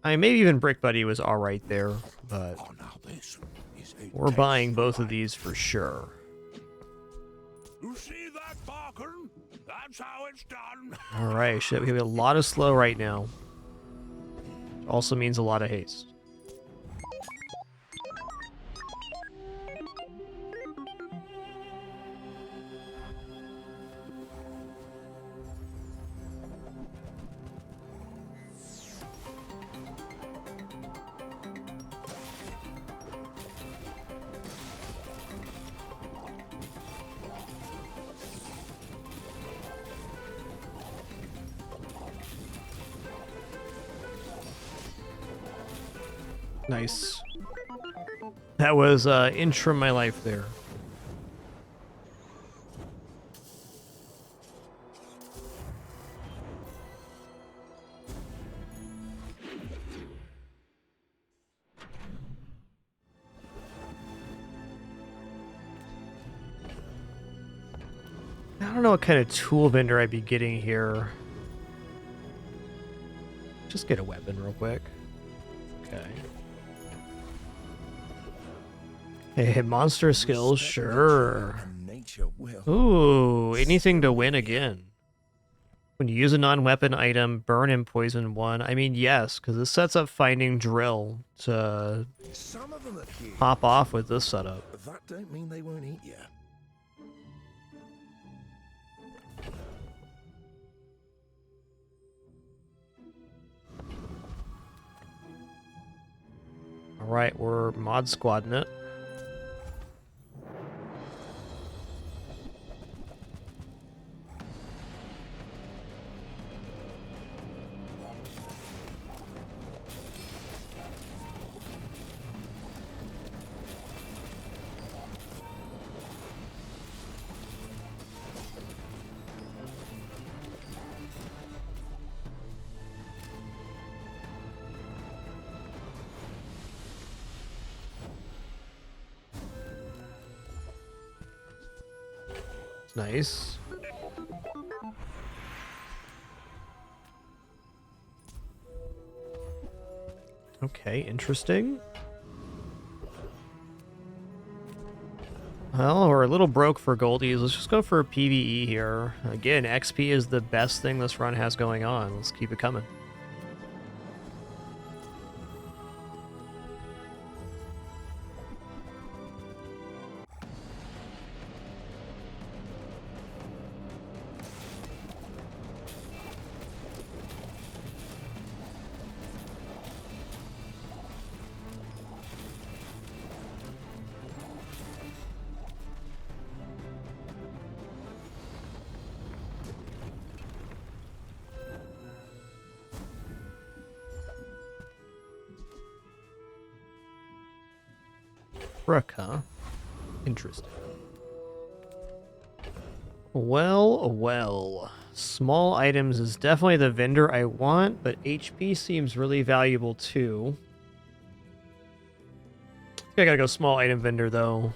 I mean, maybe even Brick Buddy was alright there, but we're buying both of these for sure. You see that, Parker? That's how it's done. Alright, shit, we have a lot of slow right now. Also means a lot of haste. Nice. That was inch from my life there. I don't know what kind of tool vendor I'd be getting here. Just get a weapon real quick. Okay. Hey, monster skills, sure. Ooh, anything to win again. When you use a non-weapon item, burn and poison one. I mean, yes, because this sets up finding drill to pop off with this setup. But that don't mean they won't eat you. Alright, we're mod squadding it. Nice. Okay, interesting. Well, we're a little broke for goldies. Let's just go for PvE here. Again, XP is the best thing this run has going on. Let's keep it coming. Brook, huh? Interesting. Well, well. Small items is definitely the vendor I want, but HP seems really valuable too. I gotta go small item vendor though.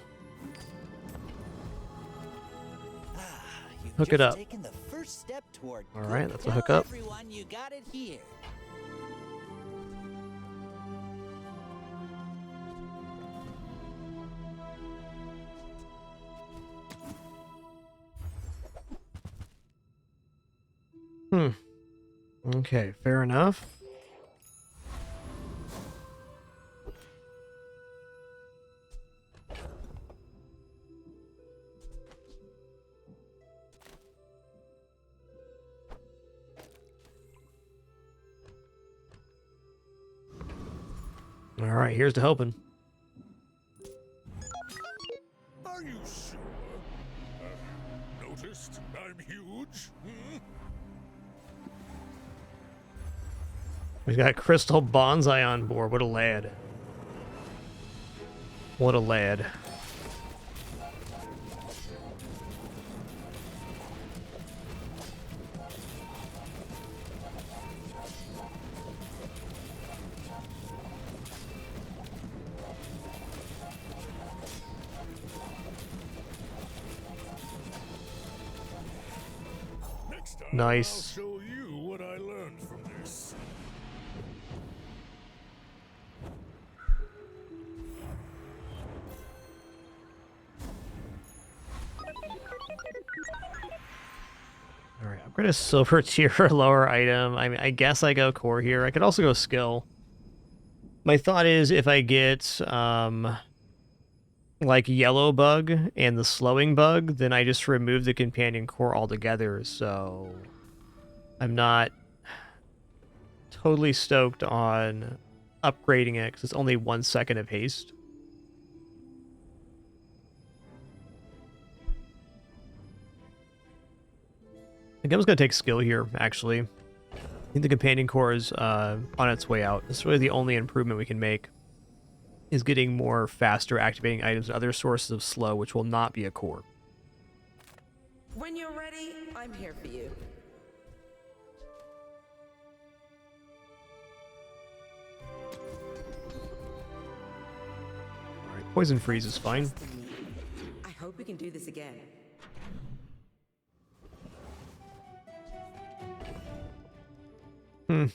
Hook it up. Alright, that's a hookup. Everyone, you got it here. Okay, fair enough. All right, here's to hoping. We've got Crystal Bonsai on board. What a lad. What a lad. Nice. I'll show you what I learned from this. Alright, upgrade a silver tier or lower item. I mean, I guess I go core here. I could also go skill. My thought is if I get, like yellow bug and the slowing bug, then I just remove the companion core altogether, so I'm not totally stoked on upgrading it because it's only 1 second of haste. I think I'm just going to take skill here, actually. I think the companion core is on its way out. It's really the only improvement we can make, is getting more faster activating items and other sources of slow, which will not be a core. When you're ready, I'm here for you. Alright, poison freeze is fine. I hope we can do this again. I'm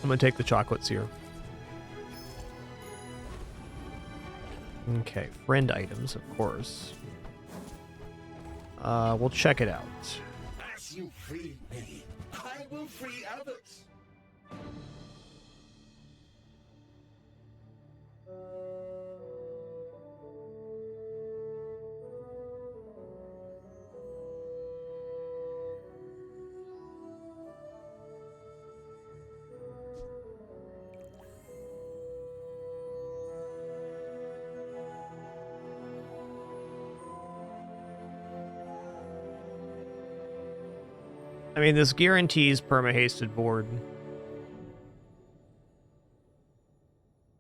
gonna take the chocolates here. Okay, friend items, of course. We'll check it out. As you free me, I will free others. I mean, this guarantees perma-hasted board.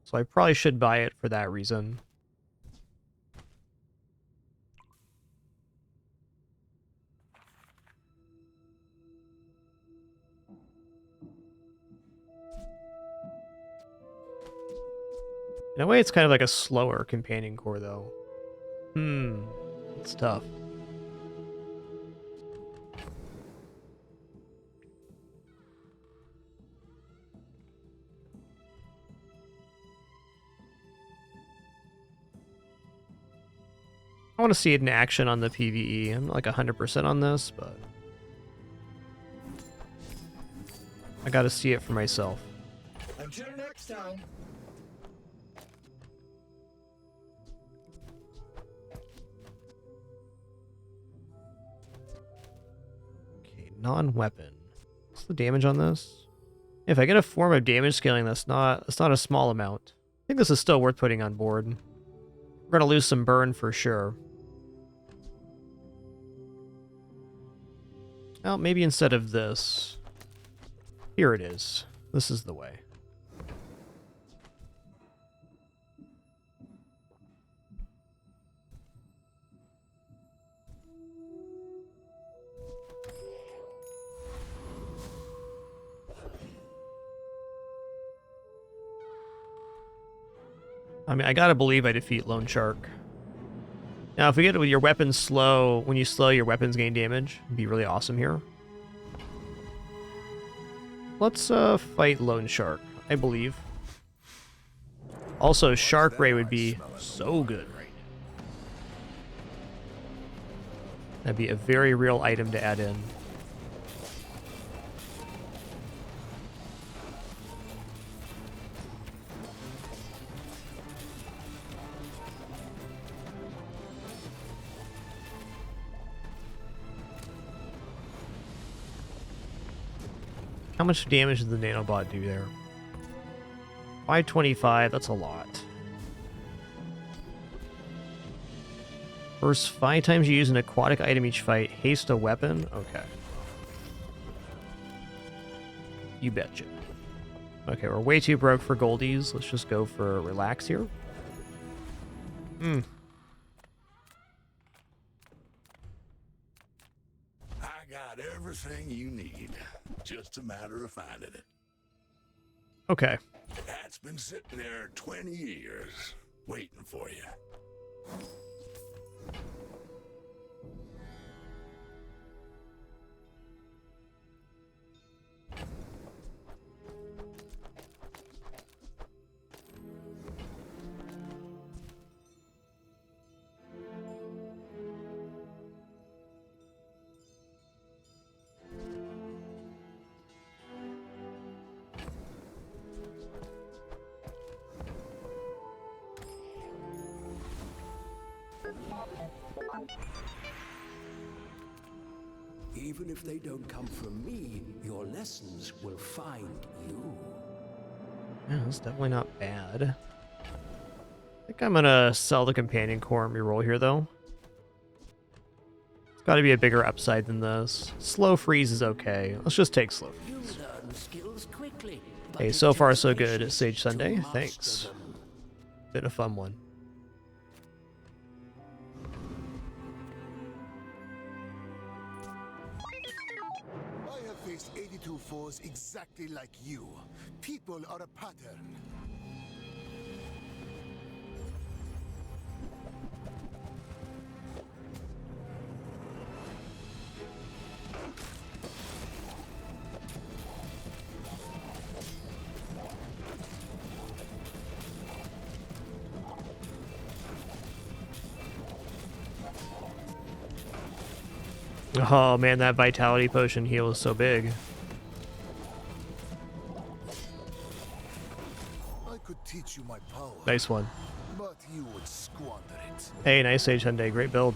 So I probably should buy it for that reason. In a way, it's kind of like a slower companion core, though. It's tough. I want to see it in action on the PvE. I'm not like 100% on this, but I got to see it for myself. Until next time. Okay, non-weapon. What's the damage on this? If I get a form of damage scaling, that's not a small amount. I think this is still worth putting on board. We're gonna lose some burn for sure. Well, maybe instead of this. Here it is. This is the way. I mean, I gotta believe I defeat Lone Shark. Now, if we get it with your weapons slow, when you slow, your weapons gain damage. It'd be really awesome here. Let's fight Lone Shark, I believe. Also, Shark Ray would be so good right now. That'd be a very real item to add in. How much damage did the nanobot do there? 525, that's a lot. First 5 times you use an aquatic item each fight, haste a weapon. Okay. You betcha. Okay, we're way too broke for goldies. Let's just go for relax here. I got everything you need. Just a matter of finding it. Okay. That's been sitting there 20 years, waiting for you. Even if they don't come from me, your lessons will find you. Yeah, that's definitely not bad. I think I'm gonna sell the companion core and reroll here, though. It's gotta be a bigger upside than this. Slow freeze is okay. Let's just take slow freeze. You learn skills quickly. Hey, so far so good, Sage Sunday. Thanks. Been a fun one. I have faced 82 foes exactly like you. People are a pattern. Oh man, that vitality potion heal is so big. I could teach you my power. Nice one. But you would squander it. Hey, nice Sage Sunday. Great build.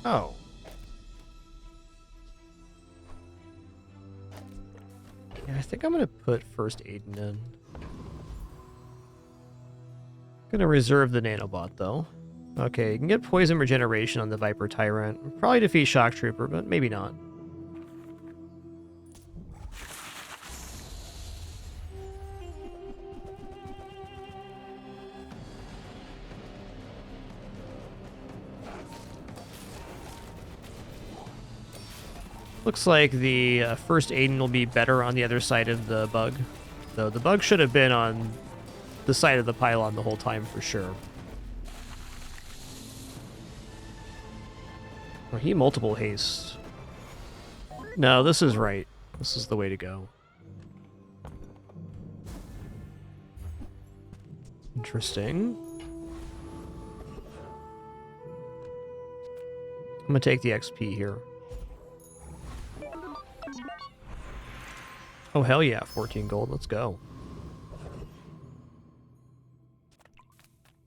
Oh. Yeah, I think I'm gonna put first Aiden in. Gonna reserve the nanobot though. Okay, you can get poison regeneration on the Viper Tyrant. Probably defeat Shock Trooper, but maybe not. Looks like the first Aiden will be better on the other side of the bug. Though the bug should have been on the side of the pylon the whole time for sure. Oh, he multiple haste. No, this is right. This is the way to go. Interesting. I'm gonna take the XP here. Oh, hell yeah, 14 gold, let's go.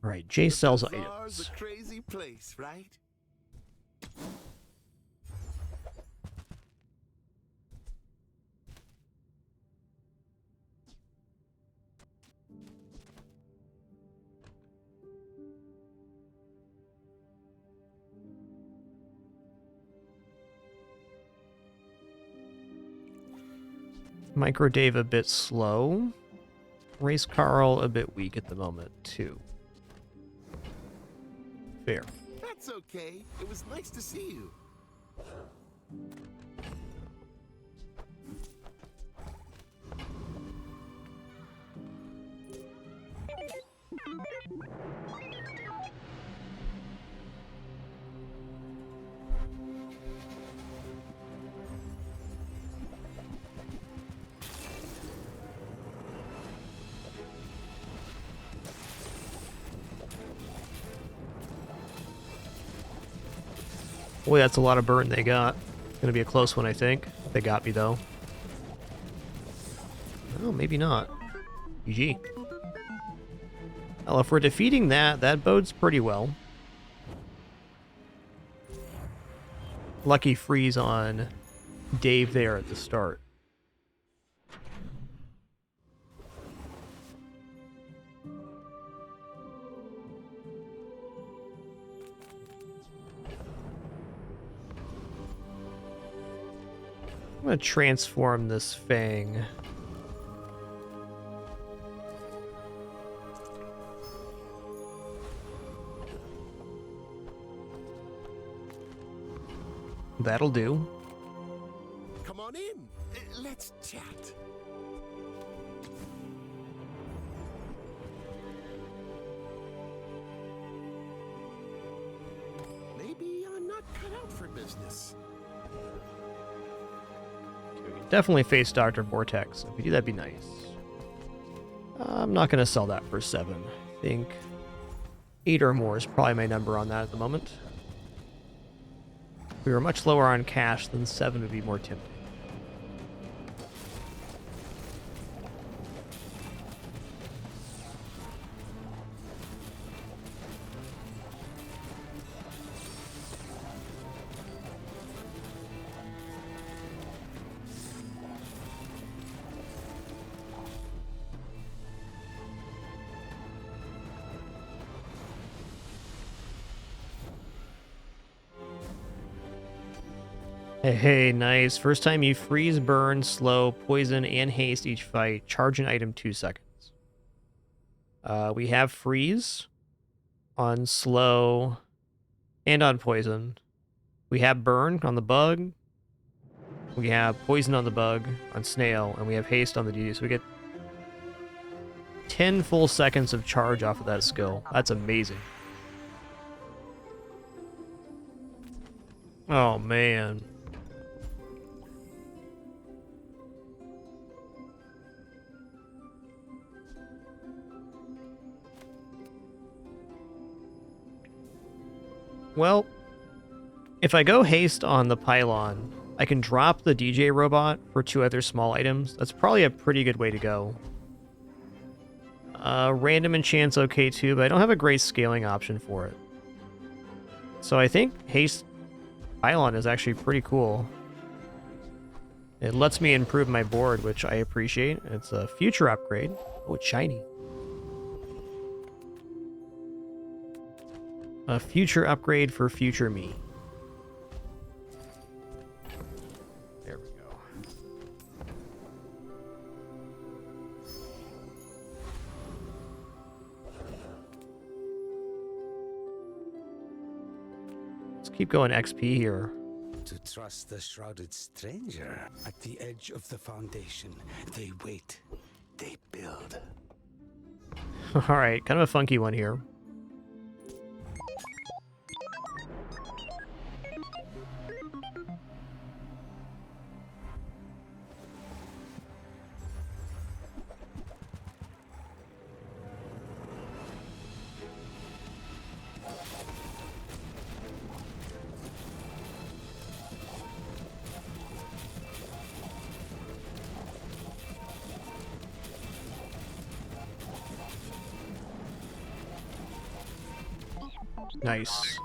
Alright, Jay sells Bazarro's items. a crazy place, right? Micro Dave a bit slow. Race Carl a bit weak at the moment, too. Fair. That's okay. It was nice to see you. Boy, that's a lot of burn they got. Gonna be a close one, I think. They got me, though. Oh, maybe not. GG. Well, if we're defeating that, that bodes pretty well. Lucky freeze on Dave there at the start. I'm going to transform this Fang. That'll do. Come on in. Let's chat. Maybe I'm not cut out for business. Definitely face Dr. Vortex. If we do, that'd be nice. I'm not going to sell that for 7. I think 8 or more is probably my number on that at the moment. If we were much lower on cash, then 7 would be more tempting. Hey, nice. First time you freeze, burn, slow, poison, and haste each fight. Charge an item 2 seconds. We have freeze on slow and on poison. We have burn on the bug. We have poison on the bug on snail, and we have haste on the DD. So we get 10 full seconds of charge off of that skill. That's amazing. Oh, man. Well, if I go haste on the pylon, I can drop the DJ robot for 2 other small items. That's probably a pretty good way to go. Random enchant's okay too, but I don't have a great scaling option for it. So I think haste pylon is actually pretty cool. It lets me improve my board, which I appreciate. It's a future upgrade. Oh, it's shiny. A future upgrade for future me. There we go. Let's keep going XP here. To trust the shrouded stranger at the edge of the foundation. They wait. They build. Alright, kind of a funky one here. Nice.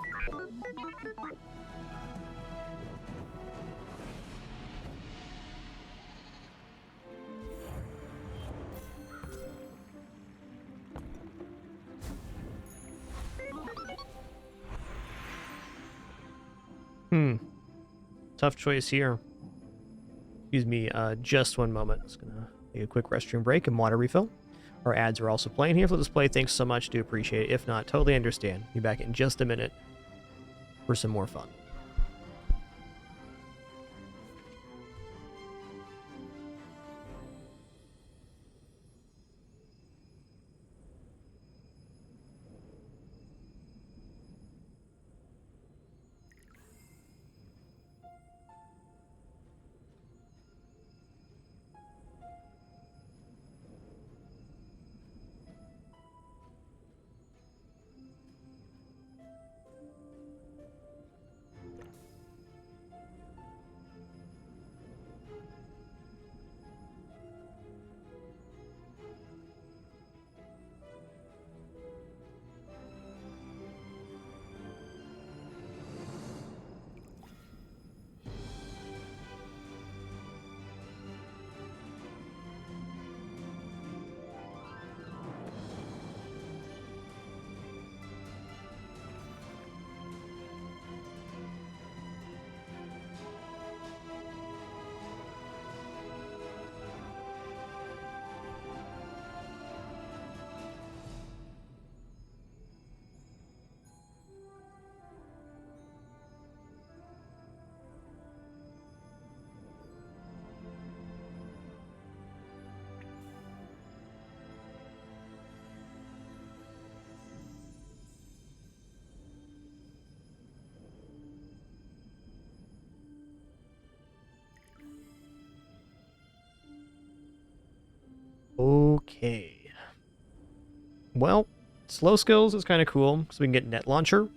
Tough choice here. Excuse me, just one moment. Just gonna take a quick restroom break and water refill. Our ads are also playing here for this play. Thanks so much. Do appreciate it. If not, totally understand. Be back in just a minute for some more fun. Okay. Well, slow skills is kind of cool because we can get net launcher,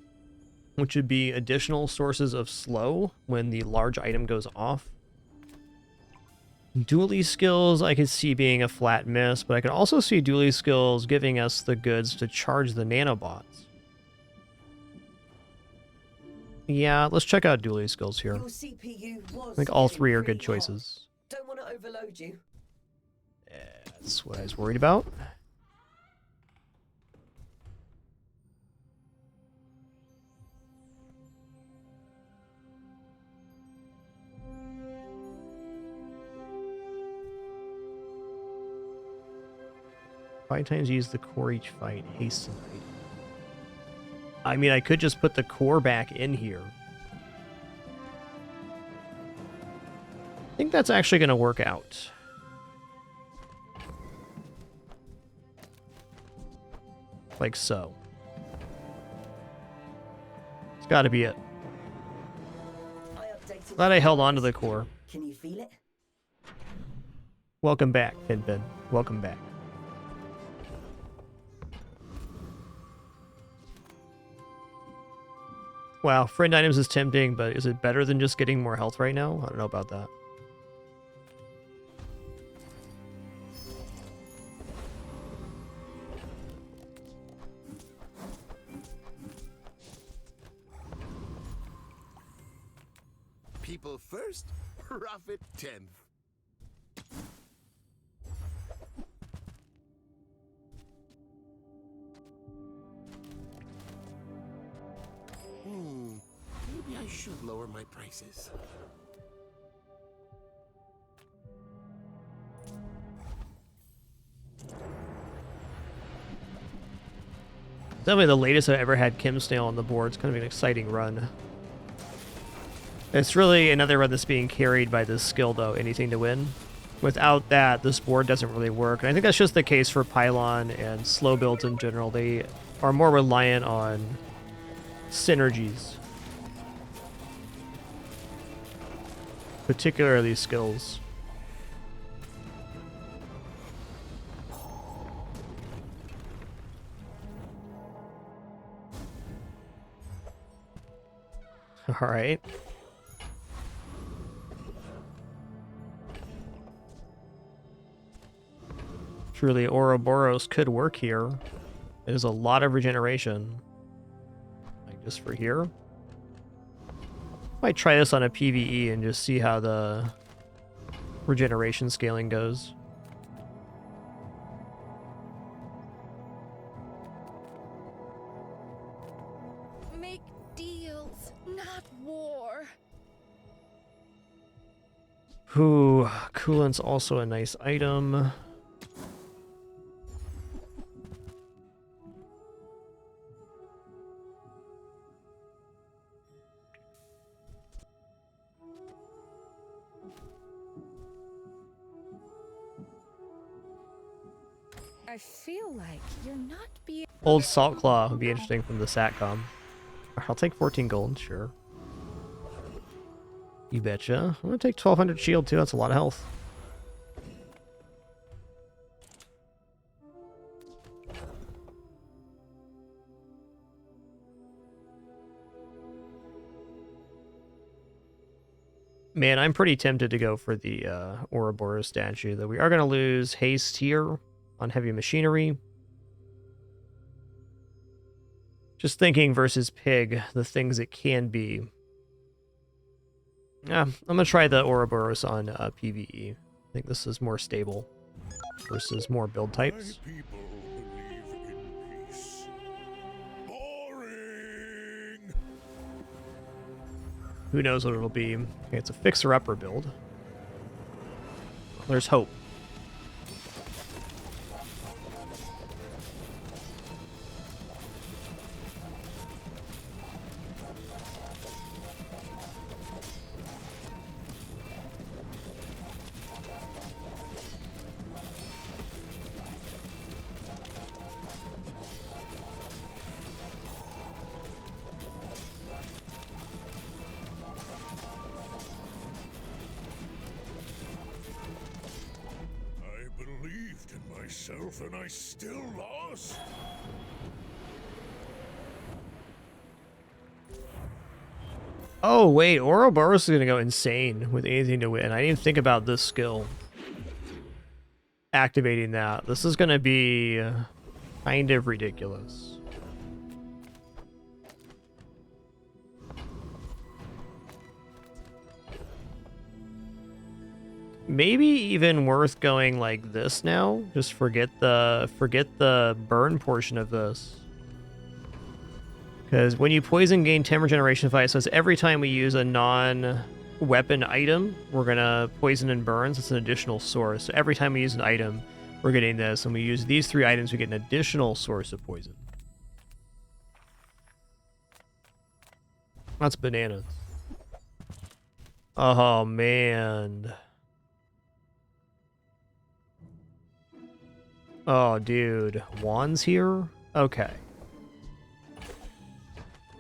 which would be additional sources of slow when the large item goes off. Dually skills I could see being a flat miss, but I could also see dually skills giving us the goods to charge the nanobots. Yeah, let's check out dually skills here. Your CPU was I think all getting three are pretty good hot. choices. Don't want to overload you. That's what I was worried about. Five times use the core each fight. Hasten. I mean, I could just put the core back in here. I think that's actually going to work out. Like so. It's got to be it. Glad I held on to the core. Can you feel it? Welcome back, Pinpin. Welcome back. Wow, friend items is tempting, but is it better than just getting more health right now? I don't know about that. People first, profit 10th. Maybe I should lower my prices. Definitely the latest I've ever had Kim Snail on the board. It's kind of an exciting run. It's really another run that's being carried by this skill, though, anything to win. Without that, this board doesn't really work. And I think that's just the case for Pylon and slow builds in general. They are more reliant on synergies. Particularly skills. All right. Truly, Ouroboros could work here. It is a lot of regeneration. Like just for here. Might try this on a PvE and just see how the regeneration scaling goes. Make deals, not war. Ooh, coolant's also a nice item. I feel like you're not being... Old Salt Claw would be interesting from the SATCOM. I'll take 14 gold, sure. You betcha. I'm gonna take 1200 shield too, that's a lot of health. Man, I'm pretty tempted to go for the Ouroboros statue, though we are gonna lose haste here on heavy machinery. Just thinking versus pig, the things it can be. Yeah, I'm gonna try the Ouroboros on PvE. I think this is more stable versus more build types. Who knows what it'll be. Okay, it's a fixer-upper build. There's hope. myself and I still lost? Oh, wait. Ouroboros is going to go insane with anything to win. I didn't even think about this skill. Activating that. This is going to be kind of ridiculous. Maybe even worth going like this now. Just forget the burn portion of this. Because when you poison, gain 10 regeneration fight. So it's every time we use a non-weapon item, we're going to poison and burns. It's an additional source. So every time we use an item, we're getting this. And we use these 3 items, we get an additional source of poison. That's bananas. Oh, man. Oh, dude. Juan's here? Okay.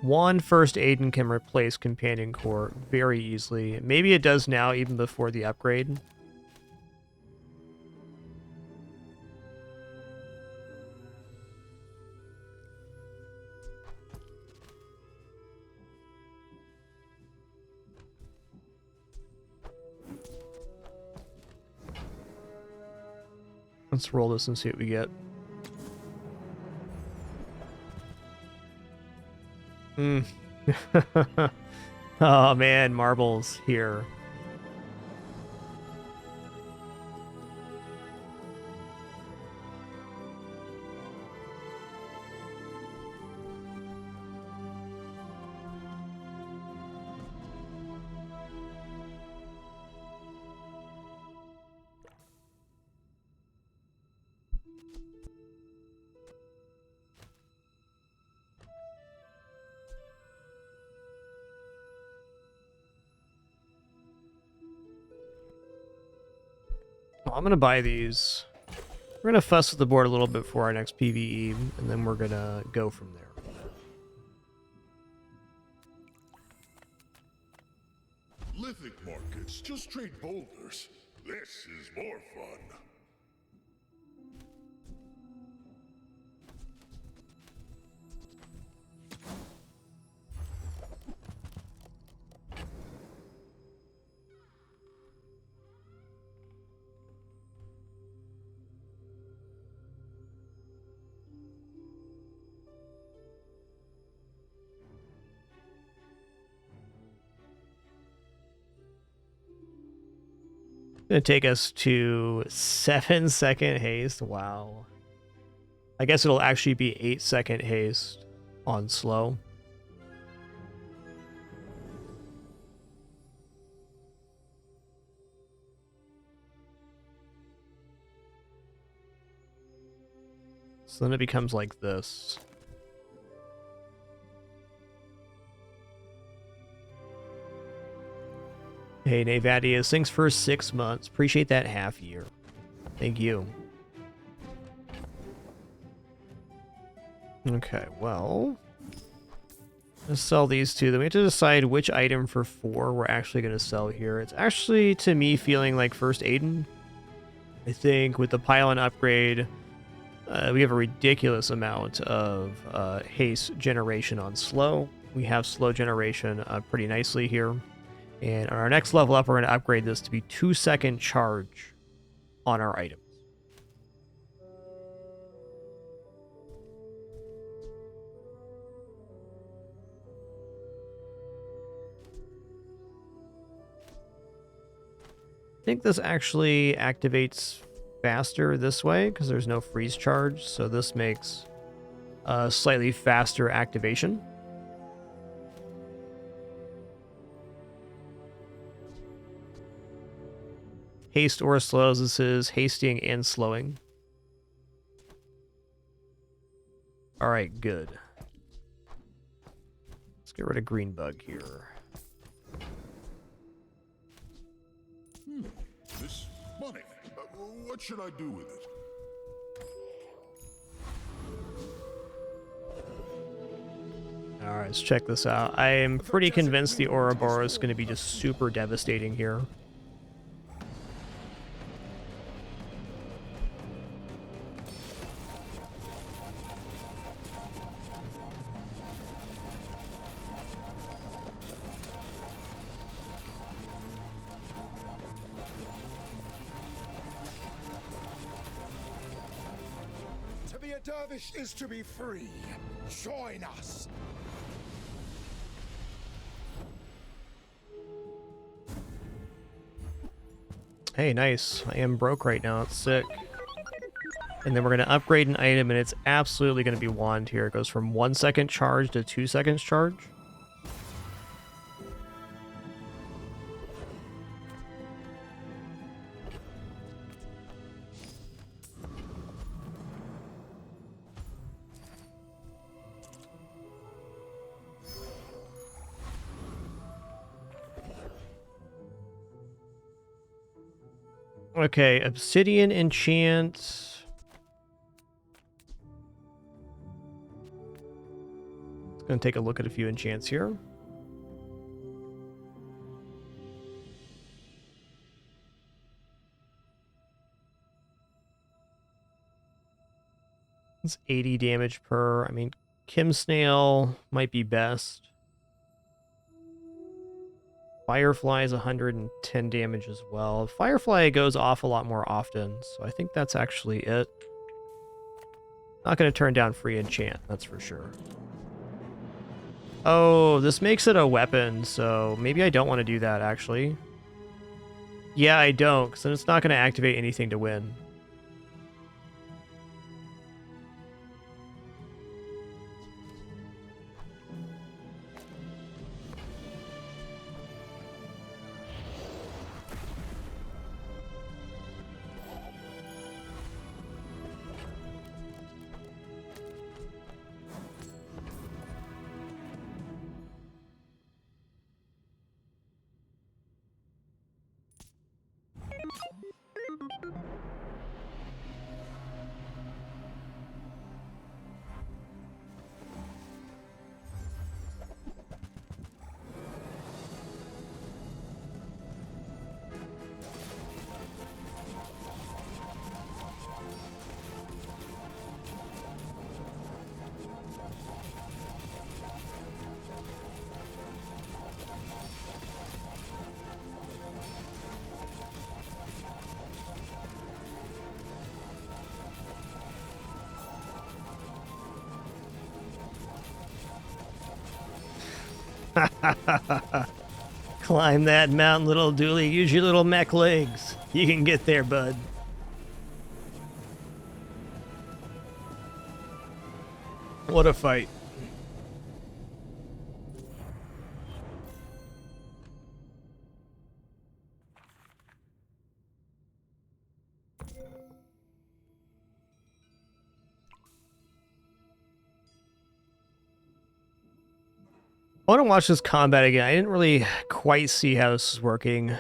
One first Aiden can replace Companion Core very easily. Maybe it does now, even before the upgrade. Let's roll this and see what we get. Oh man, marbles here. I'm gonna buy these. We're gonna fuss with the board a little bit for our next PvE, and then we're gonna go from there. Lithic markets, just trade boulders. This is more fun. Gonna take us to 7-second haste. Wow. I guess it'll actually be 8-second haste on slow. So then it becomes like this. Hey, Navadius, thanks for 6 months. Appreciate that half year. Thank you. Okay, well, let's sell these two. Then we have to decide which item for 4 we're actually going to sell here. It's actually, to me, feeling like first Aiden. I think with the pylon upgrade, we have a ridiculous amount of haste generation on slow. We have slow generation pretty nicely here. And on our next level up, we're going to upgrade this to be 2-second charge on our items. I think this actually activates faster this way because there's no freeze charge. So this makes a slightly faster activation. Haste or slows, this is hasting and slowing. Alright, good. Let's get rid of green bug here. This money. What should I do with it? Alright, let's check this out. I am pretty convinced the Ouroboros is going to be just super devastating here. To be a dervish is to be free. Join us. Hey, nice. I am broke right now. It's sick. And then we're going to upgrade an item, and it's absolutely going to be wand here. It goes from 1 second charge to 2 seconds charge. Okay, obsidian enchant. Gonna take a look at a few enchants here. It's 80 damage per. I mean, Kim Snail might be best. Firefly is 110 damage as well. Firefly goes off a lot more often, so I think that's actually it. Not going to turn down free enchant, that's for sure. Oh, this makes it a weapon, so maybe I don't want to do that, actually. Yeah, I don't, because then it's not going to activate anything to win. Climb that mountain, little dually. Use your little mech legs. You can get there, bud. What a fight. I want to watch this combat again. I didn't really quite see how this is working.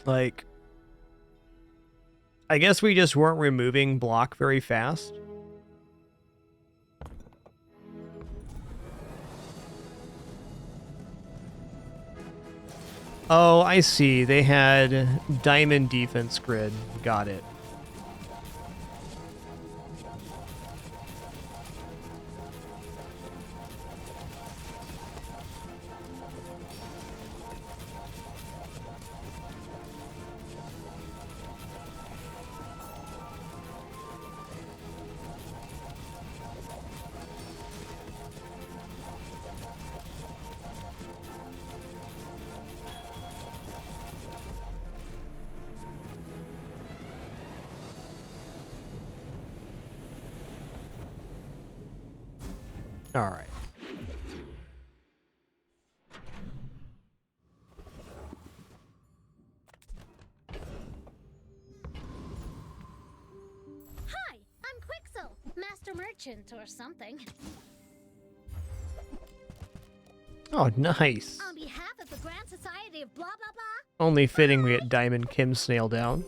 Like, I guess we just weren't removing block very fast. Oh, I see. They had diamond defense grid. Got it. All right. Hi, I'm Quixel, Master Merchant or something. Oh, nice. On behalf of the Grand Society of blah blah blah. Only fitting we get Diamond Kim Snail down.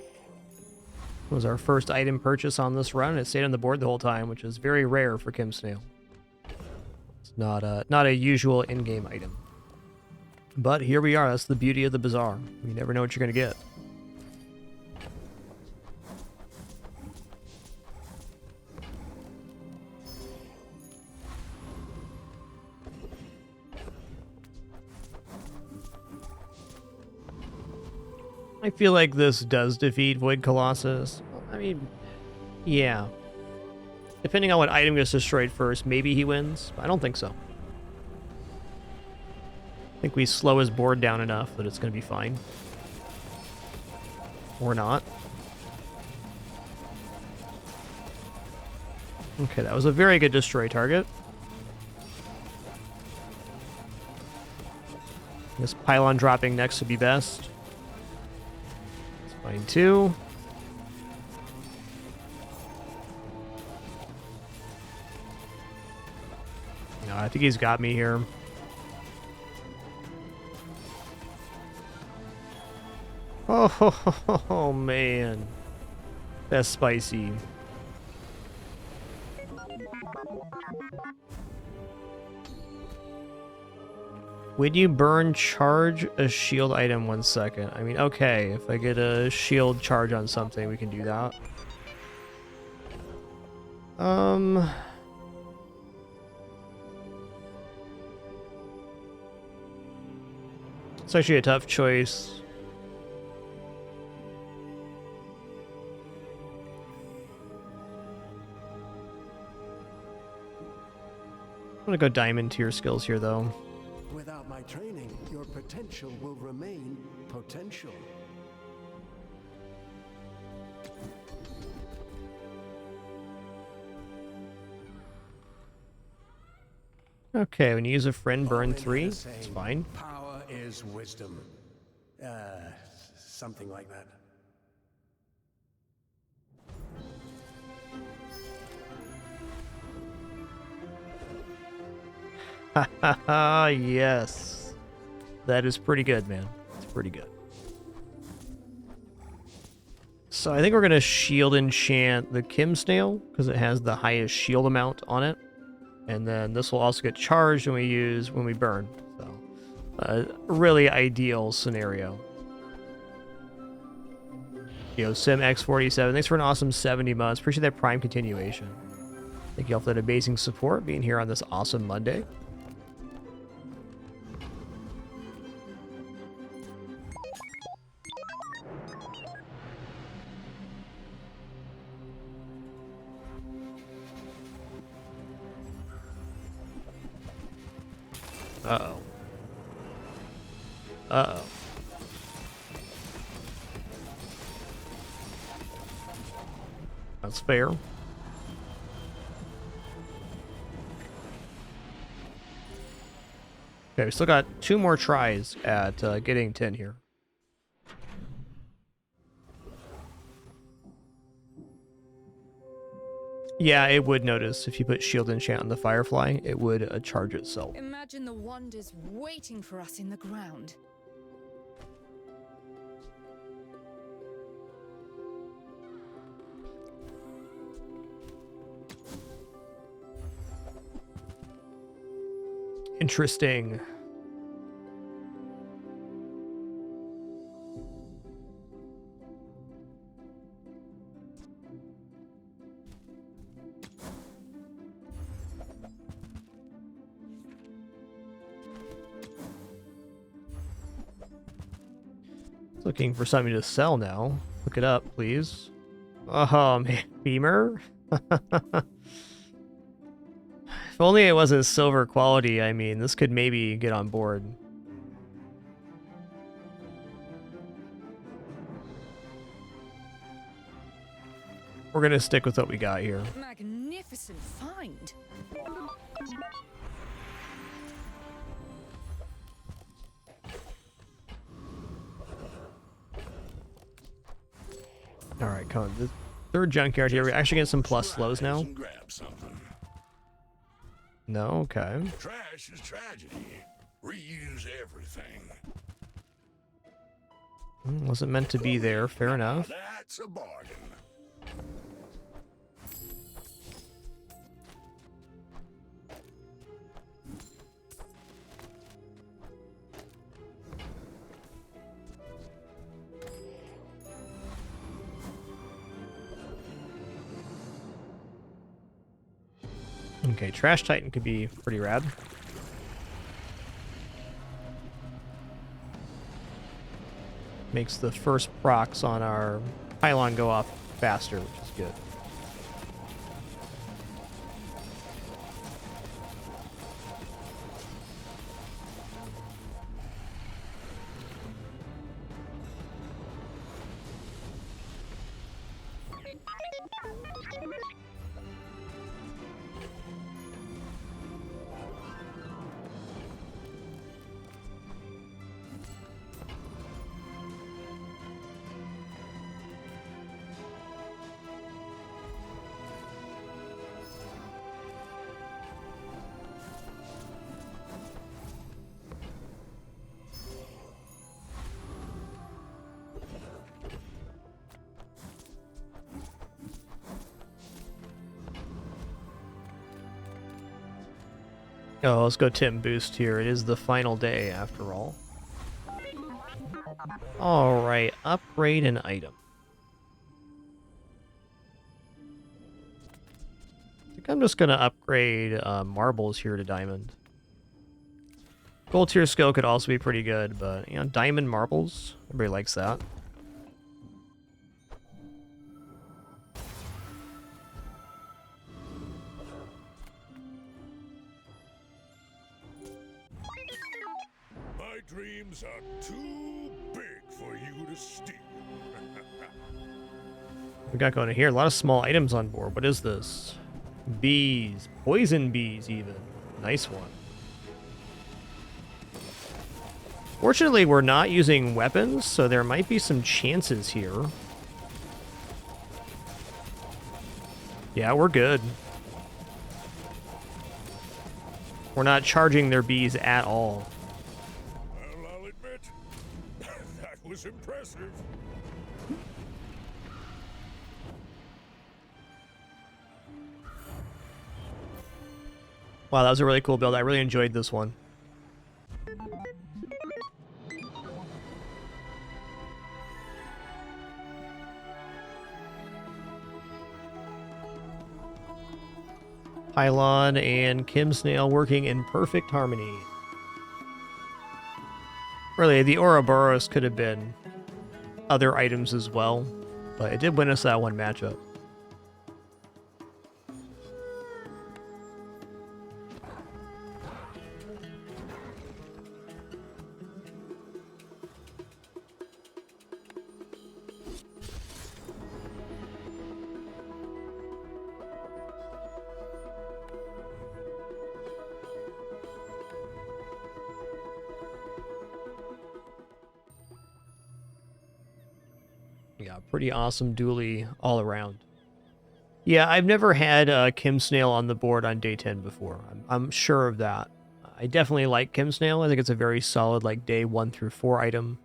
It was our first item purchase on this run. It stayed on the board the whole time, which is very rare for Kim Snail. It's not a usual in-game item. But here we are. That's the beauty of the Bazaar. You never know what you're going to get. I feel like this does defeat Void Colossus. I mean, yeah. Depending on what item gets destroyed first, maybe he wins. I don't think so. I think we slow his board down enough that it's going to be fine. Or not. Okay, that was a very good destroy target. This pylon dropping next would be best. It's fine too. No, I think he's got me here. Oh, man. That's spicy. When you burn, charge a shield item 1 second. I mean, okay, if I get a shield charge on something, we can do that. It's actually a tough choice. I'm gonna go diamond tier skills here, though. Without my training, your potential will remain potential. Okay, when you use a friend, burn 3. It's fine. Power is wisdom. Something like that. Yes. That is pretty good, man. It's pretty good. So I think we're going to shield enchant the Kim Snail because it has the highest shield amount on it. And then this will also get charged when we burn. So a really ideal scenario. Sim X47, thanks for an awesome 70 months. Appreciate that Prime continuation. Thank you all for that amazing support, being here on this awesome Monday. Uh-oh. Uh-oh. That's fair. Okay, we still got 2 more tries at getting 10 here. Yeah, it would notice if you put shield enchant on the Firefly, it would charge itself. Imagine the wonders waiting for us in the ground. Interesting. Looking for something to sell now. Look it up, please. Oh, man. Beamer? If only it wasn't silver quality, I mean, this could maybe get on board. We're gonna stick with what we got here. Magnificent find. Alright, come on. The third junkyard here. We're actually getting some plus slows now. No, okay. Trash is tragedy. Reuse everything. Wasn't meant to be there. Fair enough. That's a bargain. Okay, Trash Titan could be pretty rad. Makes the first procs on our pylon go off faster, which is good. Oh, let's go Tim Boost here. It is the final day after all. Alright, upgrade an item. I think I'm just going to upgrade marbles here to diamond. Gold tier skill could also be pretty good, but, you know, diamond marbles, everybody likes that. My dreams are too big for you to steal. We got going here. A lot of small items on board. What is this? Bees. Poison bees, even. Nice one. Fortunately, we're not using weapons, so there might be some chances here. Yeah, we're good. We're not charging their bees at all. Well, I'll admit, that was impressive. Wow, that was a really cool build. I really enjoyed this one. Pylon and Kim Snail working in perfect harmony. Really, the Ouroboros could have been other items as well, but it did win us that one matchup. Yeah, pretty awesome dually all around. Yeah, I've never had Kim Snail on the board on day 10 before. I'm sure of that. I definitely like Kim Snail. I think it's a very solid like day 1 through 4 item.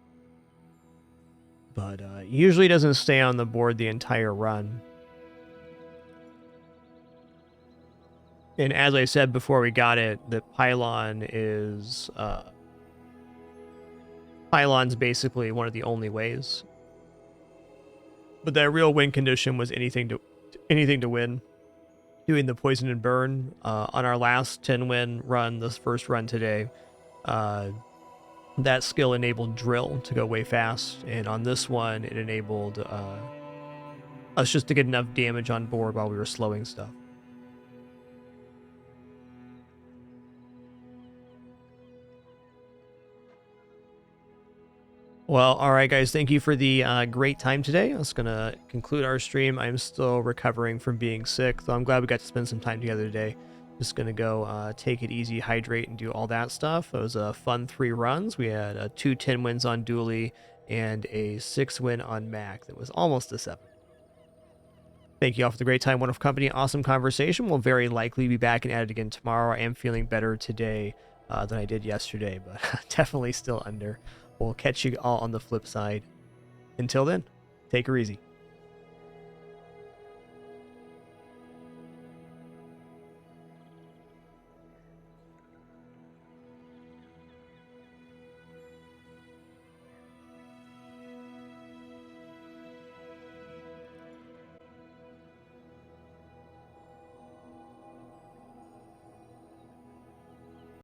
But usually doesn't stay on the board the entire run. And as I said before we got it, the Pylon is... Pylon's basically one of the only ways. But that real win condition was anything to win. Doing the poison and burn on our last 10-win run, this first run today, that skill enabled drill to go way fast, and on this one, it enabled us just to get enough damage on board while we were slowing stuff. Well, all right, guys, thank you for the great time today. That's going to conclude our stream. I'm still recovering from being sick, so I'm glad we got to spend some time together today. Just going to go take it easy, hydrate, and do all that stuff. It was a fun 3 runs. We had 2 10 wins on Dually and a 6 win on Mac. That was almost a 7. Thank you all for the great time, wonderful company, awesome conversation. We'll very likely be back and at it again tomorrow. I am feeling better today than I did yesterday, but definitely still under. We'll catch you all on the flip side. Until then, take her easy.